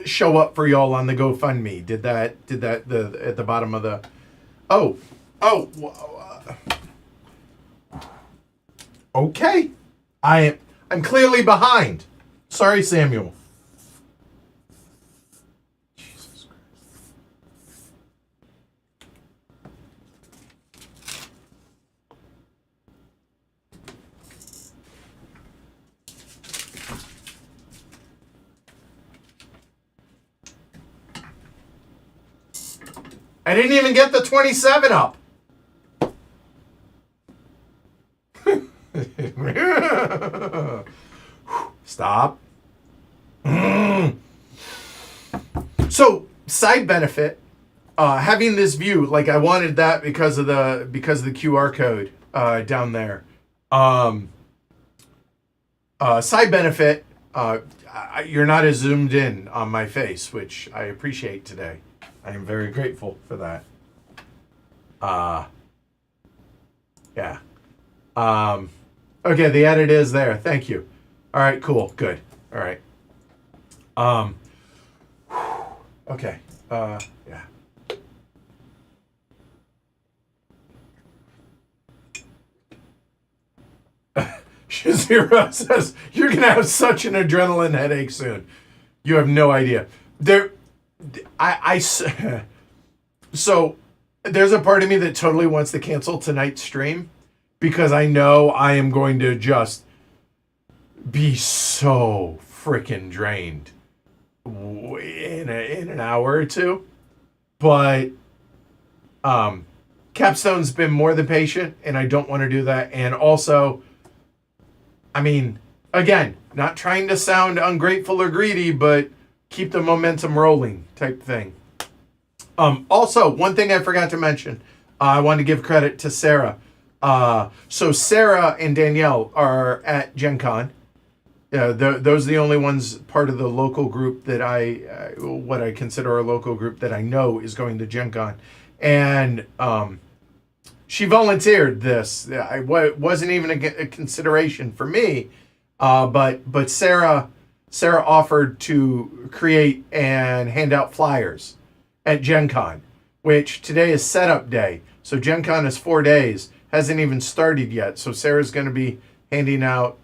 show up for y'all on the GoFundMe? Did that the at the bottom of the? Oh, oh, okay. I'm clearly behind. Sorry, Samuel. Jesus Christ. I didn't even get the 27 up. Stop. So, side benefit, having this view, like I wanted that because of the QR code down there. Side benefit, you're not as zoomed in on my face, which I appreciate today. I am very grateful for that. Yeah. Okay, the edit is there. Thank you. All right, cool. Good. All right. Okay. Yeah. Shazira says, you're going to have such an adrenaline headache soon. You have no idea. So there's a part of me that totally wants to cancel tonight's stream because I know I am going to just be so freaking drained in an hour or two. But Capstone's been more than patient, and I don't want to do that. And also, I mean, again, not trying to sound ungrateful or greedy, but keep the momentum rolling type thing. Also, one thing I forgot to mention, I want to give credit to Sarah. So Sarah and Danielle are at Gen Con. Those are the only ones part of the local group that what I consider a local group that I know is going to Gen Con. And she volunteered this. It wasn't even a consideration for me, but Sarah offered to create and hand out flyers at Gen Con, which today is setup day. So Gen Con is 4 days, hasn't even started yet. So Sarah's going to be handing out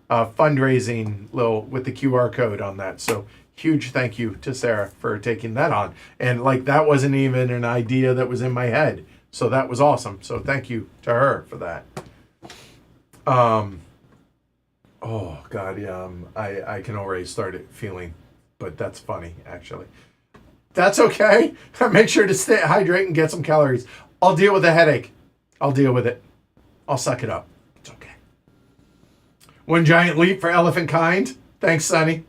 fundraising with the QR code on that. So huge thank you to Sarah for taking that on. And like that wasn't even an idea that was in my head. So that was awesome. So thank you to her for that. Oh God, yeah. I can already start it feeling, but that's funny actually. That's okay. Make sure to stay hydrate and get some calories. I'll deal with the headache. I'll deal with it. I'll suck it up. It's okay. One giant leap for elephant kind. Thanks, Sonny.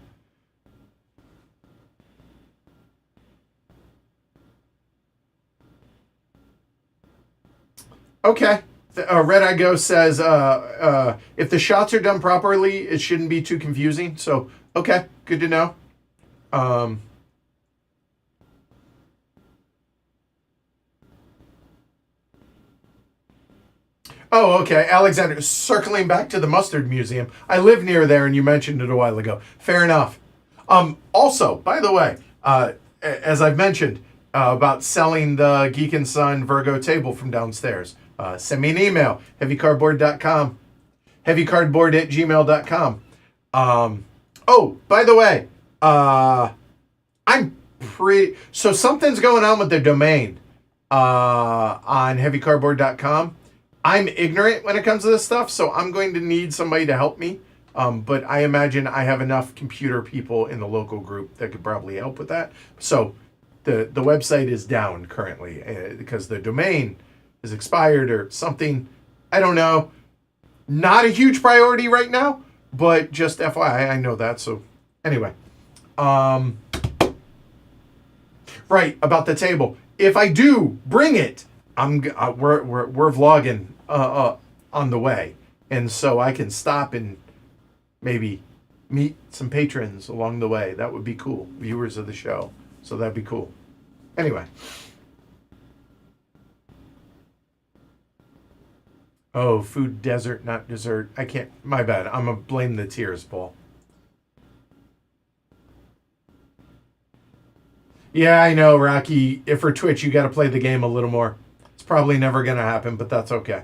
Okay. Red Eye Ghost says, if the shots are done properly, it shouldn't be too confusing. So, okay. Good to know. Oh, okay. Alexander, circling back to the Mustard Museum. I live near there, and you mentioned it a while ago. Fair enough. Also, by the way, as I've mentioned about selling the Geek and Son Virgo table from downstairs, send me an email, heavycardboard.com, heavycardboard@gmail.com. Oh, by the way, so something's going on with the domain on heavycardboard.com. I'm ignorant when it comes to this stuff, so I'm going to need somebody to help me. But I imagine I have enough computer people in the local group that could probably help with that. So the website is down currently because the domain is expired or something. I don't know. Not a huge priority right now, but just FYI, I know that. So anyway, right about the table. If I do bring it, we're vlogging on the way, and so I can stop and maybe meet some patrons along the way. That would be cool, viewers of the show. So that'd be cool. Anyway, Oh, food desert, not dessert. I can't. My bad. I'm gonna blame the tears, Paul. Yeah, I know, Rocky. If for Twitch, you got to play the game a little more. It's probably never gonna happen, but that's okay.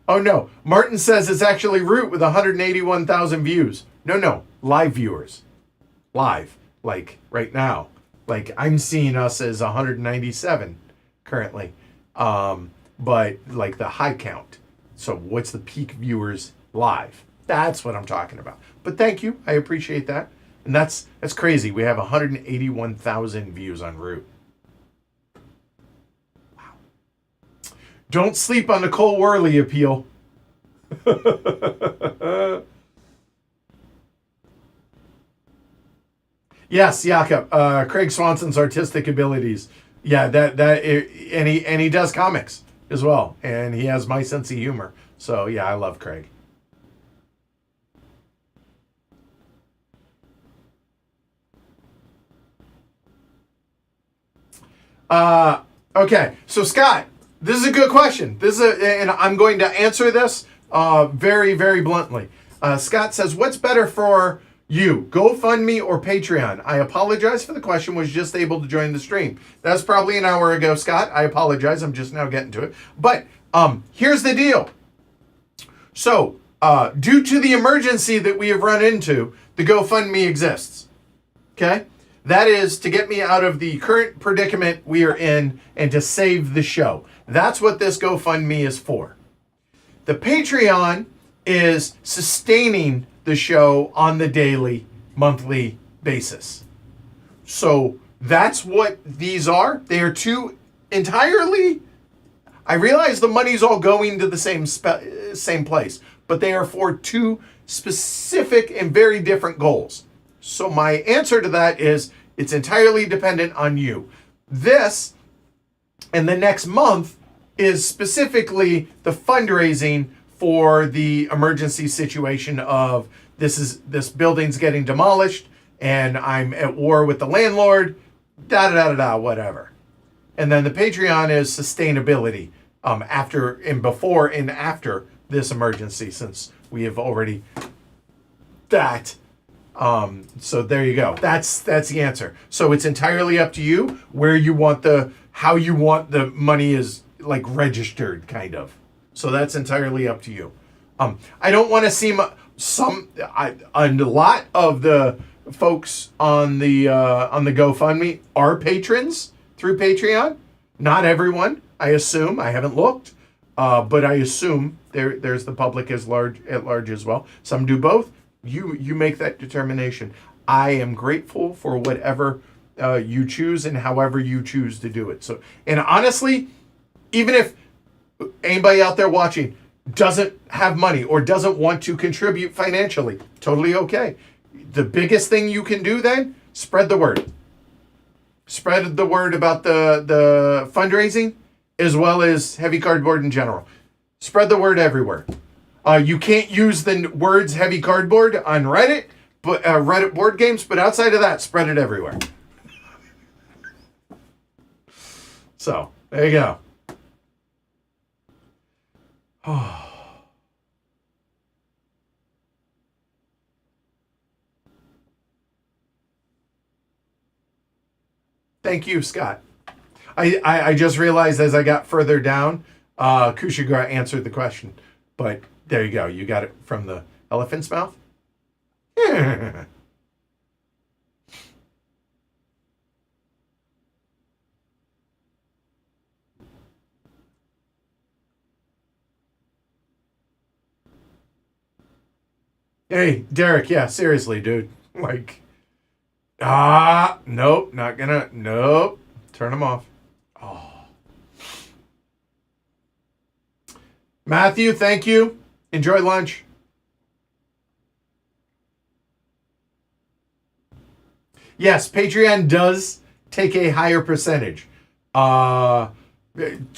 Oh no, Martin says it's actually Root with 181,000 views. No, no, live viewers, live, like right now. Like I'm seeing us as 197 currently, but like the high count. So what's the peak viewers live? That's what I'm talking about. But thank you, I appreciate that. And that's crazy. We have 181,000 views on Root. Don't sleep on the Cole Worley appeal. Yes, Jakob. Craig Swanson's artistic abilities. Yeah, and he does comics as well, and he has my sense of humor. So yeah, I love Craig. Okay, so Scott, this is a good question. And I'm going to answer this very, very bluntly. Scott says, "What's better for you, GoFundMe or Patreon?" I apologize for the question. Was just able to join the stream. That's probably an hour ago, Scott. I apologize. I'm just now getting to it. But here's the deal. So, due to the emergency that we have run into, the GoFundMe exists. Okay. That is to get me out of the current predicament we are in and to save the show. That's what this GoFundMe is for. The Patreon is sustaining the show on the daily, monthly basis. So that's what these are. They are two entirely. I realize the money's all going to the same place, but they are for two specific and very different goals. So my answer to that is it's entirely dependent on you. This and the next month is specifically the fundraising for the emergency situation of this building's getting demolished and I'm at war with the landlord, whatever. And then the Patreon is sustainability after and before and after this emergency, since we have already that. So there you go. That's the answer. So it's entirely up to you how you want the money is like registered, kind of. So that's entirely up to you. I don't want to seem a lot of the folks on the GoFundMe are patrons through Patreon. Not everyone, I assume. I haven't looked, but I assume there's the public at large as well. Some do both. You make that determination. I am grateful for whatever you choose and however you choose to do it. So, and honestly, even if anybody out there watching doesn't have money or doesn't want to contribute financially, totally okay. The biggest thing you can do then, spread the word. Spread the word about the fundraising as well as heavy cardboard in general. Spread the word everywhere. You can't use the words heavy cardboard on Reddit, but Reddit board games, but outside of that, spread it everywhere. So, there you go. Thank you, Scott. I just realized as I got further down, Kushigra answered the question. But there you go. You got it from the elephant's mouth. Hey, Derek. Yeah, seriously, dude. Like, nope, not gonna. Nope. Turn them off. Oh. Matthew, thank you. Enjoy lunch. Yes, Patreon does take a higher percentage. To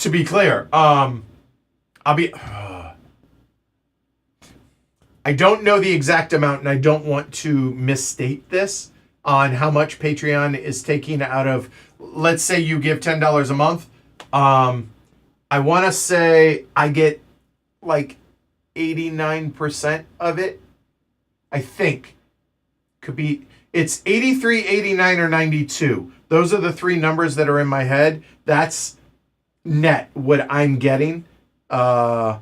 be clear, I'll be. I don't know the exact amount, and I don't want to misstate this. on how much Patreon is taking out of, let's say you give $10 a month. I want to say I get like 89% of it. I think could be, it's 83, 89, or 92. Those are the three numbers that are in my head. That's net what I'm getting on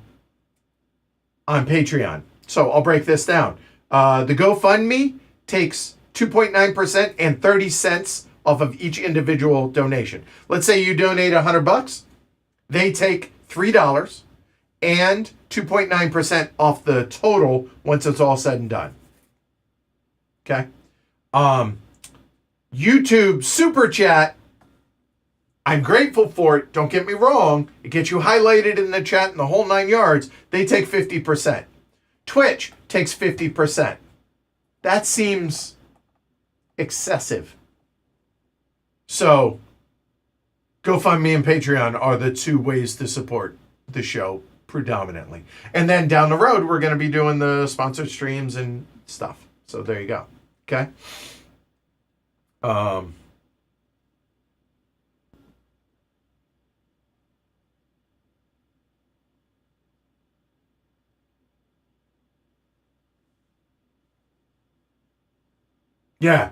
Patreon. So I'll break this down. The GoFundMe takes 2.9% and 30 cents off of each individual donation. Let's say you donate $100. They take $3 and 2.9% off the total once it's all said and done. Okay. YouTube Super Chat, I'm grateful for it. Don't get me wrong. It gets you highlighted in the chat and the whole 9 yards. They take 50%. Twitch takes 50%. That seems excessive. So, GoFundMe and Patreon are the two ways to support the show predominantly. And then down the road, we're going to be doing the sponsored streams and stuff. So there you go. Okay. Yeah.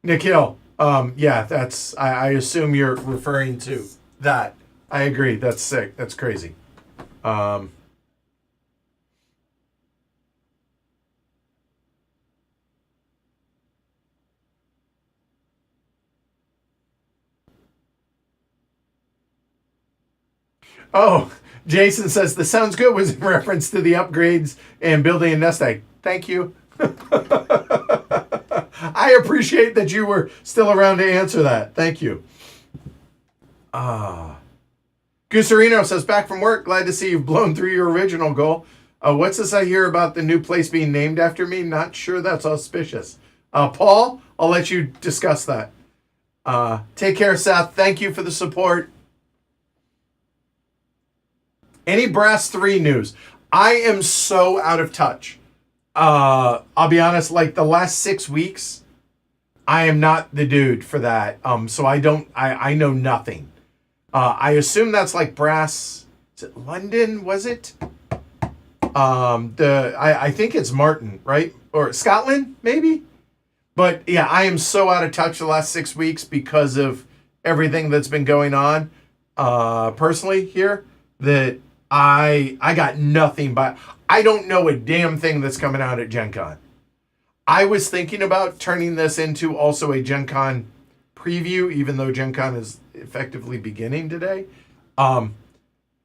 Nikhil. Yeah, that's, I assume you're referring to that. I agree. That's sick. That's crazy. Oh, Jason says the sounds good was in reference to the upgrades and building a nest egg. Thank you. I appreciate that you were still around to answer that. Thank you. Gusarino says, back from work. Glad to see you've blown through your original goal. What's this I hear about the new place being named after me? Not sure that's auspicious. Paul, I'll let you discuss that. Take care, Seth. Thank you for the support. Any Brass 3 news? I am so out of touch. I'll be honest, like the last 6 weeks, I am not the dude for that. So I know nothing. I assume that's like Brass. Is it London? Was it? I think it's Martin, right? Or Scotland, maybe? But yeah, I am so out of touch the last 6 weeks because of everything that's been going on, personally here, that I got nothing, but I don't know a damn thing that's coming out at Gen Con. I was thinking about turning this into also a Gen Con preview, even though Gen Con is effectively beginning today. I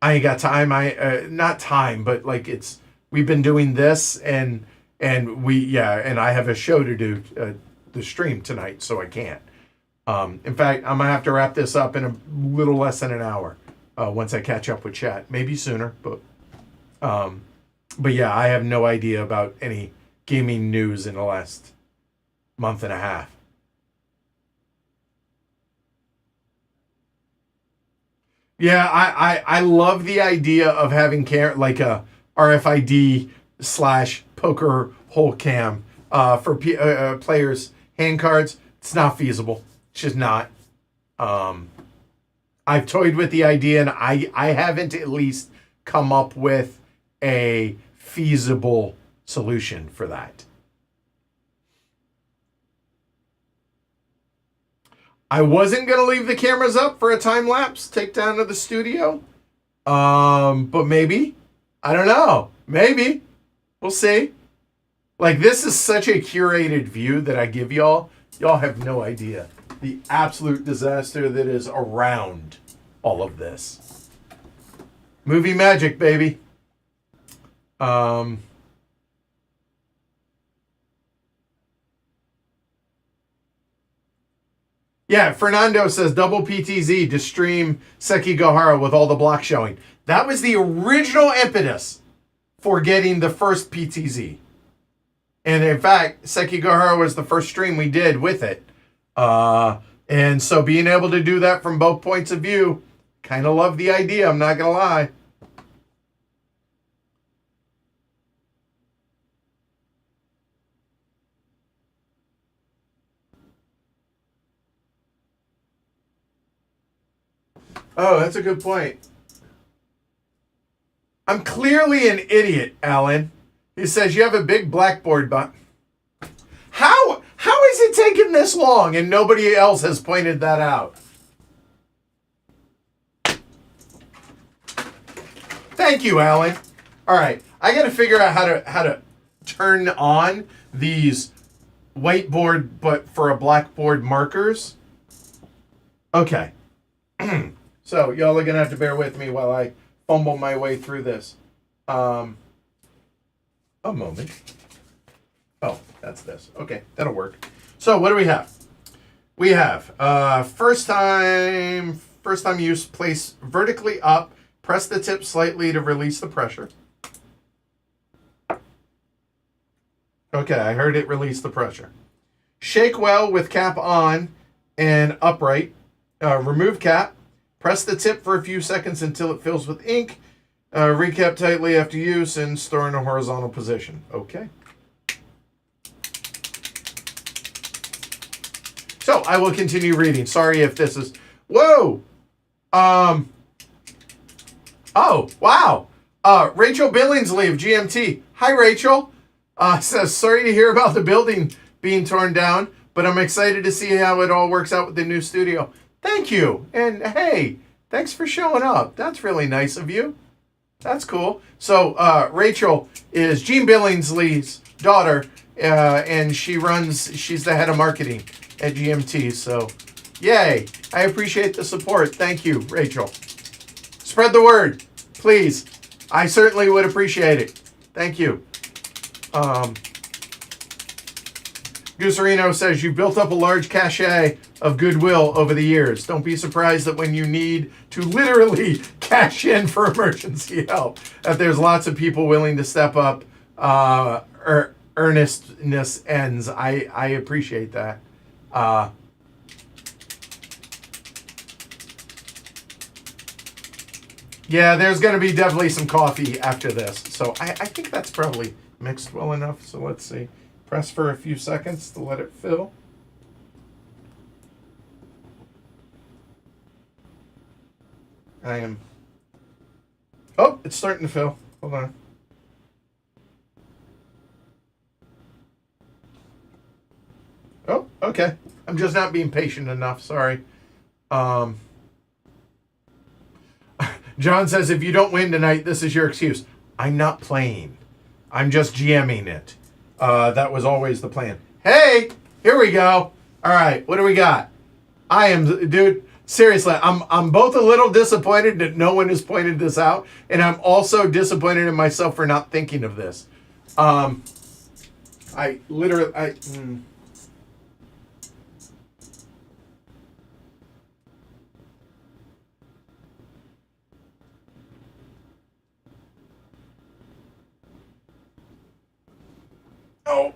ain't got time. Not time, but like we've been doing this and I have a show to do, the stream tonight, so I can't. In fact, I'm gonna have to wrap this up in a little less than an hour. Once I catch up with chat, maybe sooner, but yeah, I have no idea about any gaming news in the last month and a half. Yeah, I love the idea of having like a RFID / poker hole cam for players' hand cards. It's not feasible. It's just not. I've toyed with the idea, and I haven't at least come up with a feasible solution for that. I wasn't going to leave the cameras up for a time lapse, take down to the studio. But maybe. I don't know. Maybe. We'll see. Like, this is such a curated view that I give y'all. Y'all have no idea the absolute disaster that is around all of this. Movie magic, baby. Yeah, Fernando says double PTZ to stream Sekigahara with all the blocks showing. That was the original impetus for getting the first PTZ. And in fact, Sekigahara was the first stream we did with it. And so being able to do that from both points of view, kind of love the idea, I'm not going to lie. Oh, that's a good point. I'm clearly an idiot, Alan. He says you have a big blackboard, but how is it taking this long and nobody else has pointed that out? Thank you, Alan. All right, I got to figure out how to turn on these whiteboard but for a blackboard markers. Okay. So y'all are gonna have to bear with me while I fumble my way through this. A moment. Oh, that's this. Okay, that'll work. So what do we have? We have first time use, place vertically up, press the tip slightly to release the pressure. Okay, I heard it release the pressure. Shake well with cap on and upright. Remove cap. Press the tip for a few seconds until it fills with ink. Recap tightly after use and store in a horizontal position. Okay. So I will continue reading. Sorry if this is... Whoa! Oh, wow. Rachel Billingsley of GMT. Hi, Rachel. Says, sorry to hear about the building being torn down, but I'm excited to see how it all works out with the new studio. Thank you. And hey, thanks for showing up. That's really nice of you. That's cool. So Rachel is Gene Billingsley's daughter, and she's the head of marketing at GMT. So yay. I appreciate the support. Thank you, Rachel. Spread the word, please. I certainly would appreciate it. Thank you. Gusarino says, you built up a large cachet of goodwill over the years. Don't be surprised that when you need to literally cash in for emergency help, that there's lots of people willing to step up. Earnestness ends. I appreciate that. Yeah, there's going to be definitely some coffee after this. So I think that's probably mixed well enough. So let's see. Press for a few seconds to let it fill. Oh, it's starting to fill. Hold on. Oh, okay. I'm just not being patient enough. Sorry. John says, if you don't win tonight, this is your excuse. I'm not playing. I'm just GMing it. That was always the plan. Hey, here we go. All right, what do we got? Dude, seriously, I'm both a little disappointed that no one has pointed this out, and I'm also disappointed in myself for not thinking of this.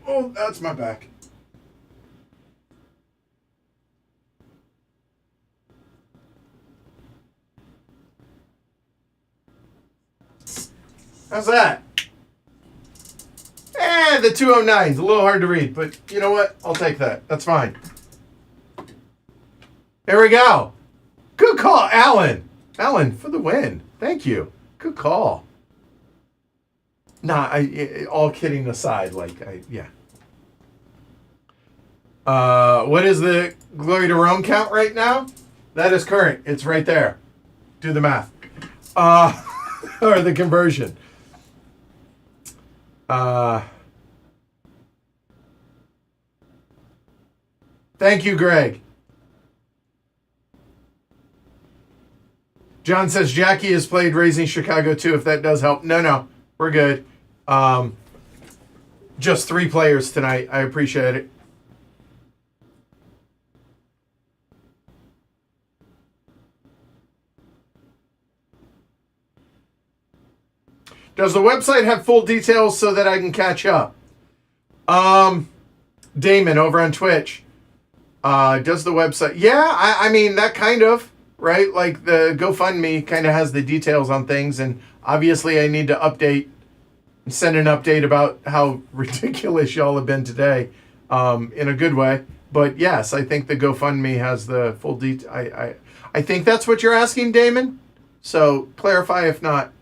Oh, that's my back. How's that? The 209's a little hard to read, but you know what? I'll take that. That's fine. There we go. Good call, Alan. Alan, for the win. Thank you. Good call. Nah, all kidding aside, yeah. What is the Glory to Rome count right now? That is current. It's right there. Do the math. Or the conversion. Thank you, Greg. John says Jackie has played Raising Chicago too, if that does help. No, we're good. Just 3 players tonight. I appreciate it. Does the website have full details so that I can catch up? Damon over on Twitch. Does the website... Yeah, I mean, that kind of, right? Like the GoFundMe kind of has the details on things, and obviously I need to update, send an update about how ridiculous y'all have been today, in a good way. But yes, I think the GoFundMe has the full detail. I think that's what you're asking, Damon. So clarify if not.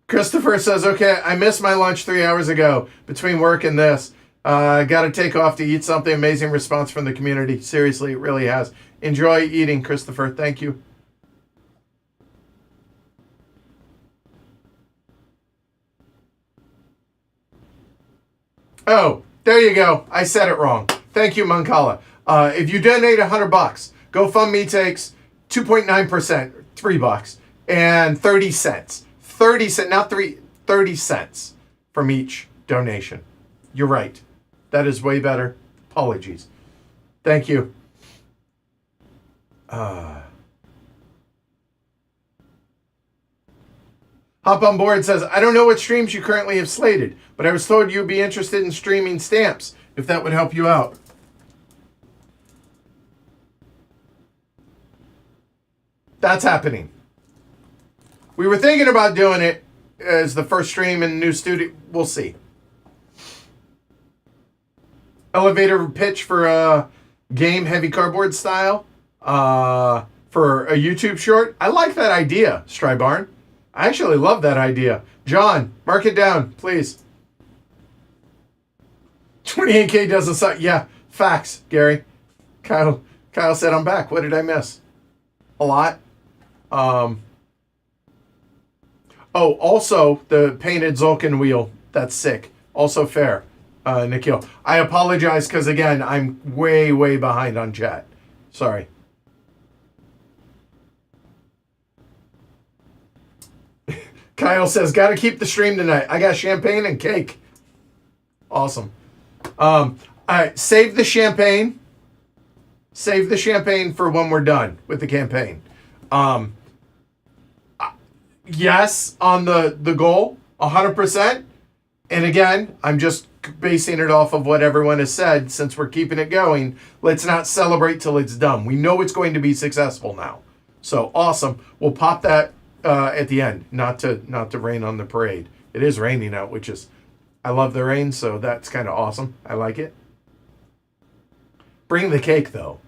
Christopher says, okay, I missed my lunch 3 hours ago between work and this. Got to take off to eat something. Amazing response from the community. Seriously, it really has. Enjoy eating, Christopher. Thank you. Oh, there you go. I said it wrong. Thank you, Mancala. If you donate $100, GoFundMe takes 2.9%, $3, and 30 cents. 30 cents, not 30 cents from each donation. You're right. That is way better. Apologies. Thank you. Hop on Board says, I don't know what streams you currently have slated, but I was told you'd be interested in streaming stamps, if that would help you out. That's happening. We were thinking about doing it as the first stream in the new studio. We'll see. Elevator pitch for a game, heavy cardboard style, for a YouTube short. I like that idea, Strybarn. I actually love that idea. John, mark it down, please. 28K doesn't suck. Yeah, facts, Gary. Kyle said I'm back. What did I miss? A lot. Oh, also the painted Zulkin wheel. That's sick. Also fair, Nikhil. I apologize because, again, I'm way, way behind on chat. Sorry. Kyle says, got to keep the stream tonight. I got champagne and cake. Awesome. All right, save the champagne. Save the champagne for when we're done with the campaign. Yes, on the goal, 100%. And again, I'm just basing it off of what everyone has said. Since we're keeping it going, let's not celebrate till it's done. We know it's going to be successful now. So awesome. We'll pop that at the end, not to rain on the parade. It is raining out, which is, I love the rain, so that's kind of awesome. I like it. Bring the cake, though.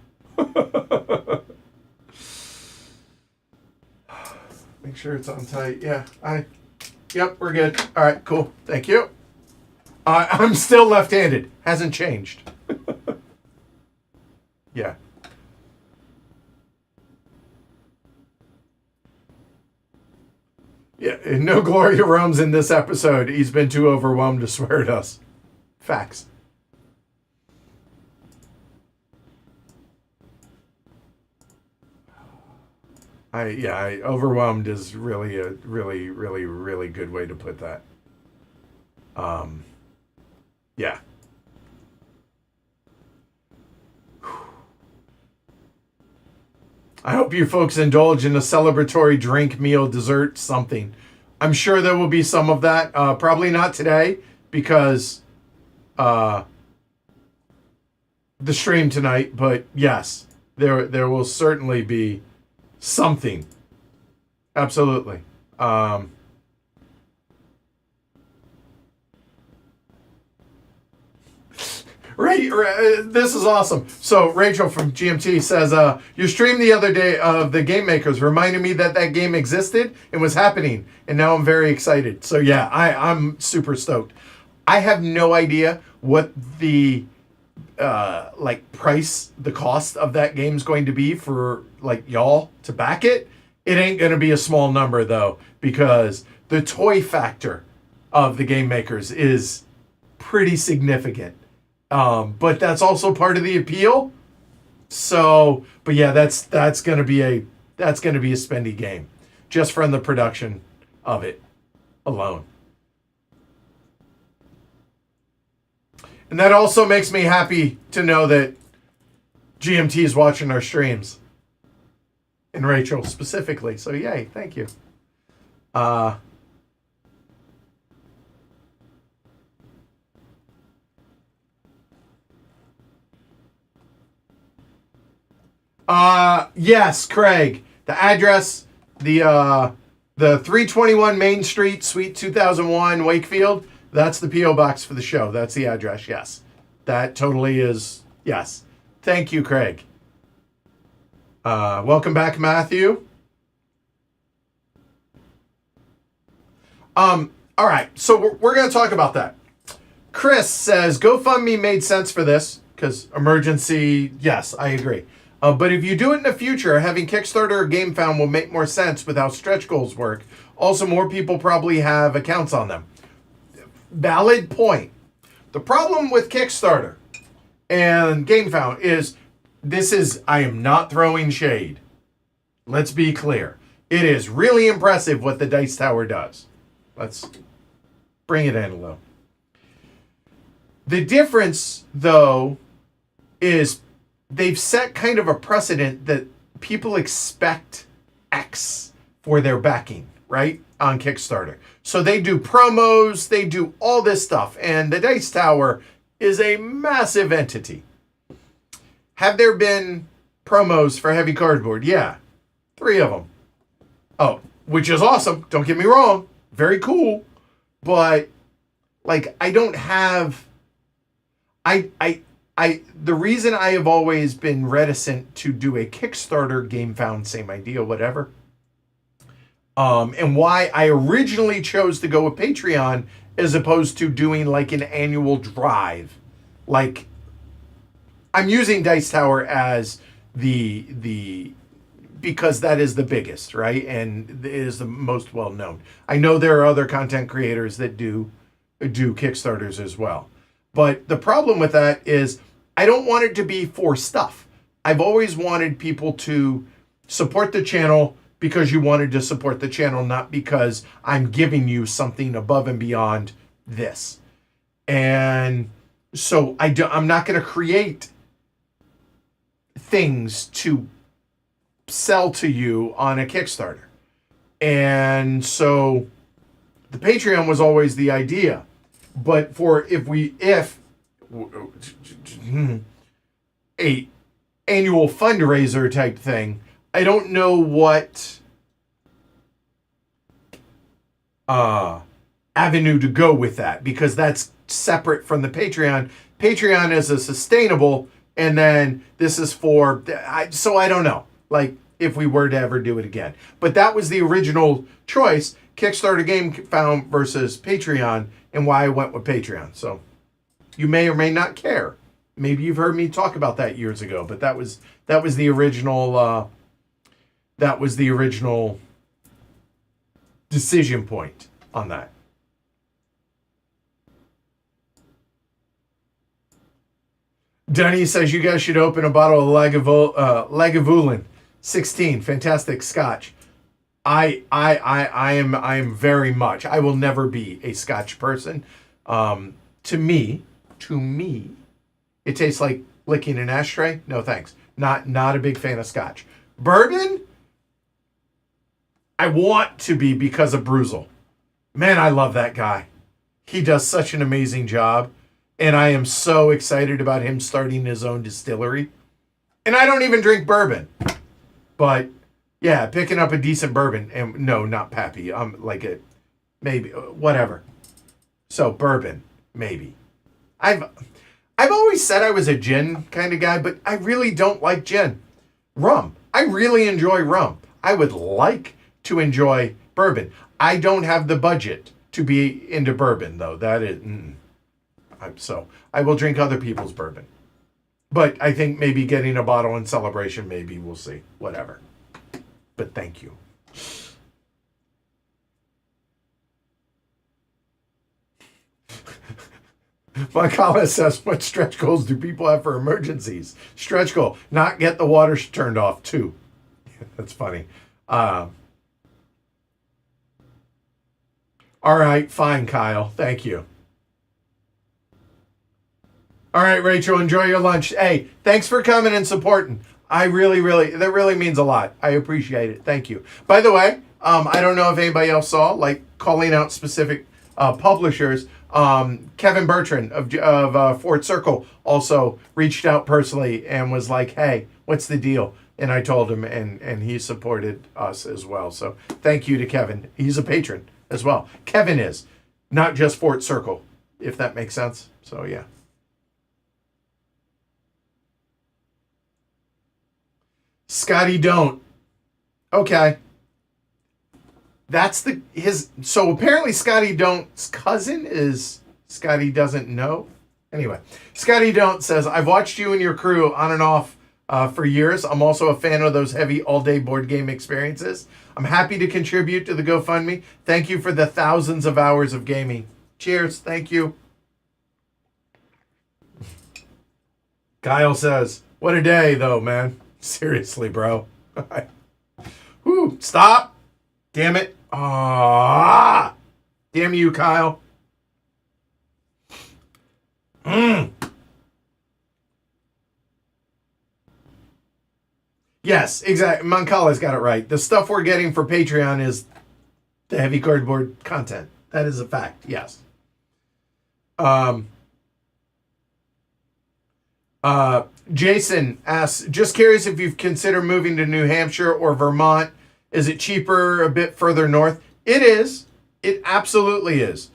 Make sure it's on tight. Yeah, yep, we're good. All right, cool. Thank you. I'm still left-handed. Hasn't changed. Yeah. Yeah, no Gloria Rome's in this episode. He's been too overwhelmed to swear at us. Facts. Overwhelmed is really a really, really, really good way to put that. Yeah. I hope you folks indulge in a celebratory drink, meal, dessert, something. I'm sure there will be some of that. Probably not today because the stream tonight, but yes, there will certainly be something. Absolutely. Right, this is awesome. So Rachel from GMT says, your stream the other day of the Game Makers reminded me that game existed and was happening, and now I'm very excited. So yeah, I'm super stoked. I have no idea what the price, the cost of that game's going to be for y'all to back it. It ain't going to be a small number though, because the toy factor of the Game Makers is pretty significant. But that's also part of the appeal. So, but yeah, that's gonna be a spendy game, just from the production of it alone. And that also makes me happy to know that GMT is watching our streams, and Rachel specifically. So yay, thank you. Yes, Craig. The address, the 321 Main Street, Suite 2001, Wakefield. That's the P.O. box for the show. That's the address. Yes, That totally is, yes. Thank you, Craig. Welcome back, Matthew. All right, so we're going to talk about that. Chris says, GoFundMe made sense for this, because emergency, yes, I agree. But if you do it in the future, having Kickstarter or GameFound will make more sense with how stretch goals work. Also, more people probably have accounts on them. Valid point. The problem with Kickstarter and GameFound is, I am not throwing shade. Let's be clear. It is really impressive what the Dice Tower does. Let's bring it in a little. The difference, though, is they've set kind of a precedent that people expect X for their backing, right? On Kickstarter. So they do promos, they do all this stuff, and the Dice Tower is a massive entity. Have there been promos for Heavy Cardboard? Yeah. 3 of them. Oh, which is awesome. Don't get me wrong. Very cool. But, like, I don't have... the reason I have always been reticent to do a Kickstarter, GameFound, same idea, whatever, and why I originally chose to go with Patreon as opposed to doing like an annual drive. Like, I'm using Dice Tower as the because that is the biggest, right? And it is the most well known. I know there are other content creators that do Kickstarters as well. But the problem with that is I don't want it to be for stuff. I've always wanted people to support the channel because you wanted to support the channel, not because I'm giving you something above and beyond this. And so I'm not going to create things to sell to you on a Kickstarter. And so the Patreon was always the idea. But for if a annual fundraiser type thing, I don't know what avenue to go with that, because that's separate from the Patreon. Patreon is a sustainable, and then this is for, so I don't know, like, if we were to ever do it again. But that was the original choice, Kickstarter, GameFound versus Patreon, and why I went with Patreon. So you may or may not care. Maybe you've heard me talk about that years ago, but that was the original decision point on that. Denny says you guys should open a bottle of Lagavulin 16, fantastic Scotch. I am very much. I will never be a Scotch person. To me, it tastes like licking an ashtray. No thanks. Not a big fan of Scotch. Bourbon, I want to be because of Bruzel. Man, I love that guy. He does such an amazing job. And I am so excited about him starting his own distillery. And I don't even drink bourbon. But, yeah, picking up a decent bourbon. And no, not Pappy. Like a, maybe, whatever. So, bourbon, maybe. I've always said I was a gin kind of guy, but I really don't like gin. Rum. I really enjoy rum. I would like to enjoy bourbon. I don't have the budget to be into bourbon, though. That is... So I will drink other people's bourbon. But I think maybe getting a bottle in celebration, maybe we'll see. Whatever. But thank you. Makala says, what stretch goals do people have for emergencies? Stretch goal, not get the water turned off too. That's funny. All right, fine, Kyle. Thank you. All right, Rachel, enjoy your lunch. Hey, thanks for coming and supporting. I really, that really means a lot. I appreciate it. Thank you. By the way, I don't know if anybody else saw, like, calling out specific publishers. Kevin Bertrand of Fort Circle also reached out personally and was like, hey, what's the deal? And I told him, and he supported us as well. So thank you to Kevin. He's a patron as well. Kevin is, not just Fort Circle, if that makes sense. So, yeah. Scotty don't. Okay. That's so apparently Scotty Don't's cousin is Scotty doesn't know. Anyway, Scotty Don't says, I've watched you and your crew on and off for years. I'm also a fan of those heavy all-day board game experiences. I'm happy to contribute to the GoFundMe. Thank you for the thousands of hours of gaming. Cheers. Thank you. Kyle says, what a day, though, man. Seriously, bro. Whew, stop. Damn it. Ah, damn you, Kyle. Yes, exactly. Moncala's got it right. The stuff we're getting for Patreon is the heavy cardboard content. That is a fact. Yes. Jason asks, just curious if you've considered moving to New Hampshire or Vermont. Is it cheaper a bit further north? It is. It absolutely is.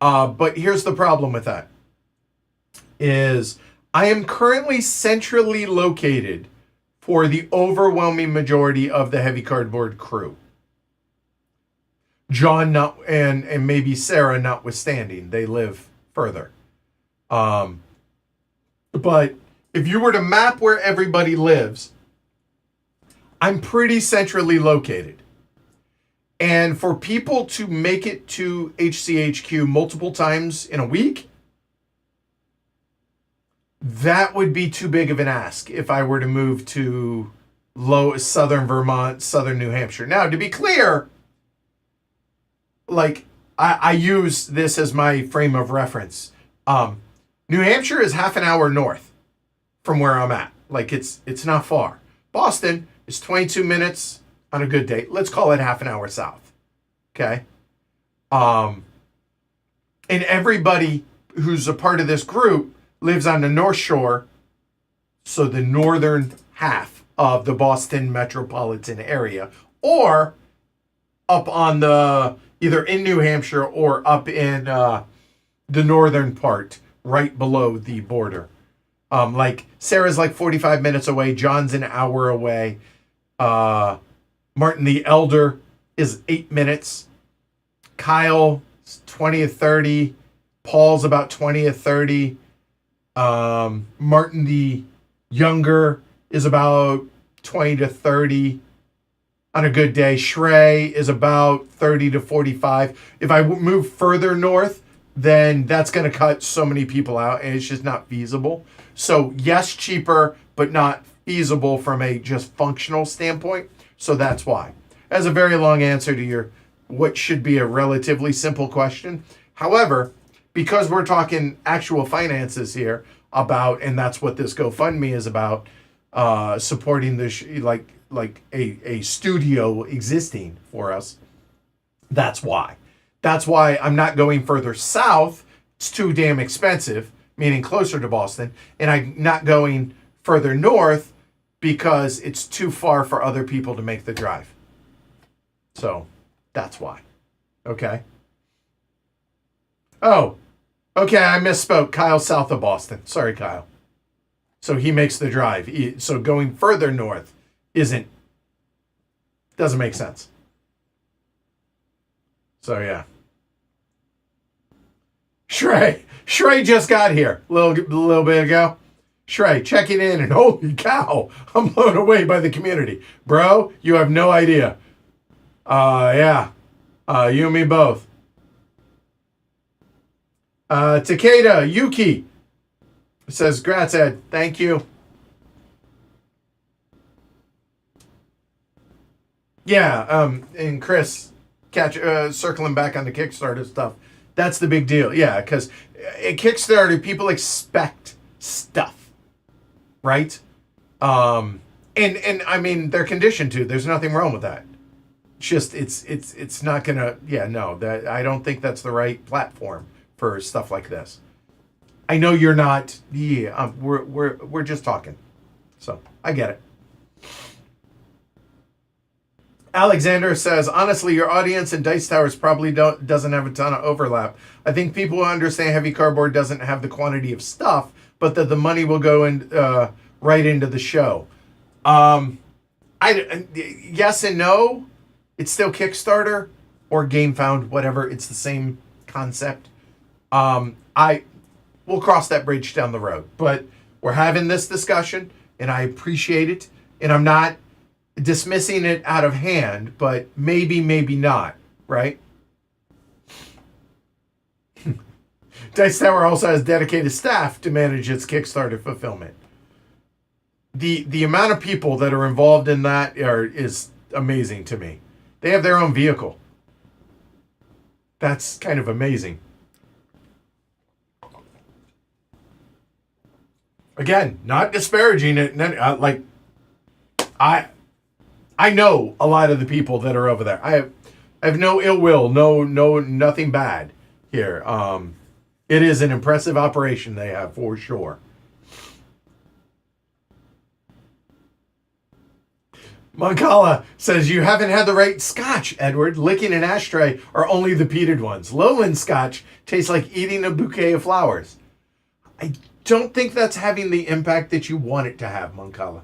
But here's the problem with that. Is I am currently centrally located for the overwhelming majority of the heavy cardboard crew. John and maybe Sarah notwithstanding, they live further. But if you were to map where everybody lives, I'm pretty centrally located. And for people to make it to HCHQ multiple times in a week, that would be too big of an ask if I were to move to southern Vermont, southern New Hampshire. Now, to be clear, like I use this as my frame of reference. New Hampshire is half an hour north from where I'm at. Like it's not far. Boston is 22 minutes on a good day. Let's call it half an hour south. Okay. And everybody who's a part of this group lives on the North Shore, so the northern half of the Boston metropolitan area, or up on either in New Hampshire or up in the northern part, right below the border. Like Sarah's like 45 minutes away, John's an hour away, Martin the Elder is 8 minutes, Kyle 20 to 30, Paul's about 20 to 30, Martin the Younger is about 20 to 30 on a good day. Shrey is about 30 to 45. If I move further north, then that's going to cut so many people out, and it's just not feasible. So yes, cheaper, but not feasible from a just functional standpoint. So that's why. As a very long answer to what should be a relatively simple question. However, because we're talking actual finances here and that's what this GoFundMe is about, supporting this, like a studio existing for us. That's why. That's why I'm not going further south. It's too damn expensive, meaning closer to Boston. And I'm not going further north because it's too far for other people to make the drive. So that's why. Okay. Oh, okay, I misspoke. Kyle's south of Boston. Sorry, Kyle. So he makes the drive. So going further north doesn't make sense. So yeah. Shrey just got here a little bit ago. Shrey checking in, and holy cow, I'm blown away by the community. Bro, you have no idea. Yeah. You and me both. Takeda Yuki says, "Grats, Ed. Thank you." Yeah, and Chris, circling back on the Kickstarter stuff. That's the big deal. Yeah, because at Kickstarter, people expect stuff, right? And I mean, they're conditioned to. There's nothing wrong with that. Just it's not gonna. Yeah, no. That I don't think that's the right platform for stuff like this. I know you're not. Yeah, we're just talking, so I get it. Alexander says, honestly, your audience and Dice Towers probably doesn't have a ton of overlap. I think people who understand heavy cardboard doesn't have the quantity of stuff, but that the money will go in right into the show. Yes and no. It's still Kickstarter or GameFound, whatever. It's the same concept. I We'll cross that bridge down the road, but we're having this discussion, and I appreciate it. And I'm not dismissing it out of hand, but maybe not, right? Dice Tower also has dedicated staff to manage its Kickstarter fulfillment. The amount of people that are involved in that is amazing to me. They have their own vehicle. That's kind of amazing. Again, not disparaging it. I know a lot of the people that are over there. I have no ill will, nothing bad here. It is an impressive operation they have for sure. Moncala says, you haven't had the right scotch, Edward. Licking an ashtray are only the peated ones. Lowland scotch tastes like eating a bouquet of flowers. I don't think that's having the impact that you want it to have, Moncala.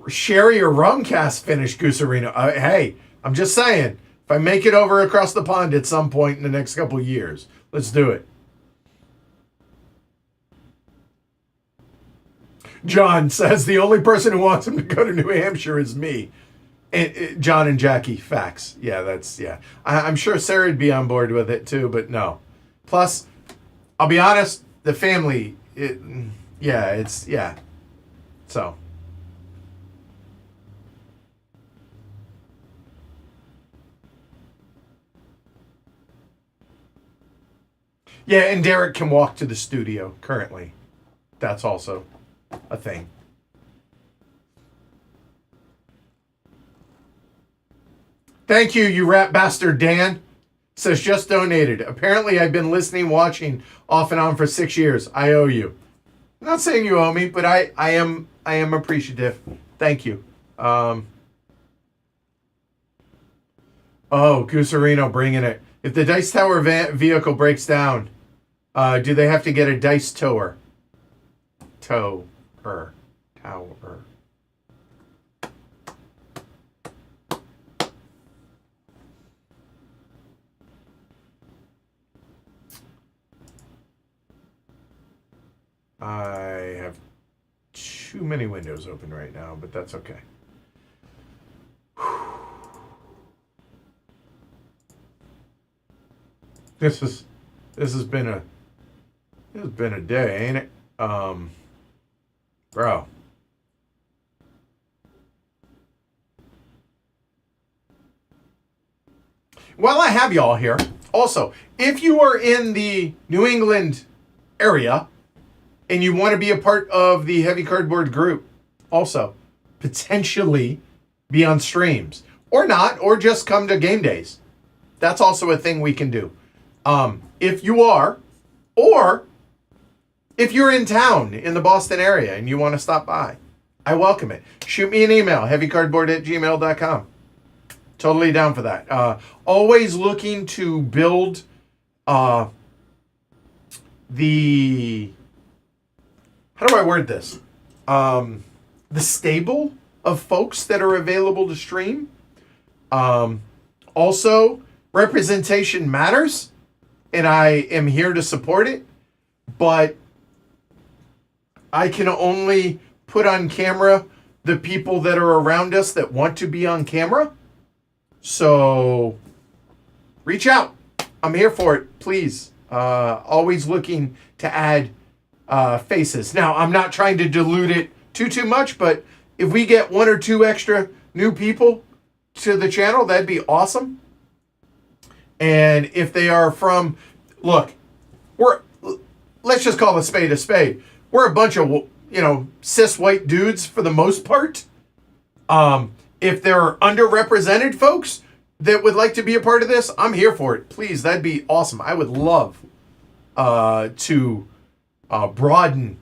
Sherry or rum cast finished Goose Arena. Hey, I'm just saying, if I make it over across the pond at some point in the next couple of years, let's do it. John says the only person who wants him to go to New Hampshire is me. And John and Jackie, facts. Yeah, I'm sure Sarah'd be on board with it too, but no. Plus, I'll be honest, the family, So. Yeah, and Derek can walk to the studio currently. That's also a thing. Thank you, you rat bastard, Dan. Says just donated. Apparently, I've been listening, watching off and on for 6 years. I owe you. I'm not saying you owe me, but I am appreciative. Thank you. Oh, Gooserino bringing it. If the Dice Tower vehicle breaks down, do they have to get a dice tower? Tower. I have too many windows open right now, but that's okay. This has been a day, ain't it? Bro. While I have y'all here, also, if you are in the New England area and you want to be a part of the Heavy Cardboard group, also, potentially be on streams. Or not, or just come to game days. That's also a thing we can do. If you are, or if you're in town in the Boston area and you want to stop by, I welcome it. Shoot me an email, heavycardboard@gmail.com. Totally down for that. Always looking to build how do I word this? The stable of folks that are available to stream. Also, representation matters, and I am here to support it, but I can only put on camera the people that are around us that want to be on camera. So reach out. I'm here for it, please. Always looking to add faces. Now, I'm not trying to dilute it too much, but if we get 1 or 2 extra new people to the channel, that'd be awesome. And if they are from, look, let's just call a spade a spade. We're a bunch of, cis white dudes for the most part. If there are underrepresented folks that would like to be a part of this, I'm here for it. Please, that'd be awesome. I would love to broaden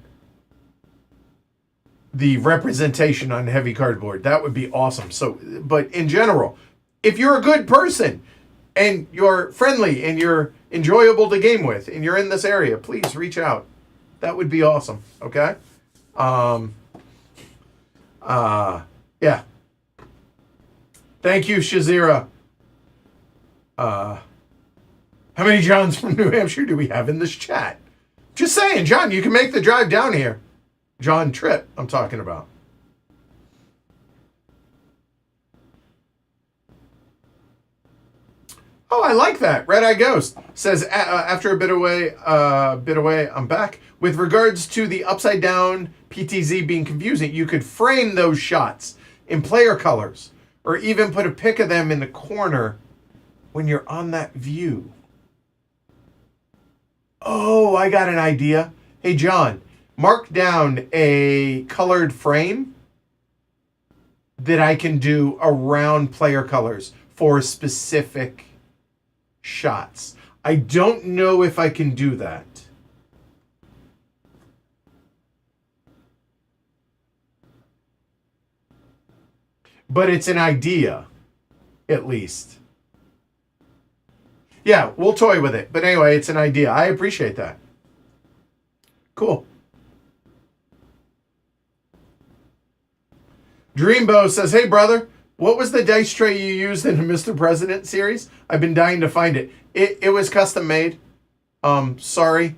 the representation on heavy cardboard. That would be awesome. So, but in general, if you're a good person and you're friendly and you're enjoyable to game with and you're in this area, please reach out. That would be awesome. Okay. Yeah. Thank you, Shazira. How many Johns from New Hampshire do we have in this chat? Just saying, John, you can make the drive down here. John Tripp, I'm talking about. Oh, I like that. Red Eye Ghost says, after a bit away, I'm back. With regards to the upside down PTZ being confusing, you could frame those shots in player colors or even put a pic of them in the corner when you're on that view. Oh, I got an idea. Hey, John, mark down a colored frame that I can do around player colors for specific shots. I don't know if I can do that. But it's an idea, at least. Yeah, we'll toy with it. But anyway, it's an idea. I appreciate that. Cool. Dreambow says, hey, brother, what was the dice tray you used in the Mr. President series? I've been dying to find it. It was custom made. Sorry.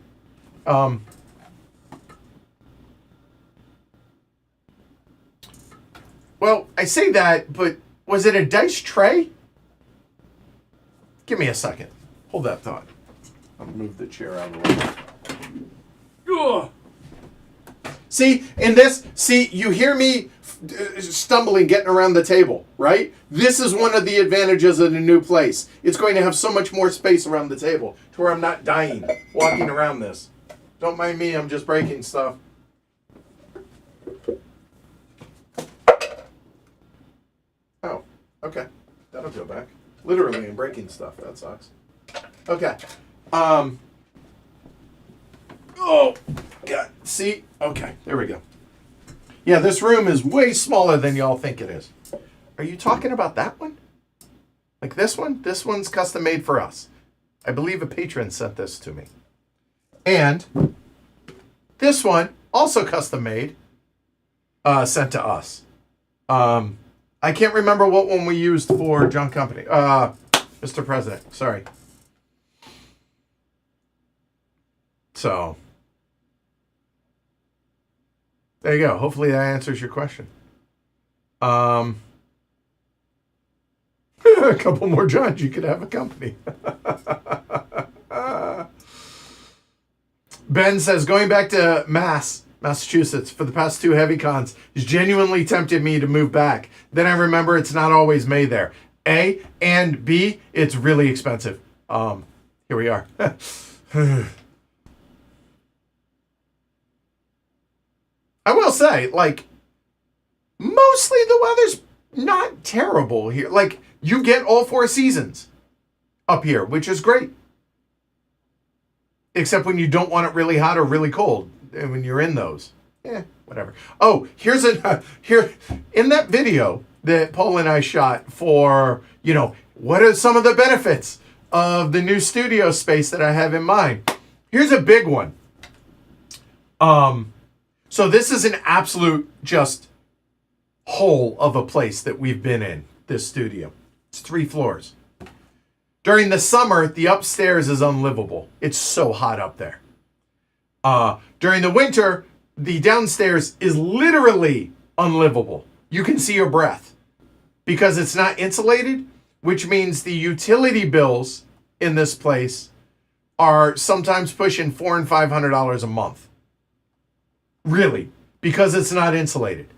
Well, I say that, but was it a dice tray? Give me a second. Hold that thought. I'll move the chair out of the way. Ugh. See, you hear me stumbling, getting around the table, right? This is one of the advantages of the new place. It's going to have so much more space around the table to where I'm not dying walking around this. Don't mind me, I'm just breaking stuff. Oh, okay. That'll go back. Literally, I'm breaking stuff. That sucks. Okay. Oh, God. See? Okay, there we go. Yeah, this room is way smaller than y'all think it is. Are you talking about that one? Like this one? This one's custom made for us. I believe a patron sent this to me. And this one, also custom made, sent to us. I can't remember what one we used for John Company. Mr. President, sorry. So, there you go. Hopefully that answers your question. A couple more Johns, you could have a company. Ben says, going back to Massachusetts for the past 2 heavy cons has genuinely tempted me to move back. Then I remember it's not always May there. A, and B, it's really expensive. Here we are. I will say, like, mostly the weather's not terrible here. Like, you get all 4 seasons up here, which is great. Except when you don't want it really hot or really cold. And when you're in those. Whatever. Oh, here in that video that Paul and I shot for, what are some of the benefits of the new studio space that I have in mind? Here's a big one. So this is an absolute just hole of a place that we've been in, this studio. It's 3 floors. During the summer, the upstairs is unlivable. It's so hot up there. During the winter, the downstairs is literally unlivable. You can see your breath because it's not insulated, which means the utility bills in this place are sometimes pushing $400 and $500 a month. Really, because it's not insulated.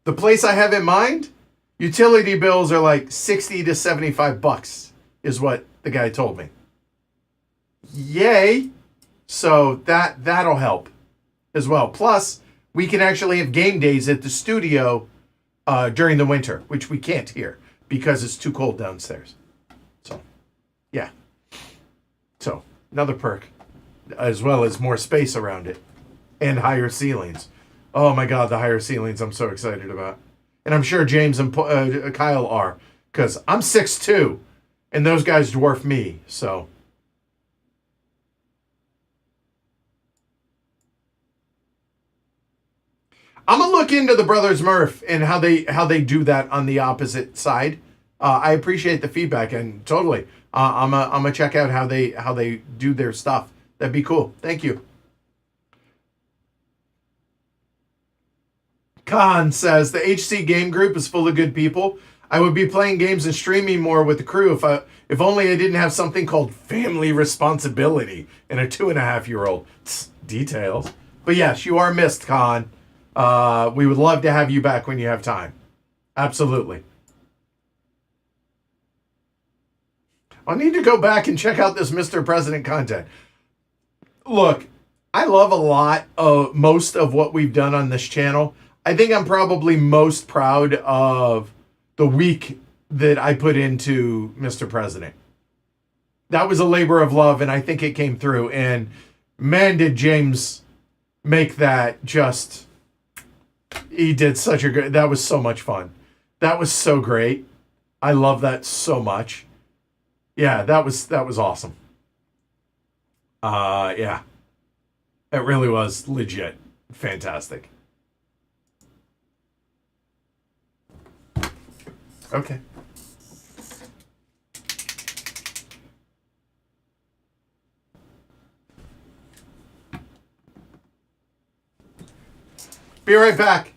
The place I have in mind, utility bills are like $60 to $75 is what the guy told me. Yay. So that'll help as well. Plus, we can actually have game days at the studio during the winter, which we can't here because it's too cold downstairs. So, yeah. So, another perk, as well as more space around it and higher ceilings. Oh my God, the higher ceilings I'm so excited about. And I'm sure James and Kyle are, because I'm 6'2", and those guys dwarf me, so. I'm gonna look into the Brothers Murph and how they do that on the opposite side. I appreciate the feedback, and totally, I'm gonna check out how they do their stuff. That'd be cool. Thank you. Khan says the HC game group is full of good people. I would be playing games and streaming more with the crew if only I didn't have something called family responsibility and a 2.5-year-old. Details. But yes, you are missed, Khan. We would love to have you back when you have time. Absolutely. I need to go back and check out this Mr. President content. Look, I love a lot of most of what we've done on this channel. I think I'm probably most proud of the week that I put into Mr. President. That was a labor of love, and I think it came through. And man, did James make that just... He did such a great... That was so much fun. That was so great. I love that so much. Yeah, that was awesome. Yeah. It really was legit. Fantastic. Okay. Be right back.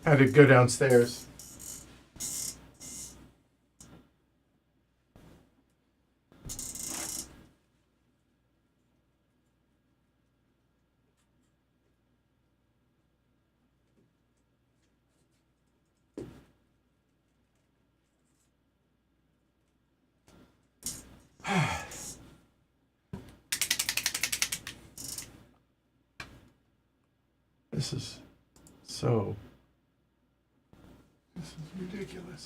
Had to go downstairs. This is so... This is ridiculous.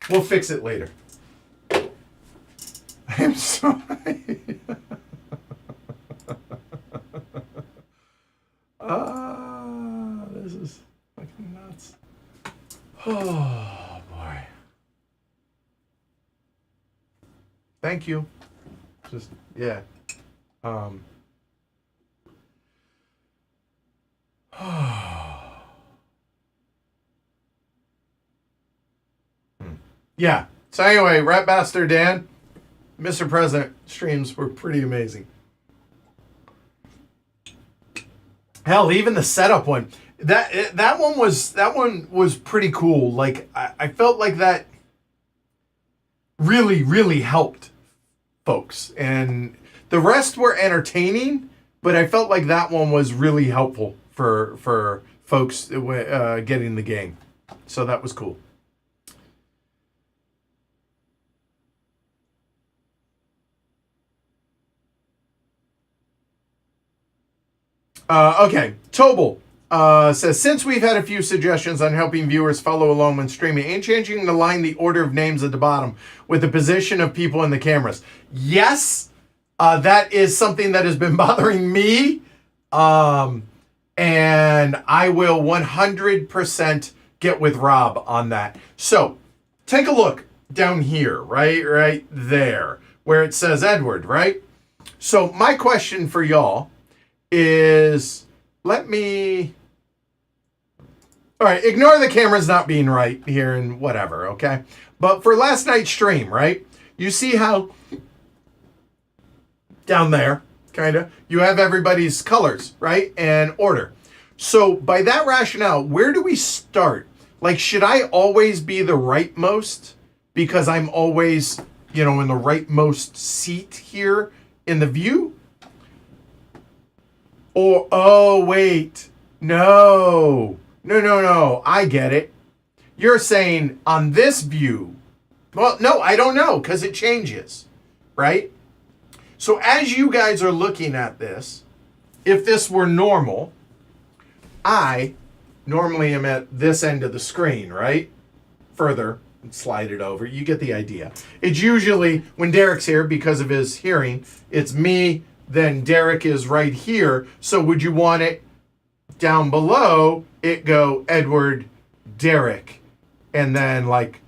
We'll fix it later. I'm sorry. This is fucking nuts. Oh, boy. Thank you. Just, yeah. Yeah. So anyway, Rat Bastard Dan, Mr. President streams were pretty amazing. Hell, even the setup one. That one was pretty cool. Like I felt like that really helped folks, and the rest were entertaining, but I felt like that one was really helpful for folks getting the game. So that was cool. Okay, Tobel says, since we've had a few suggestions on helping viewers follow along when streaming and changing the order of names at the bottom with the position of people in the cameras. Yes, that is something that has been bothering me. And I will 100% get with Rob on that. So take a look down here, right there, where it says Edward, right? So my question for y'all is, all right, ignore the cameras not being right here and whatever, okay? But for last night's stream, right? You see how down there, kind of, you have everybody's colors, right? And order. So by that rationale, where do we start? Like, should I always be the rightmost because I'm always, in the rightmost seat here in the view? Or, oh, wait, no, I get it. You're saying on this view. Well, no, I don't know, because it changes, right? So as you guys are looking at this, if this were normal, I normally am at this end of the screen, right? Further, slide it over. You get the idea. It's usually, when Derek's here, because of his hearing, it's me, then Derek is right here. So would you want it down below, it go Edward, Derek, and then like,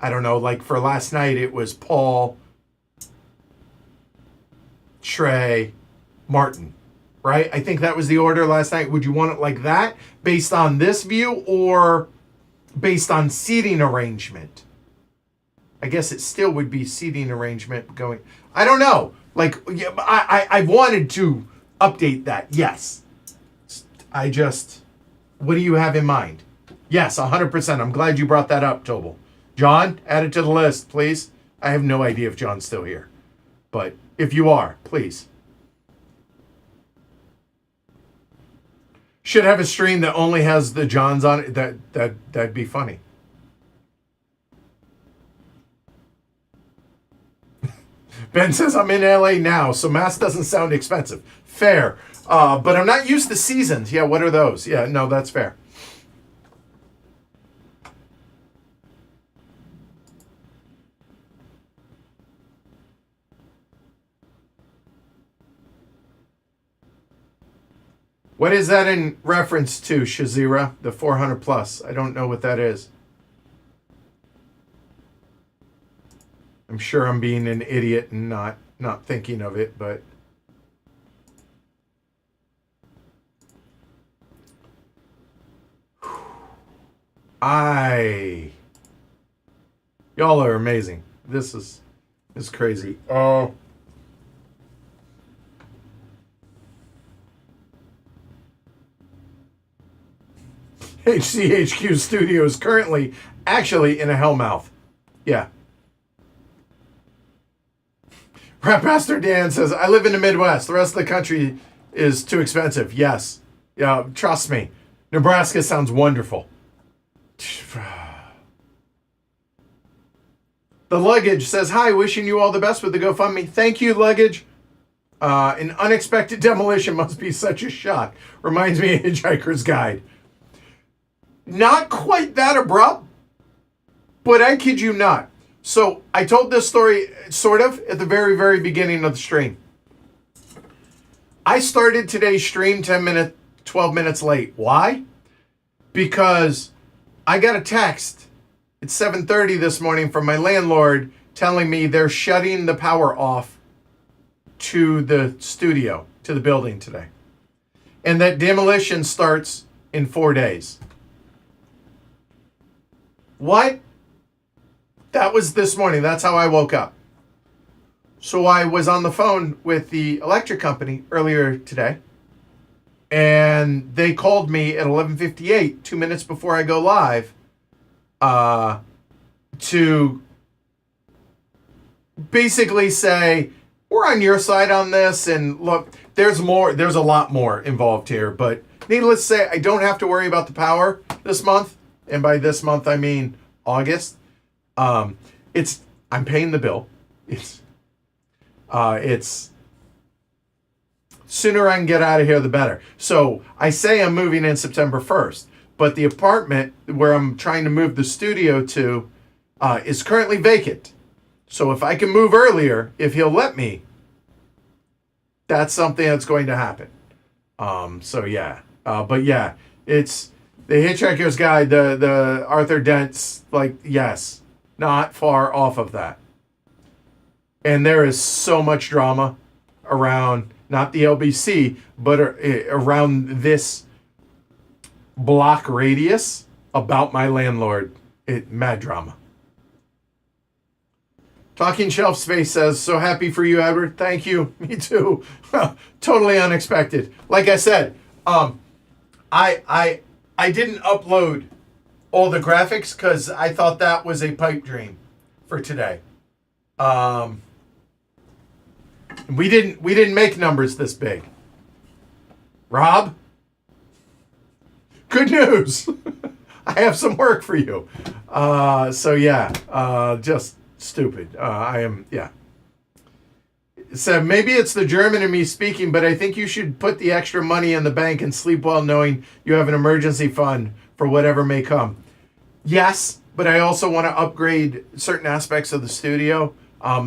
I don't know, like for last night, it was Paul, Trey, Martin, right? I think that was the order last night. Would you want it like that based on this view or based on seating arrangement? I guess it still would be seating arrangement going. I don't know. Like, I wanted to update that. Yes. What do you have in mind? Yes, 100%. I'm glad you brought that up, Tobel. John, add it to the list, please. I have no idea if John's still here. But if you are, please. Should have a stream that only has the Johns on it. That'd be funny. Ben says, I'm in LA now, so Mass doesn't sound expensive. Fair. But I'm not used to seasons. Yeah, what are those? Yeah, no, that's fair. What is that in reference to, Shazira? The 400 plus. I don't know what that is. I'm sure I'm being an idiot and not thinking of it, but y'all are amazing. This is crazy. Oh. HCHQ Studio is currently actually in a hellmouth. Yeah. Rap Pastor Dan says, I live in the Midwest. The rest of the country is too expensive. Yes. Yeah, trust me. Nebraska sounds wonderful. The Luggage says, hi, wishing you all the best with the GoFundMe. Thank you, Luggage. An unexpected demolition must be such a shock. Reminds me of Hitchhiker's Guide. Not quite that abrupt, but I kid you not. So I told this story sort of at the very, very beginning of the stream. I started today's stream 12 minutes late. Why? Because I got a text at 7:30 this morning from my landlord telling me they're shutting the power off to the studio, to the building today. And that demolition starts in 4 days. What? That was this morning. That's how I woke up. So I was on the phone with the electric company earlier today, and they called me at 11:58, 2 minutes before I go live, to basically say, we're on your side on this, and look, there's a lot more involved here, but needless to say, I don't have to worry about the power this month, and by this month I mean August. I'm paying the bill. It's sooner I can get out of here, the better. So I say I'm moving in September 1st, but the apartment where I'm trying to move the studio to is currently vacant. So if I can move earlier, if he'll let me, that's something that's going to happen. So yeah, but yeah, it's the Hitchhiker's Guide, the Arthur Dent's, like, yes, not far off of that. And there is so much drama around not the LBC, but around this block radius about my landlord. Mad drama. Talking Shelf Space says, so happy for you, Edward. Thank you. Me too. Totally unexpected. Like I said, I didn't upload all the graphics because I thought that was a pipe dream for today. We didn't make numbers this big. Rob, good news. I have some work for you. So yeah, just stupid. So maybe it's the German in me speaking, but I think you should put the extra money in the bank and sleep well knowing you have an emergency fund for whatever may come. Yes, but I also want to upgrade certain aspects of the studio.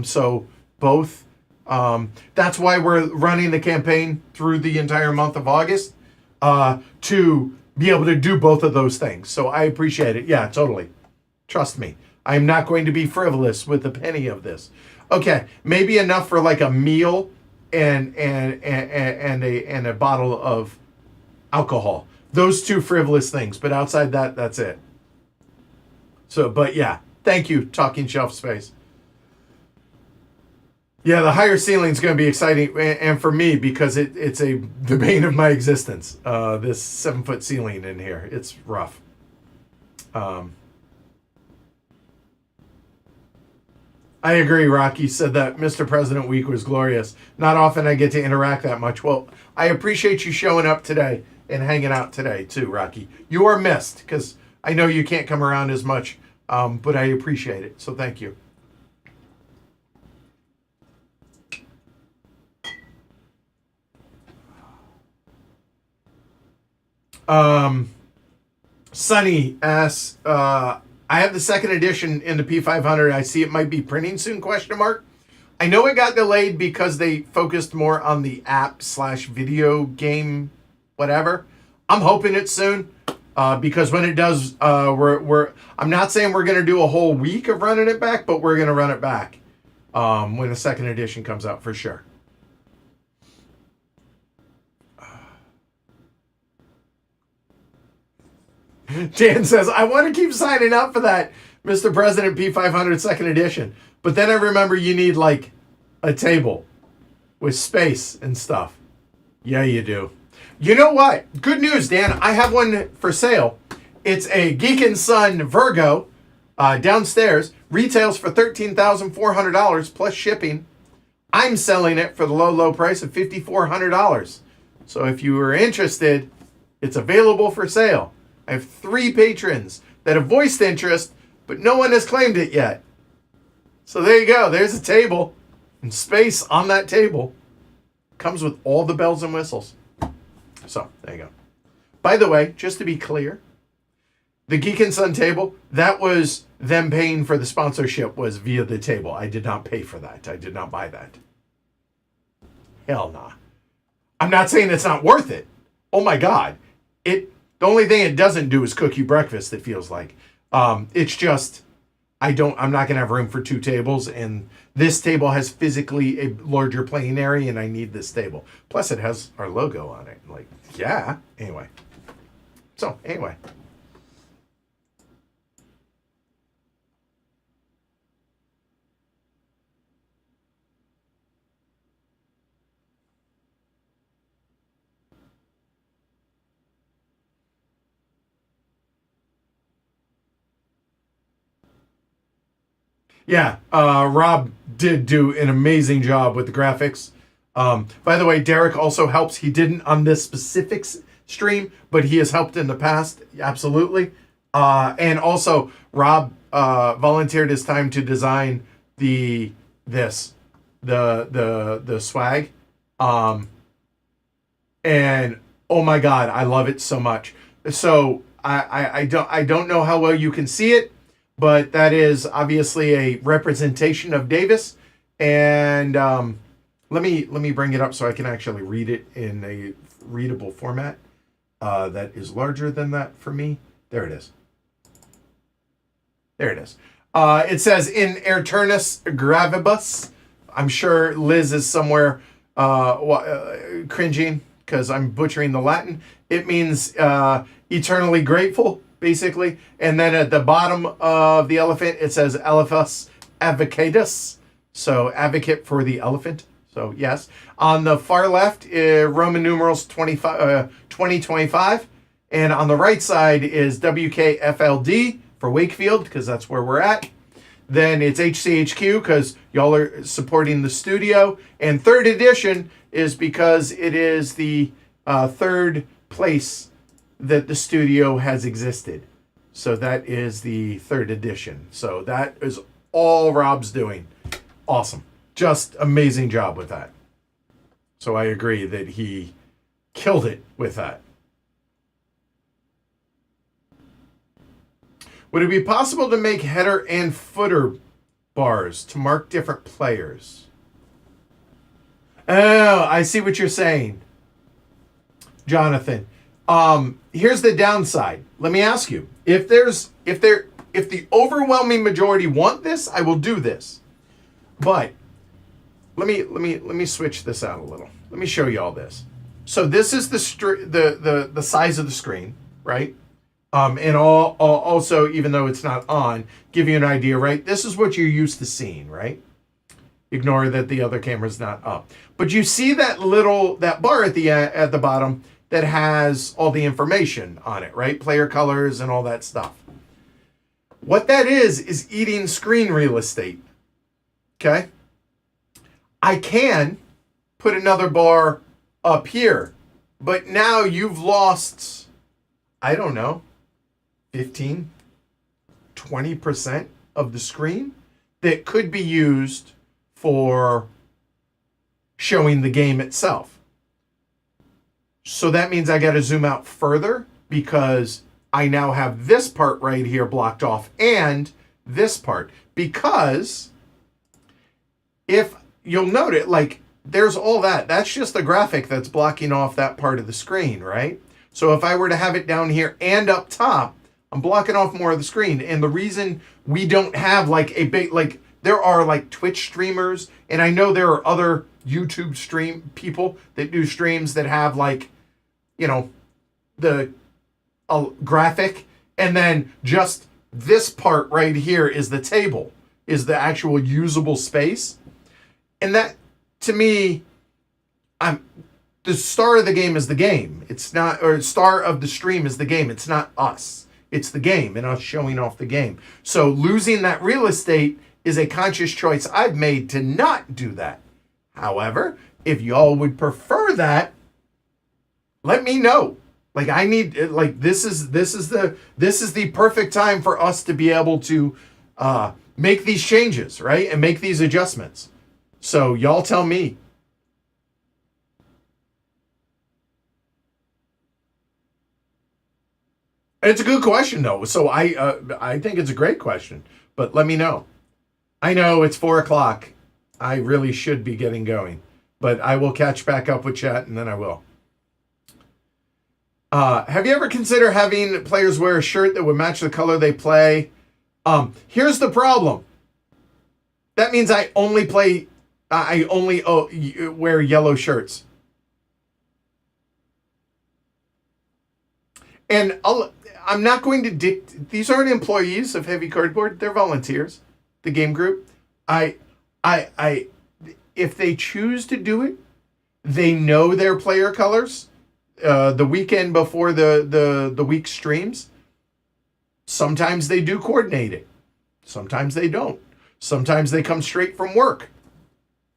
So both. That's why we're running the campaign through the entire month of August, to be able to do both of those things. So I appreciate it. Yeah, totally. Trust me. I'm not going to be frivolous with a penny of this. Okay, maybe enough for like a meal and a bottle of alcohol. Those two frivolous things, but outside that, that's it. So, but yeah, thank you, Talking Shelf Space. Yeah, the higher ceiling is going to be exciting, and for me, because it's the bane of my existence. This 7-foot ceiling in here, it's rough. I agree, Rocky said that Mr. President Week was glorious. Not often I get to interact that much. Well, I appreciate you showing up today and hanging out today, too, Rocky. You are missed, because I know you can't come around as much, but I appreciate it, so thank you. Sunny asks, I have the second edition in the P500. I see it might be printing soon, question mark. I know it got delayed because they focused more on the app/video game, whatever. I'm hoping it's soon, because when it does, I'm not saying we're going to do a whole week of running it back, but we're going to run it back, when the second edition comes out for sure. Dan says, I want to keep signing up for that Mr. President P500 second edition. But then I remember you need like a table with space and stuff. Yeah, you do. You know what? Good news, Dan. I have one for sale. It's a Geek & Son Virgo downstairs. Retails for $13,400 plus shipping. I'm selling it for the low, low price of $5,400. So if you are interested, it's available for sale. I have 3 patrons that have voiced interest, but no one has claimed it yet. So there you go. There's a table and space on that table. Comes with all the bells and whistles. So there you go. By the way, just to be clear, the Geek & Son table, that was them paying for the sponsorship was via the table. I did not pay for that. I did not buy that. Hell nah. I'm not saying it's not worth it. Oh my God. The only thing it doesn't do is cook you breakfast, it feels like. It's just, I'm not going to have room for 2 tables, and this table has physically a larger playing area, and I need this table. Plus, it has our logo on it. Like, yeah. Anyway. So, anyway. Yeah, Rob did do an amazing job with the graphics. By the way, Derek also helps. He didn't on this specific stream, but he has helped in the past, absolutely. And also, Rob volunteered his time to design the swag. And oh my God, I love it so much. So I don't know how well you can see it, but that is obviously a representation of Davis. And let me bring it up so I can actually read it in a readable format that is larger than that for me. There it is. There it is. It says, in Aeternus Gravibus, I'm sure Liz is somewhere cringing because I'm butchering the Latin. It means eternally grateful, basically. And then at the bottom of the elephant, it says Elephas Advocatus. So advocate for the elephant. So yes. On the far left, Roman numerals 2025. And on the right side is WKFLD for Wakefield, because that's where we're at. Then it's HCHQ, because y'all are supporting the studio. And third edition is because it is the third place that the studio has existed. So that is the third edition. So that is all Rob's doing. Awesome. Just amazing job with that. So I agree that he killed it with that. Would it be possible to make header and footer bars to mark different players? Oh, I see what you're saying, Jonathan. Here's the downside. Let me ask you: if the overwhelming majority want this, I will do this. But let me switch this out a little. Let me show you all this. So this is the size of the screen, right? And also, even though it's not on, give you an idea, right? This is what you're used to seeing, right? Ignore that the other camera's not up. But you see that bar at the bottom that has all the information on it, right? Player colors and all that stuff. What that is eating screen real estate. Okay? I can put another bar up here, but now you've lost, I don't know, 15, 20% of the screen that could be used for showing the game itself. So that means I got to zoom out further because I now have this part right here blocked off and this part. Because if you'll note it, like there's all that. That's just the graphic that's blocking off that part of the screen, right? So if I were to have it down here and up top, I'm blocking off more of the screen. And the reason we don't have like a big, like there are like Twitch streamers, and I know there are other YouTube stream people that do streams that have like, you know, the graphic, and then just this part right here is the table, is the actual usable space. And that, to me, the star of the game is the game. It's not, or star of the stream is the game. It's not us. It's the game and us showing off the game. So losing that real estate is a conscious choice I've made to not do that. However, if y'all would prefer that, let me know. Like I need, like this is the perfect time for us to be able to make these changes, right? And make these adjustments. So y'all tell me. It's a good question though. So I think it's a great question, but let me know. I know it's 4:00. I really should be getting going, but I will catch back up with chat and then I will. Have you ever considered having players wear a shirt that would match the color they play? Here's the problem. That means I only wear yellow shirts. And I'm not going to these aren't employees of Heavy Cardboard. They're volunteers. The game group. If they choose to do it, they know their player colors. The weekend before the week streams, sometimes they do coordinate it. Sometimes they don't. Sometimes they come straight from work.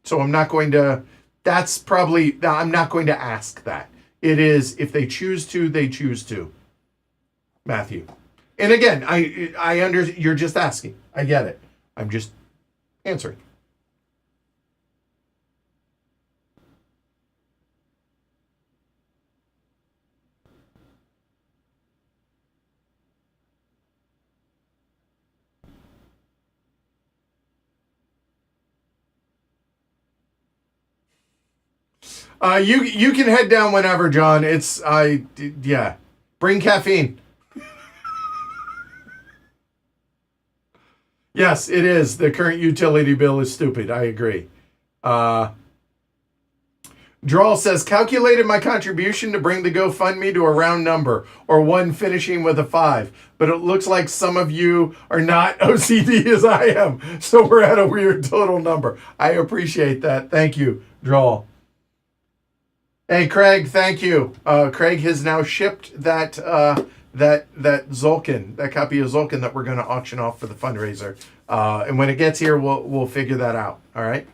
So I'm not going to ask that. It is, if they choose to, they choose to. Matthew. And again, you're just asking. I get it. I'm just answering. You can head down whenever, John. Yeah. Bring caffeine. Yes, it is. The current utility bill is stupid. I agree. Drawl says, calculated my contribution to bring the GoFundMe to a round number, or one finishing with a 5. But it looks like some of you are not OCD as I am, so we're at a weird total number. I appreciate that. Thank you, Drawl. Hey, Craig, thank you. Craig has now shipped that Zulkin, that copy of Zulkin that we're going to auction off for the fundraiser. And when it gets here, we'll figure that out. All right.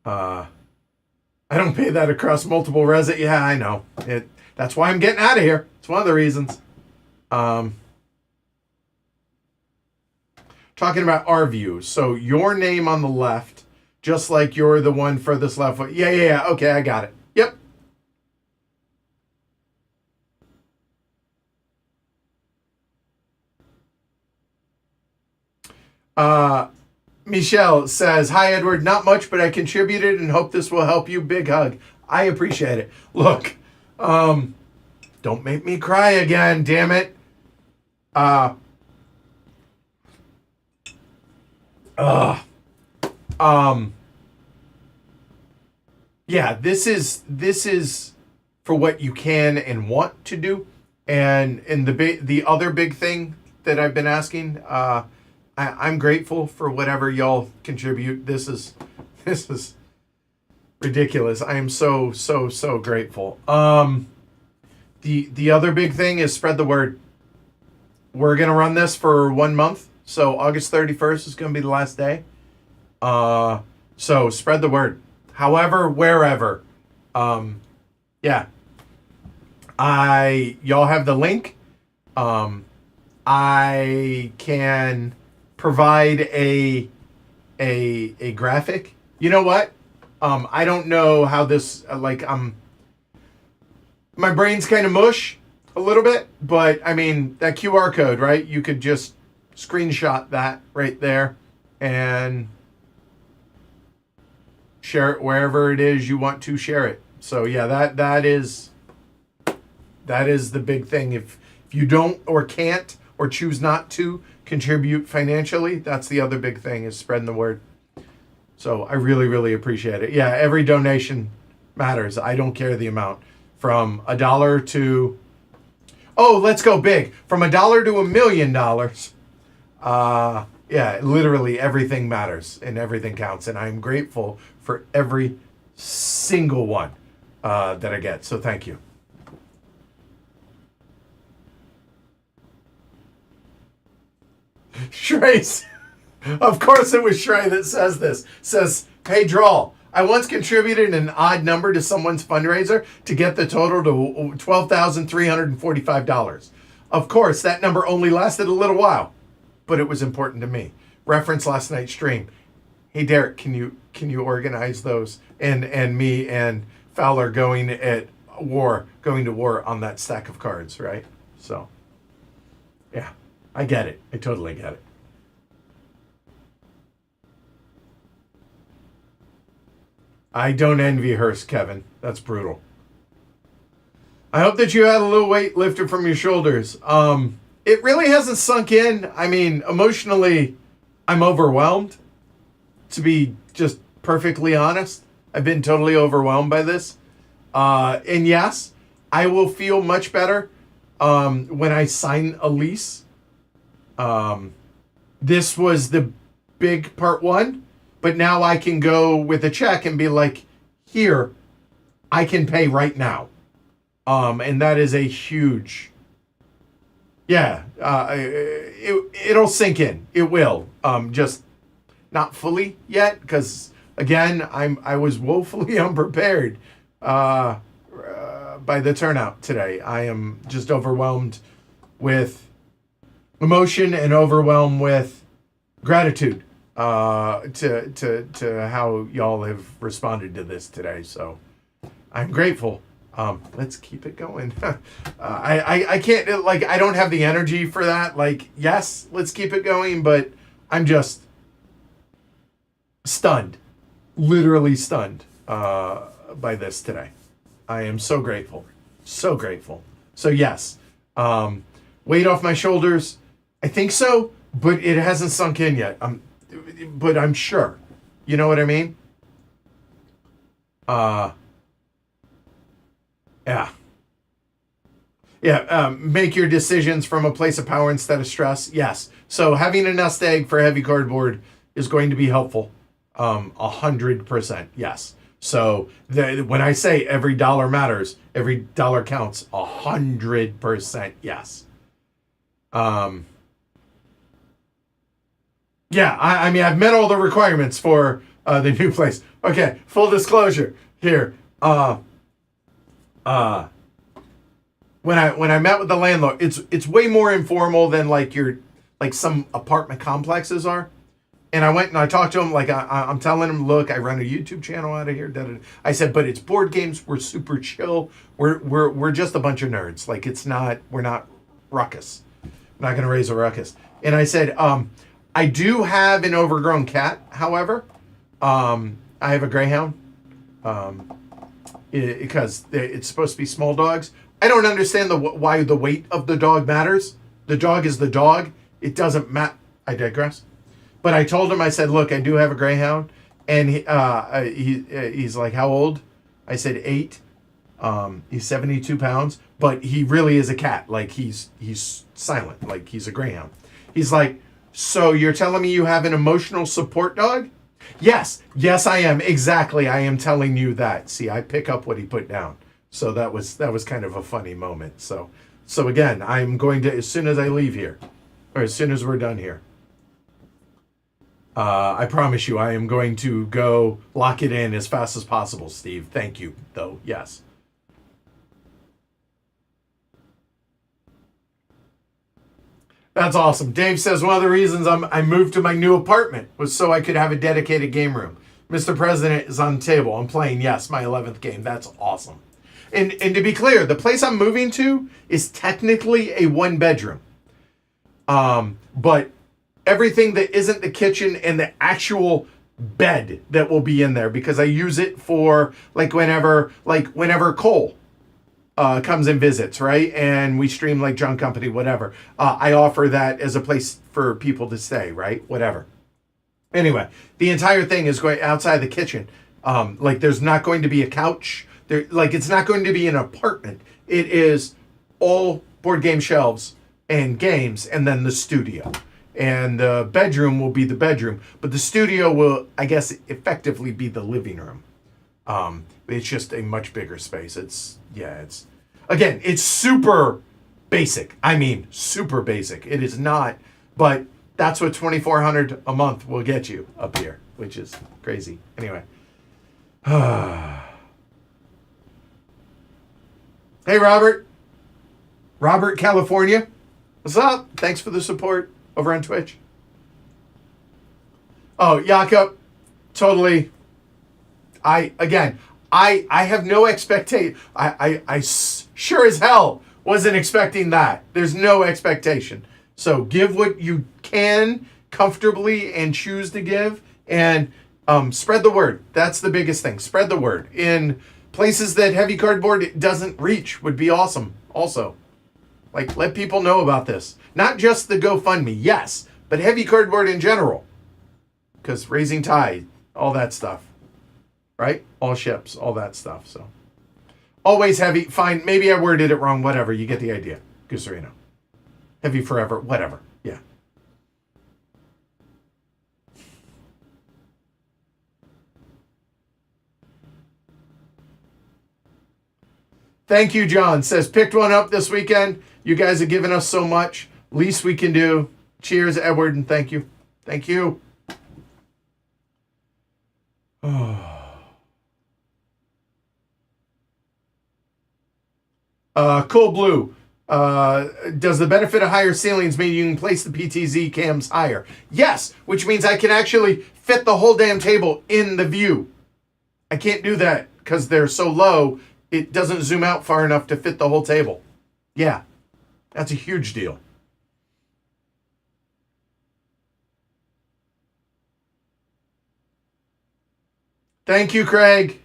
I don't pay that across multiple resit. Yeah, I know. That's why I'm getting out of here. It's one of the reasons. Talking about our view. So your name on the left, just like you're the one furthest left. Yeah. Okay, I got it. Yep. Michelle says, hi, Edward. Not much, but I contributed and hope this will help you. Big hug. I appreciate it. Look, don't make me cry again, damn it. Yeah, this is for what you can and want to do. And the other big thing that I've been asking, I'm grateful for whatever y'all contribute. This is ridiculous. I am so grateful. The other big thing is spread the word. We're gonna run this for 1 month, so August 31st is gonna be the last day. So spread the word. However, wherever. Yeah. Y'all have the link. I can provide a graphic. You know what? I don't know how this my brain's kind of mush a little bit, but I mean that QR code, right? You could just screenshot that right there and share it wherever it is you want to share it. So yeah, that is the big thing. If you don't or can't or choose not to contribute financially, that's the other big thing, is spreading the word. So I really appreciate it. Yeah, every donation matters. I don't care the amount. From $1 to, let's go big. From $1 to $1 million. Yeah, literally everything matters and everything counts. And I'm grateful for every single one that I get. So thank you. Shrey's, of course it was Shrey that says this. Says, hey, Drawl, I once contributed an odd number to someone's fundraiser to get the total to $12,345. Of course, that number only lasted a little while, but it was important to me. Reference last night's stream. Hey, Derek, can you organize those? And me and Fowler going to war on that stack of cards, right? So, yeah. I get it. I totally get it. I don't envy Hearst, Kevin. That's brutal. I hope that you had a little weight lifted from your shoulders. It really hasn't sunk in. I mean, emotionally, I'm overwhelmed. To be just perfectly honest, I've been totally overwhelmed by this. And yes, I will feel much better when I sign a lease. This was the big part 1, but now I can go with a check and be like, here, I can pay right now. And that is a huge, it'll sink in. It will. Just not fully yet, because again, I was woefully unprepared, by the turnout today. I am just overwhelmed with emotion and overwhelmed with gratitude to how y'all have responded to this today. So I'm grateful. Let's keep it going. I can't, I don't have the energy for that. Yes, let's keep it going, but I'm just stunned, literally stunned by this today. I am so grateful. So grateful. So yes, weight off my shoulders. I think so, but it hasn't sunk in yet. but I'm sure. You know what I mean? Yeah. Yeah, make your decisions from a place of power instead of stress. Yes. So having a nest egg for heavy cardboard is going to be helpful. 100%. Yes. So when I say every dollar matters, every dollar counts. 100%. Yes. Yeah. I mean, I've met all the requirements for the new place. Okay. Full disclosure here. When I met with the landlord, it's way more informal than like some apartment complexes are. And I went and I talked to him like I'm telling him, look, I run a YouTube channel out of here. I said, but it's board games. We're super chill. We're just a bunch of nerds. Like we're not ruckus. We're not gonna raise a ruckus. And I said, I do have an overgrown cat. However, I have a greyhound. Because it's supposed to be small dogs. I don't understand why the weight of the dog matters. The dog is the dog. It doesn't matter. I digress. But I told him, I said, look, I do have a greyhound. And he's like, how old? I said 8. He's 72 pounds. But he really is a cat. Like, he's silent. Like, he's a greyhound. He's like, so you're telling me you have an emotional support dog? Yes, I am. Exactly. I am telling you that. See, I pick up what he put down. So that was kind of a funny moment. So again, I'm going to, as soon as I leave here, or as soon as we're done here, I promise you, I am going to go lock it in as fast as possible, Steve. Thank you, though. Yes. That's awesome. Dave says one of the reasons I moved to my new apartment was so I could have a dedicated game room. Mr. President is on the table. I'm playing, yes, my 11th game. That's awesome. And to be clear, the place I'm moving to is technically a 1-bedroom. But everything that isn't the kitchen and the actual bed that will be in there, because I use it for whenever Cole comes and visits, right? And we stream like John Company, whatever. I offer that as a place for people to stay, right? Whatever. Anyway, the entire thing is going outside the kitchen. There's not going to be a couch. It's not going to be an apartment. It is all board game shelves and games, and then the studio. And the bedroom will be the bedroom, but the studio will, I guess, effectively be the living room. It's just a much bigger space. It's super basic. I mean, super basic. It is not, but that's what $2,400 a month will get you up here, which is crazy. Anyway. Hey, Robert, California. What's up? Thanks for the support over on Twitch. Oh, Jakob, totally. I have no expectation. I sure as hell wasn't expecting that. There's no expectation. So give what you can comfortably and choose to give, and spread the word. That's the biggest thing. Spread the word. In places that heavy cardboard doesn't reach would be awesome also. Let people know about this. Not just the GoFundMe, yes, but heavy cardboard in general. Because raising tide, all that stuff. Right? All ships, all that stuff. So always heavy. Fine. Maybe I worded it wrong. Whatever. You get the idea. Gooserino. Heavy forever. Whatever. Yeah. Thank you, John. Says, picked one up this weekend. You guys have given us so much. Least we can do. Cheers, Edward, and thank you. Thank you. Cool Blue. Does the benefit of higher ceilings mean you can place the PTZ cams higher? Yes, which means I can actually fit the whole damn table in the view. I can't do that because they're so low, it doesn't zoom out far enough to fit the whole table. Yeah, that's a huge deal. Thank you, Craig.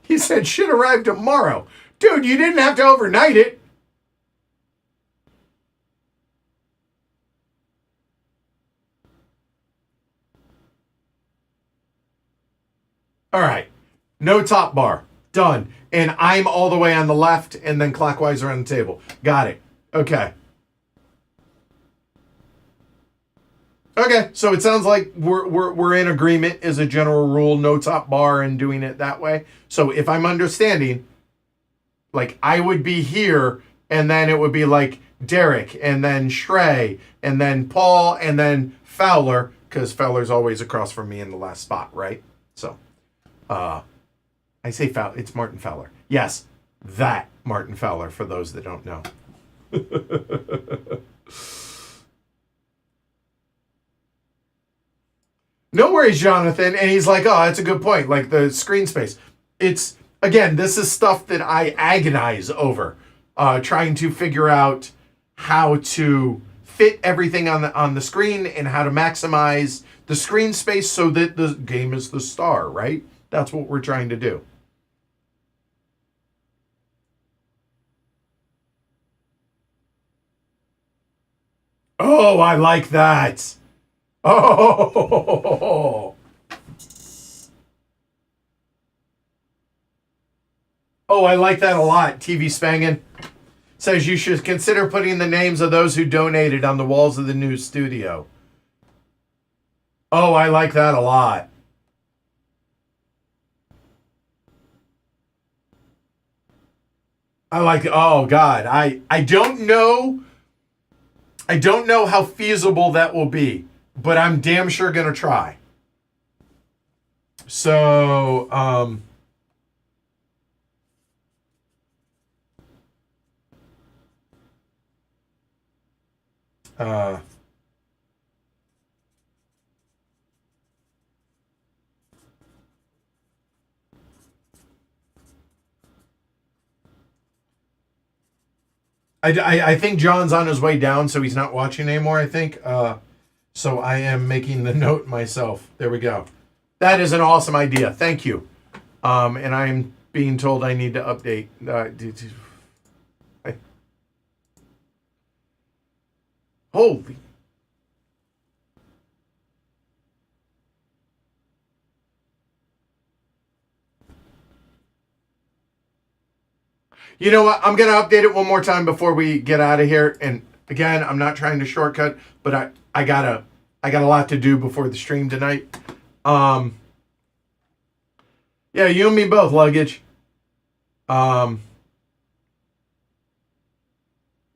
He said, should arrive tomorrow. Dude, you didn't have to overnight it. All right. No top bar. Done. And I'm all the way on the left and then clockwise around the table. Got it. Okay. Okay, so it sounds like we're in agreement as a general rule, no top bar and doing it that way. So if I'm understanding, like I would be here and then it would be like Derek and then Shrey and then Paul and then Fowler, because Fowler's always across from me in the last spot, right? So I say Fowler, it's Martin Fowler. Yes, that Martin Fowler for those that don't know. No worries, Jonathan. And he's like, oh, that's a good point. Like the screen space. It's, again, this is stuff that I agonize over, trying to figure out how to fit everything on the screen and how to maximize the screen space so that the game is the star, right? That's what we're trying to do. Oh, I like that. Oh, oh, I like that a lot. TV Spangin says you should consider putting the names of those who donated on the walls of the new studio. Oh, I like that a lot. I like, oh God, I don't know. I don't know how feasible that will be, but I'm damn sure gonna try. So, uh, I think John's on his way down, so he's not watching anymore, I think. So I am making the note myself. There we go. That is an awesome idea. Thank you. And I'm being told I need to update. Holy. You know what? I'm going to update it one more time before we get out of here. And again, I'm not trying to shortcut, but I got a lot to do before the stream tonight. Yeah, you and me both, luggage.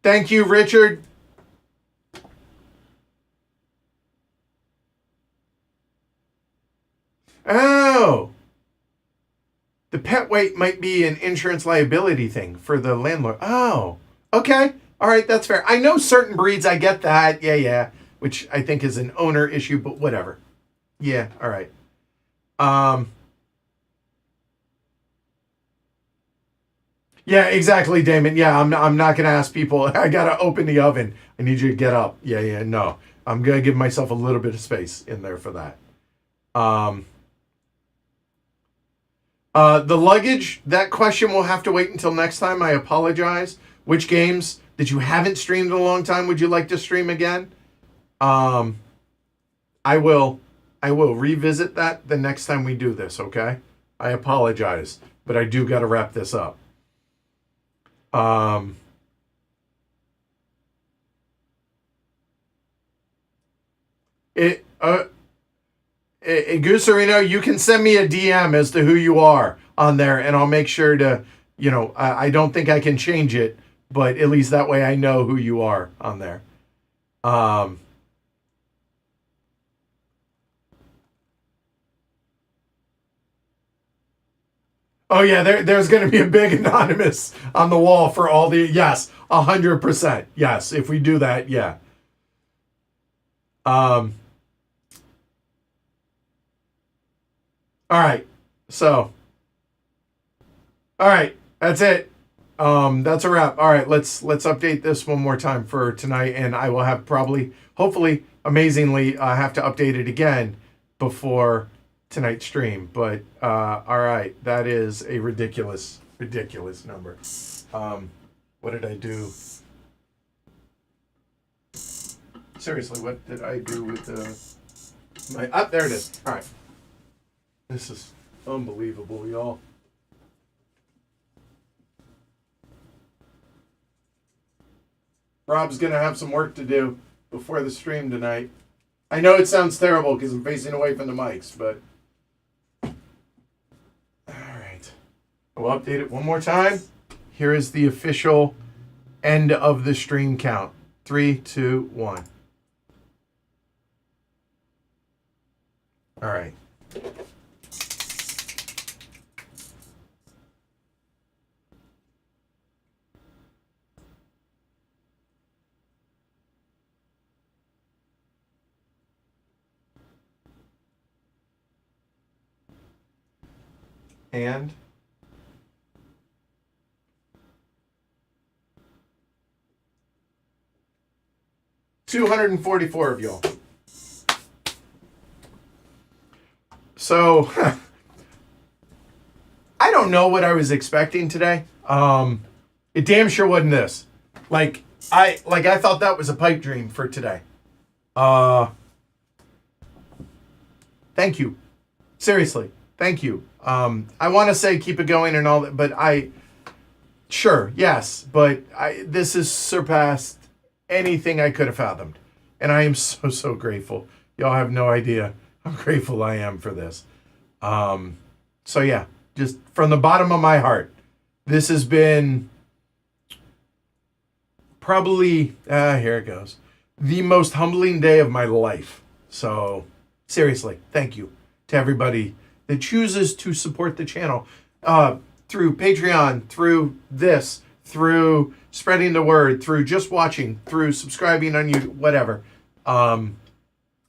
Thank you, Richard. Oh. The pet weight might be an insurance liability thing for the landlord. Oh. Okay. All right, that's fair. I know certain breeds, I get that. Yeah, yeah. Which I think is an owner issue, but whatever. Yeah, all right. Yeah, exactly, Damon. Yeah, I'm not gonna ask people. I gotta open the oven. I need you to get up. Yeah, yeah. No, I'm gonna give myself a little bit of space in there for that. Um, the luggage. That question will have to wait until next time. I apologize. Which games that you haven't streamed in a long time would you like to stream again? Um, I will. I will revisit that the next time we do this. Okay. I apologize, but I do got to wrap this up. Um, it Gooserino, you can send me a DM as to who you are on there, and I'll make sure to, I don't think I can change it, but at least that way I know who you are on there. Um, oh yeah, there's going to be a big anonymous on the wall for all the, yes, 100%. Yes, if we do that, yeah. Um, all right. So, all right, that's it. That's a wrap. All right, let's update this one more time for tonight, and I will have probably, hopefully, amazingly, have to update it again before tonight's stream. But all right, that is a ridiculous number. What did I do? Seriously, what did I do with my? There it is. All right, this is Unbelievable, y'all. Rob's going to have some work to do before the stream tonight. I know it sounds terrible because I'm facing away from the mics, but... Alright. We'll update it one more time. Here is the official end of the stream count. 3, 2, 1. Alright. And 244 of y'all. So I don't know what I was expecting today. It damn sure wasn't this. I thought that was a pipe dream for today. Thank you. Seriously, thank you. I want to say keep it going and all that, but sure, yes, but this has surpassed anything I could have fathomed. And I am so, so grateful. Y'all have no idea how grateful I am for this. So yeah, just from the bottom of my heart, this has been probably, here it goes, the most humbling day of my life. So seriously, thank you to everybody that chooses to support the channel through Patreon, through this, through spreading the word, through just watching, through subscribing on YouTube, whatever. I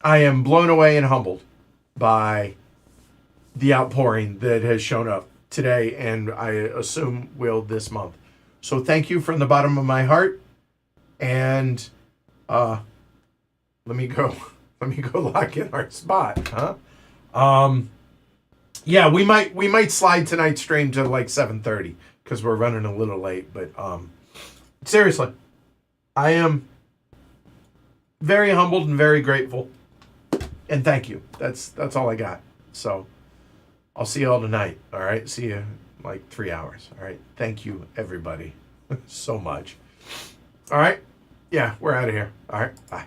am blown away and humbled by the outpouring that has shown up today, and I assume will this month. So thank you from the bottom of my heart. And let me go lock in our spot, huh? Yeah, we might slide tonight's stream to like 7:30 because we're running a little late. But seriously, I am very humbled and very grateful, and thank you. That's all I got. So I'll see you all tonight. All right, see you in like 3 hours. All right, thank you everybody so much. All right, yeah, we're out of here. All right, bye.